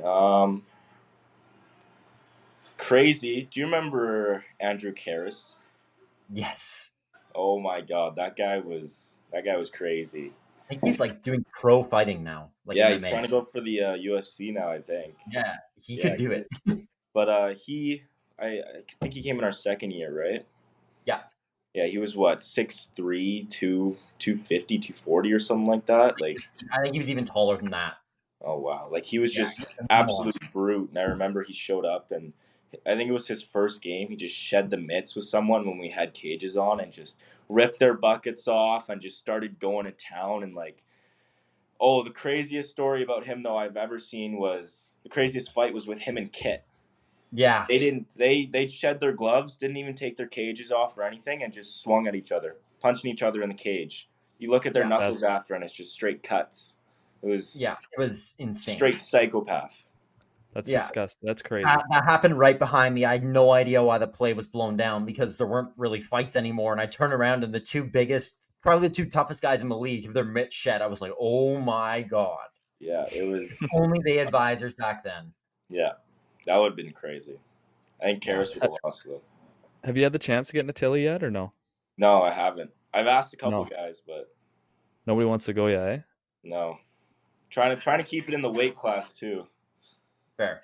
[SPEAKER 3] Crazy. Do you remember Andrew Karras?
[SPEAKER 1] Yes.
[SPEAKER 3] Oh my God, that guy was crazy.
[SPEAKER 1] I think he's like doing pro fighting now. Like
[SPEAKER 3] Yeah,
[SPEAKER 1] MMA.
[SPEAKER 3] he's trying to go for the UFC now, I think.
[SPEAKER 1] Yeah, he could do it.
[SPEAKER 3] But I think he came in our second year, right?
[SPEAKER 1] Yeah.
[SPEAKER 3] Yeah, he was what, 6'3", 250, 240 or something like that. Like,
[SPEAKER 1] I think he was even taller than that.
[SPEAKER 3] oh wow, like he was just absolute brute. And I remember he showed up, and I think it was his first game. He just shed the mitts with someone when we had cages on, and just ripped their buckets off, and just started going to town. And like, oh, the craziest story about him though I've ever seen was the craziest fight was with him and Kit.
[SPEAKER 1] Yeah.
[SPEAKER 3] They shed their gloves, didn't even take their cages off or anything, and just swung at each other, punching each other in the cage. You look at their knuckles after, and it's just straight cuts. It was
[SPEAKER 1] insane.
[SPEAKER 3] Straight psychopath.
[SPEAKER 2] That's disgusting. That's crazy.
[SPEAKER 1] That happened right behind me. I had no idea why the play was blown down because there weren't really fights anymore. And I turned around and the two biggest, probably the two toughest guys in the league, have their mitts shed. I was like, oh my God.
[SPEAKER 3] Yeah, it was.
[SPEAKER 1] Only they had visors back then.
[SPEAKER 3] Yeah, that would have been crazy. I think Karras would have lost though.
[SPEAKER 2] Have you had the chance to get into Tilly yet or no?
[SPEAKER 3] No, I haven't. I've asked a couple guys, but
[SPEAKER 2] nobody wants to go yet, eh?
[SPEAKER 3] No. Trying to keep it in the weight class too.
[SPEAKER 1] Fair.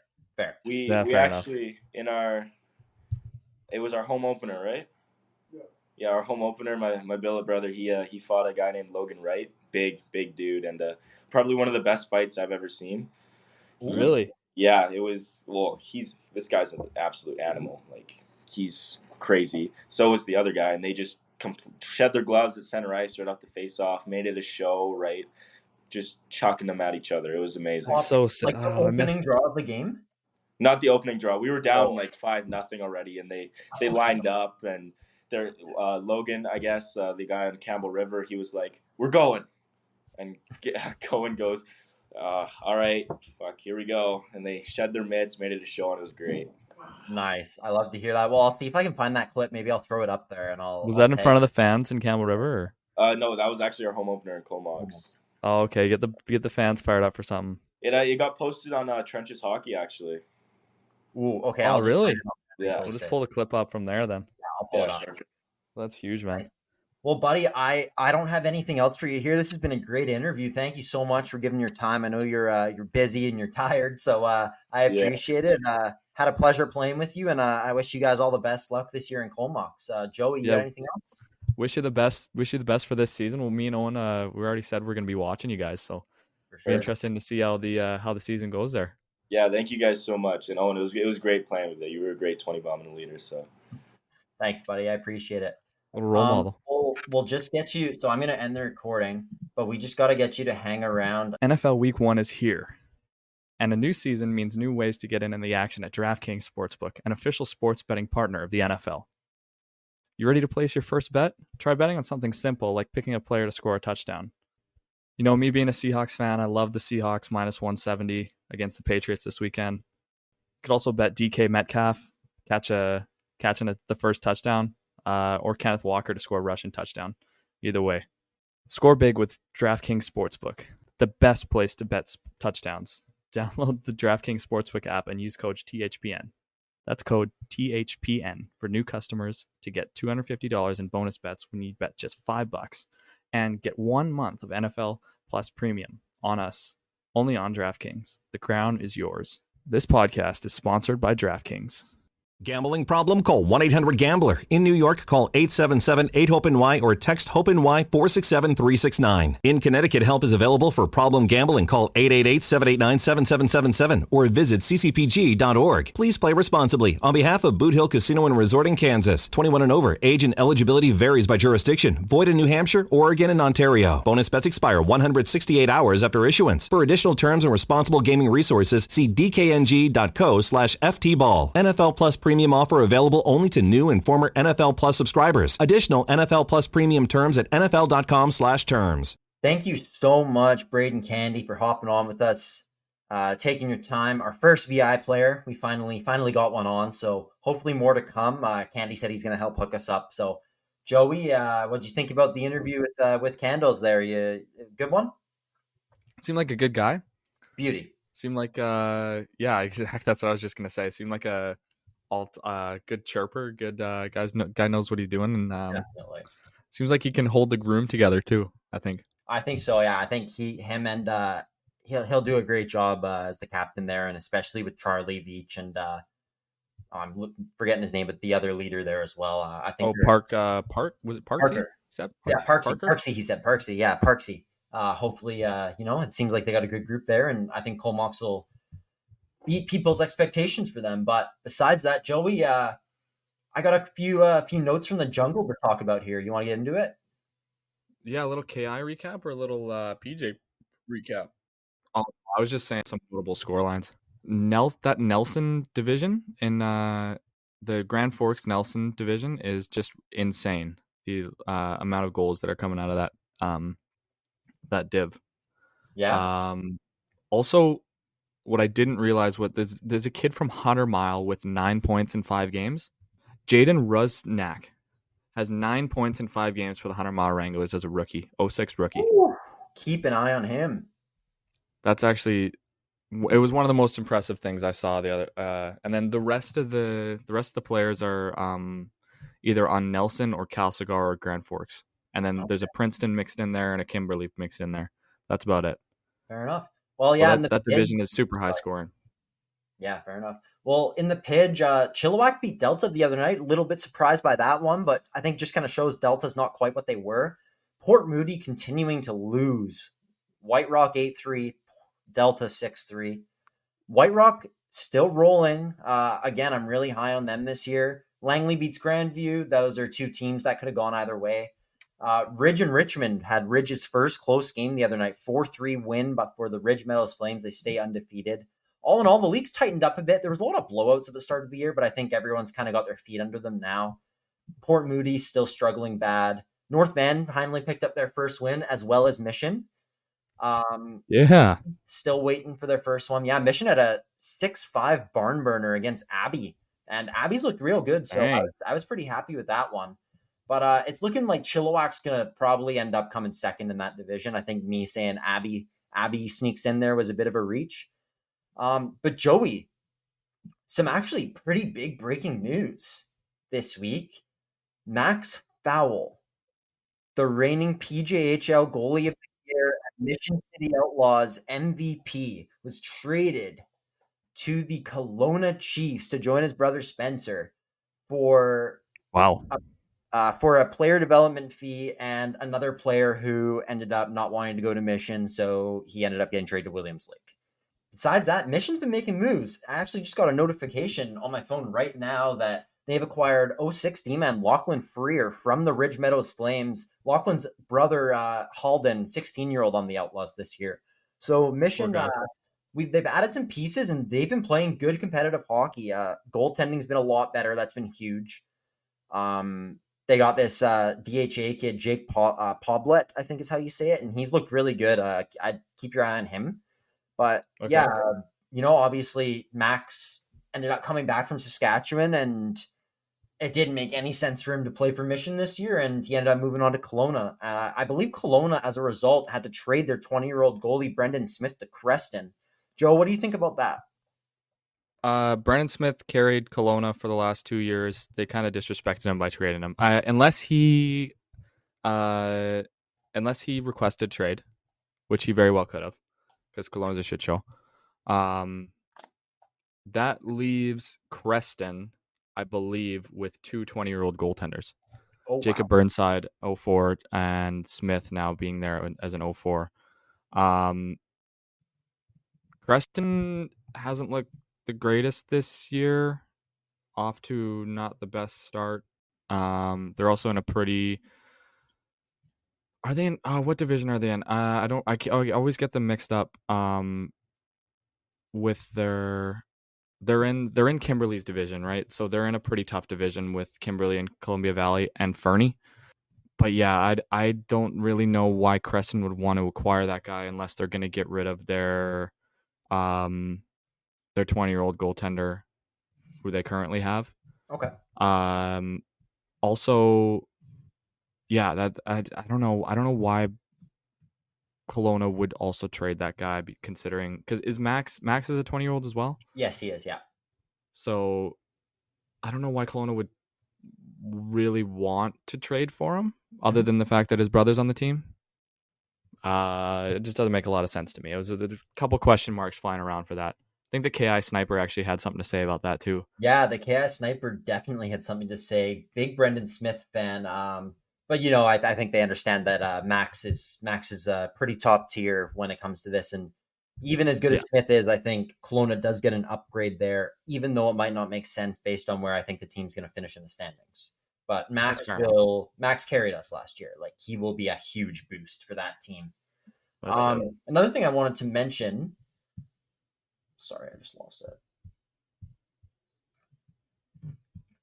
[SPEAKER 3] We actually enough. It was our home opener, right? Yeah, our home opener. My billet brother, he fought a guy named Logan Wright, big dude, and probably one of the best fights I've ever seen.
[SPEAKER 2] Really?
[SPEAKER 3] Yeah, it was. Well, this guy's an absolute animal. Like, he's crazy. So was the other guy, and they just shed their gloves at center ice right off the face-off, made it a show, right? Just chucking them at each other. It was amazing.
[SPEAKER 2] That's so sick.
[SPEAKER 1] Like the opening draw of the game?
[SPEAKER 3] Not the opening draw. We were down like 5-0 already, and they lined up, and Logan, I guess, the guy on Campbell River, he was like, "We're going," and Cohen goes, "All right, fuck, here we go," and they shed their mitts, made it a show, and it was great.
[SPEAKER 1] Nice. I love to hear that. Well, I'll see if I can find that clip. Maybe I'll throw it up there, and
[SPEAKER 2] Was that in front of the fans in Campbell River?
[SPEAKER 3] Or? No, that was actually our home opener in Comox.
[SPEAKER 2] Oh, okay. Get the fans fired up for something.
[SPEAKER 3] It got posted on Trenches Hockey actually.
[SPEAKER 1] Ooh, okay.
[SPEAKER 2] Oh, really?
[SPEAKER 3] Yeah.
[SPEAKER 2] We'll just pull the clip up from there then.
[SPEAKER 1] Yeah, I'll pull it up.
[SPEAKER 3] Sure.
[SPEAKER 2] Well, that's huge, man.
[SPEAKER 1] Nice. Well, buddy, I don't have anything else for you here. This has been a great interview. Thank you so much for giving your time. I know you're busy and you're tired, so I appreciate it. Had a pleasure playing with you, and I wish you guys all the best luck this year in Comox. Joey, you got anything else?
[SPEAKER 2] Wish you the best. Wish you the best for this season. Well, me and Owen, we already said we're going to be watching you guys, so it'll be interesting to see how the season goes there.
[SPEAKER 3] Yeah, thank you guys so much. And Owen, it was great playing with you. You were a great 20-bomb leader. So,
[SPEAKER 1] thanks, buddy. I appreciate it.
[SPEAKER 2] A role model.
[SPEAKER 1] We'll just get you. So I'm going to end the recording, but we just got to get you to hang around.
[SPEAKER 2] NFL Week 1 is here, and a new season means new ways to get in the action at DraftKings Sportsbook, an official sports betting partner of the NFL. You ready to place your first bet? Try betting on something simple like picking a player to score a touchdown. You know, me being a Seahawks fan, I love the Seahawks minus 170 against the Patriots this weekend. You could also bet DK Metcalf catching the first touchdown, or Kenneth Walker to score a rushing touchdown. Either way, score big with DraftKings Sportsbook, the best place to bet touchdowns. Download the DraftKings Sportsbook app and use code THPN. That's code THPN for new customers to get $250 in bonus bets when you bet just $5 and get 1 month of NFL Plus Premium on us, only on DraftKings. The crown is yours. This podcast is sponsored by DraftKings.
[SPEAKER 4] Gambling problem? Call 1-800-GAMBLER. In New York, call 877-8-HOPE-NY or text HOPE-NY 467-369. In Connecticut, help is available for problem gambling. Call 888-789-7777 or visit ccpg.org. Please play responsibly. On behalf of Boot Hill Casino and Resort in Kansas, 21 and over, age and eligibility varies by jurisdiction. Void in New Hampshire, Oregon, and Ontario. Bonus bets expire 168 hours after issuance. For additional terms and responsible gaming resources, see dkng.co/ftball. NFL Plus Premium offer available only to new and former NFL Plus subscribers. Additional NFL Plus Premium terms at nfl.com/terms.
[SPEAKER 1] Thank you so much, Brayden Candy, for hopping on with us, taking your time. Our first VI player, we finally got one on, so hopefully more to come. Candy said he's going to help hook us up. So, Joey, what did you think about the interview with Candles there? You good one?
[SPEAKER 2] Seemed like a good guy.
[SPEAKER 1] Beauty.
[SPEAKER 2] Seemed like yeah, exactly. That's what I was just gonna say. Seemed like a good chirper, good guy knows what he's doing, and
[SPEAKER 1] Definitely.
[SPEAKER 2] seems like he can hold the room together too. I think
[SPEAKER 1] so. Yeah, I think him and he'll do a great job as the captain there, and especially with Charlie Veach and I'm forgetting his name, but the other leader there as well. I think
[SPEAKER 2] Park was it Parksy?
[SPEAKER 1] Parker. Yeah, Parksy. He said Parksy. Yeah, Parksy. Hopefully, it seems like they got a good group there, and I think Comox will beat people's expectations for them. But besides that, Joey, I got a few notes from the jungle to talk about here. You want to get into it?
[SPEAKER 2] Yeah, a little KI recap or a little PJ recap. I was just saying some notable scorelines. That Nelson division in the Grand Forks Nelson division is just insane. The amount of goals that are coming out of that div.
[SPEAKER 1] Yeah.
[SPEAKER 2] Also, what I didn't realize there's a kid from 100 Mile with 9 points in 5 games. Jaden Rusnak has 9 points in 5 games for the 100 Mile Wranglers as a rookie, 06 rookie.
[SPEAKER 1] Ooh, keep an eye on him.
[SPEAKER 2] That's actually, it was one of the most impressive things I saw the other. And then the rest of the players are either on Nelson or Calcigar or Grand Forks. And then there's a Princeton mixed in there and a Kimberly mixed in there. That's about it.
[SPEAKER 1] Fair enough. Well, yeah,
[SPEAKER 2] so that division is super high scoring.
[SPEAKER 1] Yeah, fair enough. Well, in the Pidge, Chilliwack beat Delta the other night. A little bit surprised by that one, but I think just kind of shows Delta's not quite what they were. Port Moody continuing to lose. White Rock 8-3, Delta 6-3. White Rock still rolling. Again, I'm really high on them this year. Langley beats Grandview. Those are two teams that could have gone either way. Ridge and Richmond had Ridge's first close game the other night, 4-3 win, but for the Ridge Meadows Flames, they stay undefeated. All in all, the league's tightened up a bit. There was a lot of blowouts at the start of the year, but I think everyone's kind of got their feet under them now. Port Moody still struggling bad. North Bend finally picked up their first win, as well as Mission.
[SPEAKER 2] Yeah.
[SPEAKER 1] Still waiting for their first one. Yeah, Mission had a 6-5 barn burner against Abbey, and Abbey's looked real good, so I was pretty happy with that one. But it's looking like Chilliwack's going to probably end up coming second in that division. I think me saying Abbey sneaks in there was a bit of a reach. But Joey, some actually pretty big breaking news this week. Max Fowle, the reigning PJHL goalie of the year at Mission City Outlaws MVP, was traded to the Kelowna Chiefs to join his brother Spencer for a player development fee and another player who ended up not wanting to go to Mission, so he ended up getting traded to Williams Lake. Besides that, Mission's been making moves. I actually just got a notification on my phone right now that they've acquired 06 D-man Lachlan Freer from the Ridge Meadows Flames. Lachlan's brother, Halden, 16-year-old on the Outlaws this year. So Mission, they've added some pieces, and they've been playing good competitive hockey. Goaltending's been a lot better. That's been huge. They got this DHA kid, Jake Poblet, I think is how you say it, and he's looked really good. I'd keep your eye on him. But obviously Max ended up coming back from Saskatchewan, and it didn't make any sense for him to play for Mission this year, and he ended up moving on to Kelowna. I believe Kelowna, as a result, had to trade their 20-year-old goalie Brendan Smith to Creston. Joe, what do you think about that?
[SPEAKER 2] Brendan Smith carried Kelowna for the last 2 years. They kind of disrespected him by trading him. Unless he requested trade, which he very well could have, because Kelowna's a shit show. That leaves Creston. I believe, with two 20-year-old goaltenders.
[SPEAKER 1] Oh,
[SPEAKER 2] Jacob
[SPEAKER 1] wow.
[SPEAKER 2] Burnside, 04, and Smith now being there as an 04. Creston hasn't looked the greatest this year, off to not the best start. They're also in a pretty... Are they in... what division are they in? I always get them mixed up with their... They're in Kimberly's division, right? So they're in a pretty tough division with Kimberly and Columbia Valley and Fernie. But yeah, I don't really know why Crescent would want to acquire that guy unless they're going to get rid of their 20-year-old goaltender who they currently have.
[SPEAKER 1] Okay.
[SPEAKER 2] Also, yeah, that I don't know why Kelowna would also trade that guy, considering, because is Max is a 20-year-old as well?
[SPEAKER 1] Yes, he is. Yeah.
[SPEAKER 2] So I don't know why Kelowna would really want to trade for him, other than the fact that his brother's on the team. It just doesn't make a lot of sense to me. It was a couple question marks flying around for that. I think the KI Sniper actually had something to say about that too.
[SPEAKER 1] Yeah, the KI Sniper definitely had something to say. Big Brendan Smith fan. But I think they understand that Max is pretty top tier when it comes to this, and even as good as Smith is, I think Kelowna does get an upgrade there, even though it might not make sense based on where I think the team's going to finish in the standings. But Max carried us last year. Like, he will be a huge boost for that team. Another thing I wanted to mention. Sorry, I just lost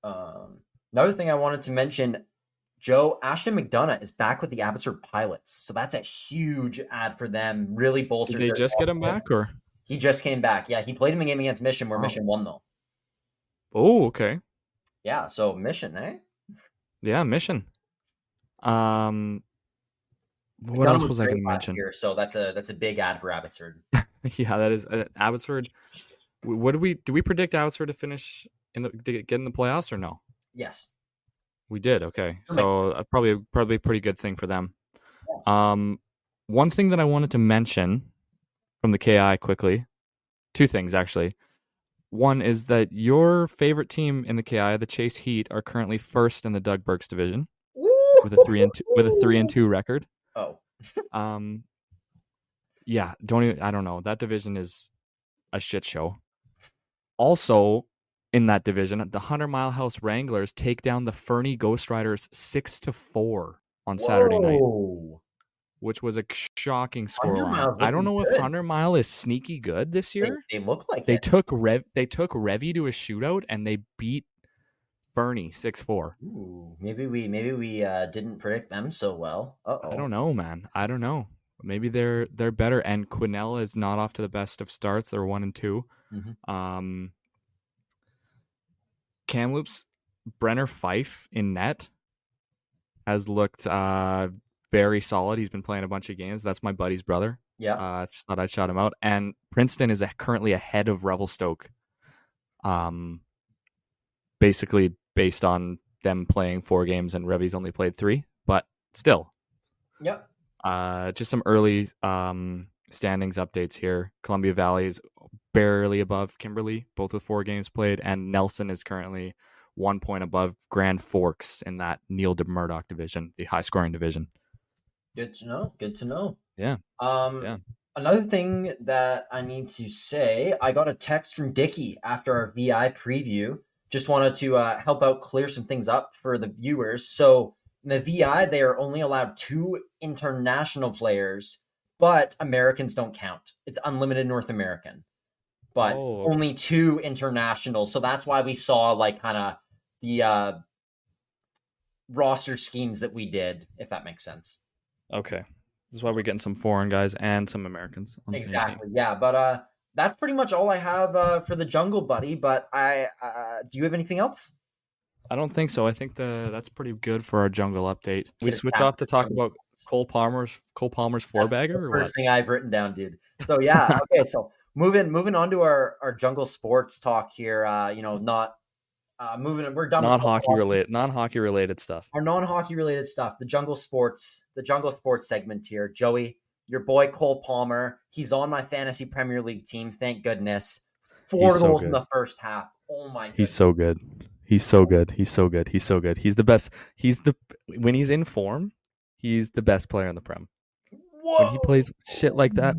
[SPEAKER 1] it. Another thing I wanted to mention, Joe, Ashton McDonough is back with the Abbotsford Pilots. So that's a huge ad for them. Really bolsters.
[SPEAKER 2] Did they just get him back, or?
[SPEAKER 1] He just came back. Yeah, he played him a game against Mission, where Mission won, though.
[SPEAKER 2] Oh, okay.
[SPEAKER 1] Yeah, so Mission, eh?
[SPEAKER 2] Yeah, Mission. What else was I going to mention?
[SPEAKER 1] Here, so that's a big ad for Abbotsford.
[SPEAKER 2] Yeah, that is Abbotsford. What do we predict Abbotsford to finish to get in the playoffs, or no?
[SPEAKER 1] Yes,
[SPEAKER 2] we did. Okay, so probably a pretty good thing for them. Yeah. One thing that I wanted to mention from the KI quickly, two things actually. One is that your favorite team in the KI, the Chase Heat, are currently first in the Doug Burks division with a 3-2 record.
[SPEAKER 1] Oh.
[SPEAKER 2] Yeah, I don't know. That division is a shit show. Also, in that division, the 100 Mile House Wranglers take down the Fernie Ghost Riders 6-4 on Saturday night, which was a shocking scoreline. I don't know if 100 Mile is sneaky good this year.
[SPEAKER 1] They look like
[SPEAKER 2] they took Revy to a shootout and they beat Fernie 6-4.
[SPEAKER 1] Ooh, maybe we didn't predict them so well. Uh-oh.
[SPEAKER 2] I don't know, man. I don't know. Maybe they're better. And Quesnel is not off to the best of starts. They're 1-2. Mm-hmm. Kamloops, Brenner Fife in net has looked very solid. He's been playing a bunch of games. That's my buddy's brother.
[SPEAKER 1] Yeah.
[SPEAKER 2] Just thought I'd shout him out. And Princeton is currently ahead of Revelstoke. Basically based on them playing 4 games and Revy's only played 3, but still.
[SPEAKER 1] Yep.
[SPEAKER 2] Just some early standings updates here. Columbia Valley is barely above Kimberly, both with 4 games played, and Nelson is currently 1 point above Grand Forks in that Neil de Murdoch division, the high scoring division.
[SPEAKER 1] Good to know.
[SPEAKER 2] Yeah.
[SPEAKER 1] Another thing that I need to say, I got a text from Dickie after our VI preview. Just wanted to help out clear some things up for the viewers. So in the VI, they are only allowed 2 international players, but Americans don't count. It's unlimited North American, but only 2 internationals. So that's why we saw like kind of the roster schemes that we did, if that makes sense.
[SPEAKER 2] Okay. This is why we're getting some foreign guys and some Americans.
[SPEAKER 1] Exactly. Yeah. But that's pretty much all I have for the Jungle Buddy. But do you have anything else?
[SPEAKER 2] I don't think so. I think that's pretty good for our Jungle update. We switch off to talk about Cole Palmer's 4-bagger, or
[SPEAKER 1] first thing I've written down, dude. So yeah, okay. So moving on to our Jungle sports talk here. We're done.
[SPEAKER 2] Non-hockey related stuff.
[SPEAKER 1] Our non-hockey related stuff. The Jungle sports segment here. Joey, your boy Cole Palmer. He's on my fantasy Premier League team. Thank goodness. 4 goals in the first half. Oh my goodness.
[SPEAKER 2] He's so good. He's so good. He's so good. He's so good. He's the best. When he's in form, he's the best player in the Prem.
[SPEAKER 1] Whoa!
[SPEAKER 2] When he plays shit like that,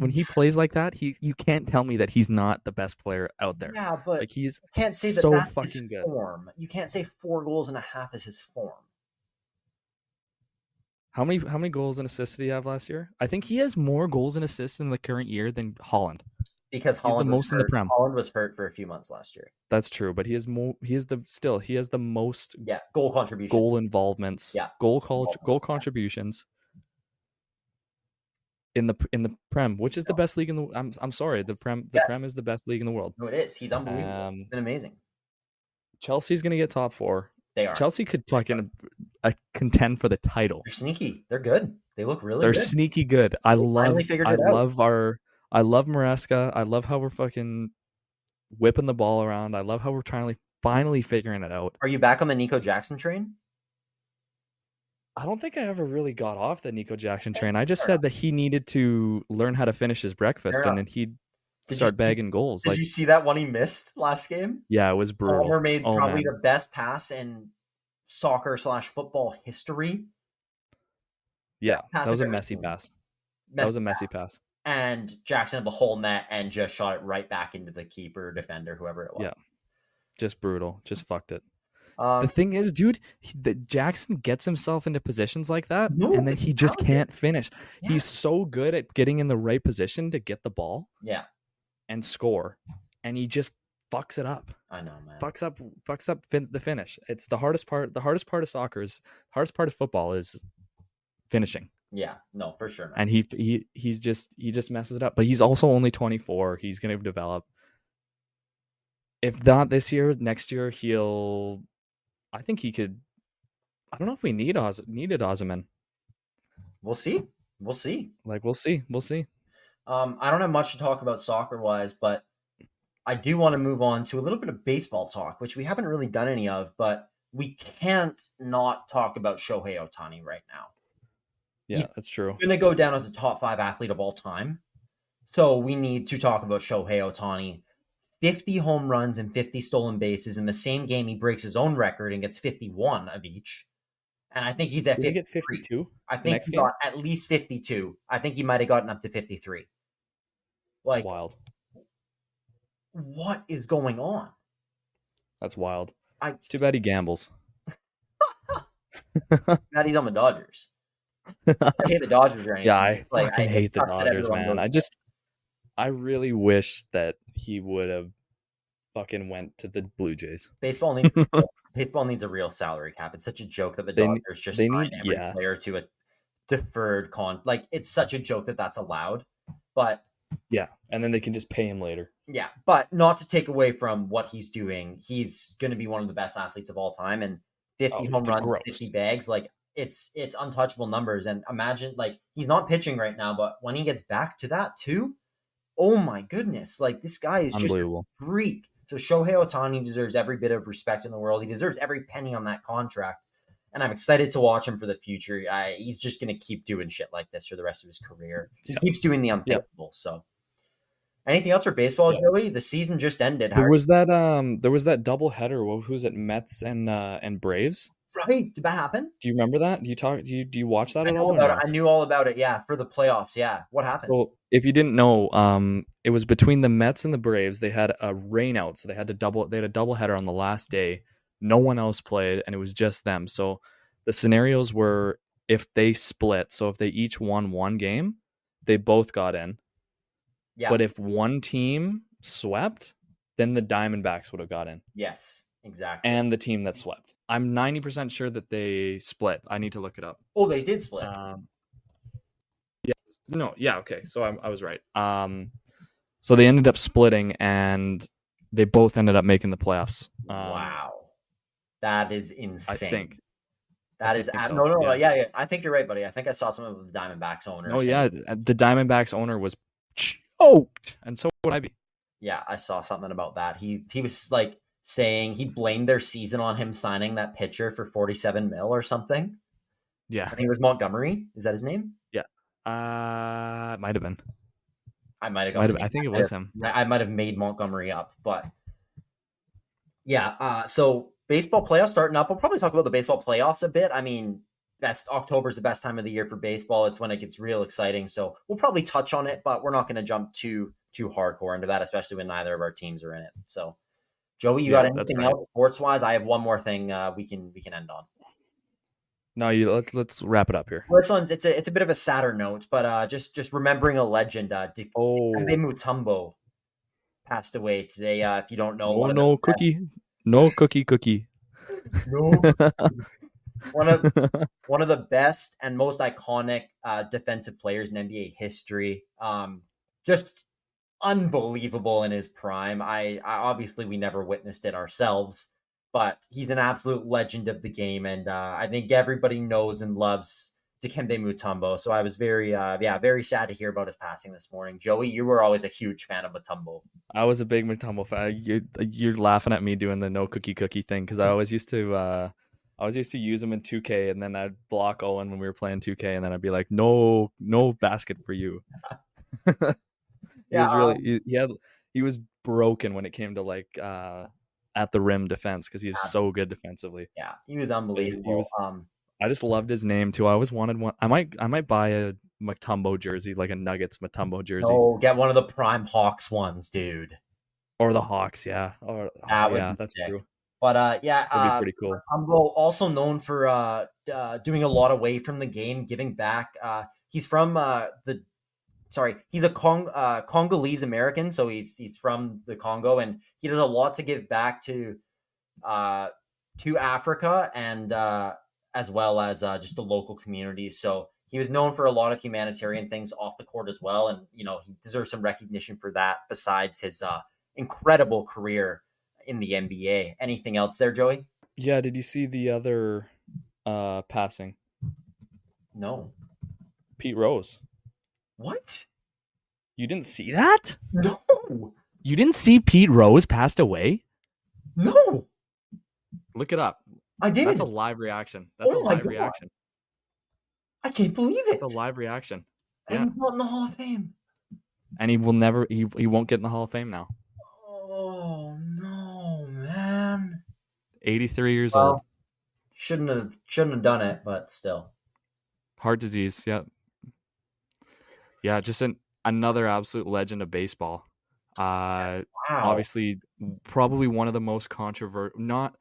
[SPEAKER 2] you can't tell me that he's not the best player out there.
[SPEAKER 1] Yeah, but
[SPEAKER 2] like he's
[SPEAKER 1] you can't say
[SPEAKER 2] so
[SPEAKER 1] that's
[SPEAKER 2] fucking
[SPEAKER 1] his
[SPEAKER 2] good.
[SPEAKER 1] form. You can't say 4 goals and a half is his form.
[SPEAKER 2] How many goals and assists did he have last year? I think he has more goals and assists in the current year than Holland.
[SPEAKER 1] Because
[SPEAKER 2] He's the
[SPEAKER 1] Holland
[SPEAKER 2] most in the Prem.
[SPEAKER 1] Holland was hurt for a few months last year.
[SPEAKER 2] That's true, but he has the most
[SPEAKER 1] goal contributions,
[SPEAKER 2] goal involvements, goal contributions in the Prem, which is the best league in the. I'm sorry, the Prem is the best league in the world.
[SPEAKER 1] No, it is. He's unbelievable. It's been amazing.
[SPEAKER 2] Chelsea's gonna get top 4.
[SPEAKER 1] They are.
[SPEAKER 2] Chelsea could fucking contend for the title.
[SPEAKER 1] They're sneaky. They're good. They look really
[SPEAKER 2] They're
[SPEAKER 1] good.
[SPEAKER 2] sneaky good. I love Maresca. I love how we're fucking whipping the ball around. I love how we're finally figuring it out.
[SPEAKER 1] Are you back on the Nico Jackson train?
[SPEAKER 2] I don't think I ever really got off the Nico Jackson train. I just said that he needed to learn how to finish his breakfast and then he'd start bagging goals.
[SPEAKER 1] Did you see that one he missed last game?
[SPEAKER 2] Yeah, it was brutal.
[SPEAKER 1] Palmer made probably the best pass in soccer/football history.
[SPEAKER 2] Yeah, that was a messy pass. That was a messy pass.
[SPEAKER 1] And Jackson had the whole net and just shot it right back into the keeper, defender, whoever it was.
[SPEAKER 2] Yeah, just brutal. Just fucked it. The thing is, dude, Jackson gets himself into positions like that, and then he just can't finish. Yeah. He's so good at getting in the right position to get the ball, and score, and he just fucks it up.
[SPEAKER 1] I know, man.
[SPEAKER 2] Fucks up the finish. It's the hardest part. The hardest part of soccer is hardest part of football is finishing.
[SPEAKER 1] Yeah, no, for sure, man.
[SPEAKER 2] And he just messes it up. But he's also only 24. He's gonna develop. If not this year, next year I think he could. I don't know if we needed Ozyman.
[SPEAKER 1] We'll see.
[SPEAKER 2] We'll see.
[SPEAKER 1] I don't have much to talk about soccer-wise, but I do want to move on to a little bit of baseball talk, which we haven't really done any of, but we can't not talk about Shohei Ohtani right now.
[SPEAKER 2] Yeah, that's true.
[SPEAKER 1] He's going to go down as the top 5 athlete of all time. So we need to talk about Shohei Ohtani. 50 home runs and 50 stolen bases. In the same game, he breaks his own record and gets 51 of each. And I think he's at 53.
[SPEAKER 2] Did he get 52?
[SPEAKER 1] I think he got at least 52. I think he might have gotten up to 53.
[SPEAKER 2] That's wild.
[SPEAKER 1] What is going on?
[SPEAKER 2] That's wild. It's too bad he gambles.
[SPEAKER 1] Not he's on the Dodgers. I hate the Dodgers or anything.
[SPEAKER 2] Yeah, I fucking hate the Dodgers, man. I really wish that he would have fucking went to the Blue Jays.
[SPEAKER 1] Baseball needs a real salary cap. It's such a joke that the Dodgers just sign every player to a deferred it's such a joke that that's allowed. But
[SPEAKER 2] yeah, and then they can just pay him later.
[SPEAKER 1] Yeah, but not to take away from what he's doing. He's going to be one of the best athletes of all time, and 50 home runs, 50 bags, it's untouchable numbers. And imagine, he's not pitching right now, but when he gets back to that too, oh my goodness, this guy is just a freak. So Shohei Ohtani deserves every bit of respect in the world. He deserves every penny on that contract. And I'm excited to watch him for the future. He's just going to keep doing shit like this for the rest of his career. He keeps doing the unthinkable. So anything else for baseball, Joey? The season just ended.
[SPEAKER 2] There was that double header. Who was it? Mets and Braves.
[SPEAKER 1] Right? Did that happen?
[SPEAKER 2] Do you remember that? Do you watch that?
[SPEAKER 1] I knew all about it. Yeah, for the playoffs. Yeah, what happened?
[SPEAKER 2] So if you didn't know, it was between the Mets and the Braves. They had a rainout, so they had a double header on the last day. No one else played, and it was just them. So the scenarios were if they split. So if they each won one game, they both got in. Yeah. But if one team swept, then the Diamondbacks would have got in.
[SPEAKER 1] Yes, exactly.
[SPEAKER 2] And the team that swept. I'm 90% sure that they split. I need to look it up.
[SPEAKER 1] Oh, they did split.
[SPEAKER 2] Yeah. No. Yeah. Okay. So I was right. So they ended up splitting, and they both ended up making the playoffs.
[SPEAKER 1] Wow. That is insane.
[SPEAKER 2] I think.
[SPEAKER 1] That is no. Yeah. I think you're right, buddy. I think I saw some of the Diamondbacks owner.
[SPEAKER 2] Oh yeah, the Diamondbacks owner was choked, and so would I be.
[SPEAKER 1] Yeah, I saw something about that. He was saying he blamed their season on him signing that pitcher for $47 million or something.
[SPEAKER 2] Yeah,
[SPEAKER 1] I think it was Montgomery. Is that his name?
[SPEAKER 2] Yeah, it might have been.
[SPEAKER 1] I might have.
[SPEAKER 2] I think it was him.
[SPEAKER 1] I might have made Montgomery up, but yeah. So baseball playoffs starting up. We'll probably talk about the baseball playoffs a bit. I mean, October is the best time of the year for baseball. It's when it gets real exciting. So we'll probably touch on it, but we're not going to jump too hardcore into that, especially when neither of our teams are in it. So, Joey, you got anything else sports wise? I have one more thing we can end on.
[SPEAKER 2] No, let's wrap it up here.
[SPEAKER 1] Well, this one's it's a bit of a sadder note, but just remembering a legend. Dikembe Mutombo passed away today. If you don't know,
[SPEAKER 2] no cookie. No.
[SPEAKER 1] one of the best and most iconic defensive players in NBA history. Just unbelievable in his prime. I obviously we never witnessed it ourselves, but he's an absolute legend of the game, and I think everybody knows and loves Dikembe Mutombo. So I was very sad to hear about his passing this morning. Joey, you were always a huge fan of Mutombo.
[SPEAKER 2] I was a big Mutombo fan. You're laughing at me doing the no cookie thing because I always used to use him in 2K, and then I'd block Owen when we were playing 2K, and then I'd be like, no basket for you. He was broken when it came to like at the rim defense because he was so good defensively.
[SPEAKER 1] Yeah, he was unbelievable.
[SPEAKER 2] I just loved his name too. I always wanted one. I might buy a Mutombo jersey, like a Nuggets Mutombo jersey.
[SPEAKER 1] Oh, get one of the prime Hawks ones, dude.
[SPEAKER 2] Or the Hawks, yeah. That's true.
[SPEAKER 1] But
[SPEAKER 2] it'd be pretty cool.
[SPEAKER 1] Mutombo, also known for doing a lot away from the game, giving back. He's from he's a Congolese American, so he's from the Congo, and he does a lot to give back to Africa and as well as just the local communities. So he was known for a lot of humanitarian things off the court as well, and he deserves some recognition for that. Besides his incredible career in the NBA. Anything else there, Joey?
[SPEAKER 2] Yeah. Did you see the other passing?
[SPEAKER 1] No.
[SPEAKER 2] Pete Rose.
[SPEAKER 1] What?
[SPEAKER 2] You didn't see that?
[SPEAKER 1] No.
[SPEAKER 2] You didn't see Pete Rose passed away?
[SPEAKER 1] No.
[SPEAKER 2] Look it up.
[SPEAKER 1] I didn't.
[SPEAKER 2] That's a live reaction. That's a live reaction.
[SPEAKER 1] I can't believe it.
[SPEAKER 2] It's a live reaction.
[SPEAKER 1] And he's not in the Hall of Fame.
[SPEAKER 2] And he will never. He won't get in the Hall of Fame now.
[SPEAKER 1] Oh no, man!
[SPEAKER 2] 83 years old.
[SPEAKER 1] Shouldn't have done it, but still.
[SPEAKER 2] Heart disease. Yeah. Yeah, just another absolute legend of baseball.
[SPEAKER 1] Wow.
[SPEAKER 2] Obviously, probably one of the most controversial. Not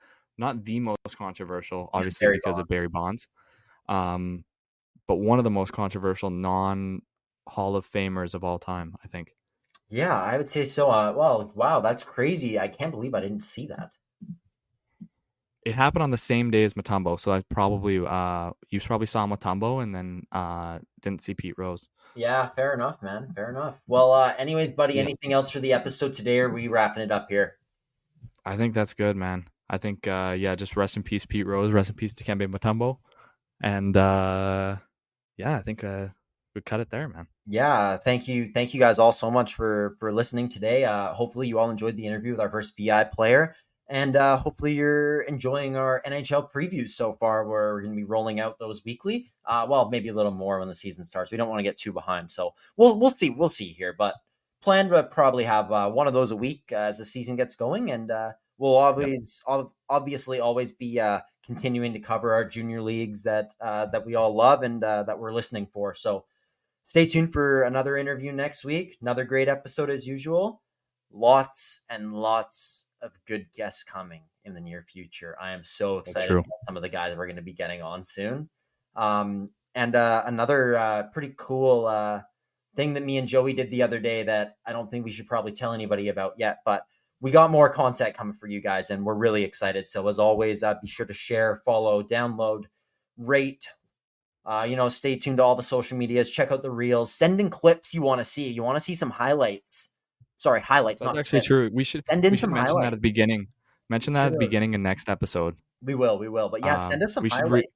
[SPEAKER 2] the most controversial, obviously, because of Barry Bonds. But one of the most controversial non-Hall of Famers of all time, I think.
[SPEAKER 1] Yeah, I would say so. Wow, that's crazy. I can't believe I didn't see that.
[SPEAKER 2] It happened on the same day as Mutombo, so I probably you probably saw Mutombo and then didn't see Pete Rose.
[SPEAKER 1] Yeah, fair enough, man. Fair enough. Well, anyways, buddy, anything else for the episode today, or are we wrapping it up here?
[SPEAKER 2] I think that's good, man. I think just rest in peace, Pete Rose. Rest in peace, Dikembe Mutombo. And I think we cut it there, man.
[SPEAKER 1] Yeah, thank you guys all so much for listening today. Hopefully you all enjoyed the interview with our first VI player, and hopefully you're enjoying our NHL previews so far, where we're going to be rolling out those weekly. Maybe a little more when the season starts. We don't want to get too behind, so we'll see here, but plan to probably have one of those a week as the season gets going, and we'll obviously always be continuing to cover our junior leagues that we all love and that we're listening for. So stay tuned for another interview next week. Another great episode as usual. Lots and lots of good guests coming in the near future. I am so excited about some of the guys we're going to be getting on soon. And another pretty cool thing that me and Joey did the other day that I don't think we should probably tell anybody about yet, but we got more content coming for you guys, and we're really excited. So as always, be sure to share, follow, download, rate. Stay tuned to all the social medias. Check out the reels. Send in clips you want to see. You want to see some highlights. Sorry, highlights.
[SPEAKER 2] That's actually true. We should mention that at the beginning. Mention that at the beginning of next episode.
[SPEAKER 1] We will. But yeah, send us some highlights.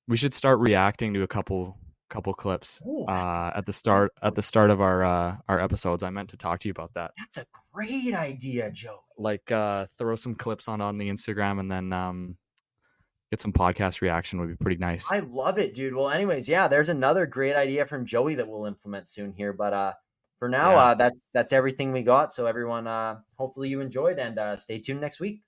[SPEAKER 2] We should start reacting to a couple clips at the start of our episodes. I meant to talk to you about that.
[SPEAKER 1] That's a great idea, Joe.
[SPEAKER 2] Like throw some clips on the Instagram and then get some podcast reaction would be pretty nice.
[SPEAKER 1] I love it, dude. Well, anyways, yeah, there's another great idea from Joey that we'll implement soon here. But for now, that's everything we got. So everyone, hopefully you enjoyed, and stay tuned next week.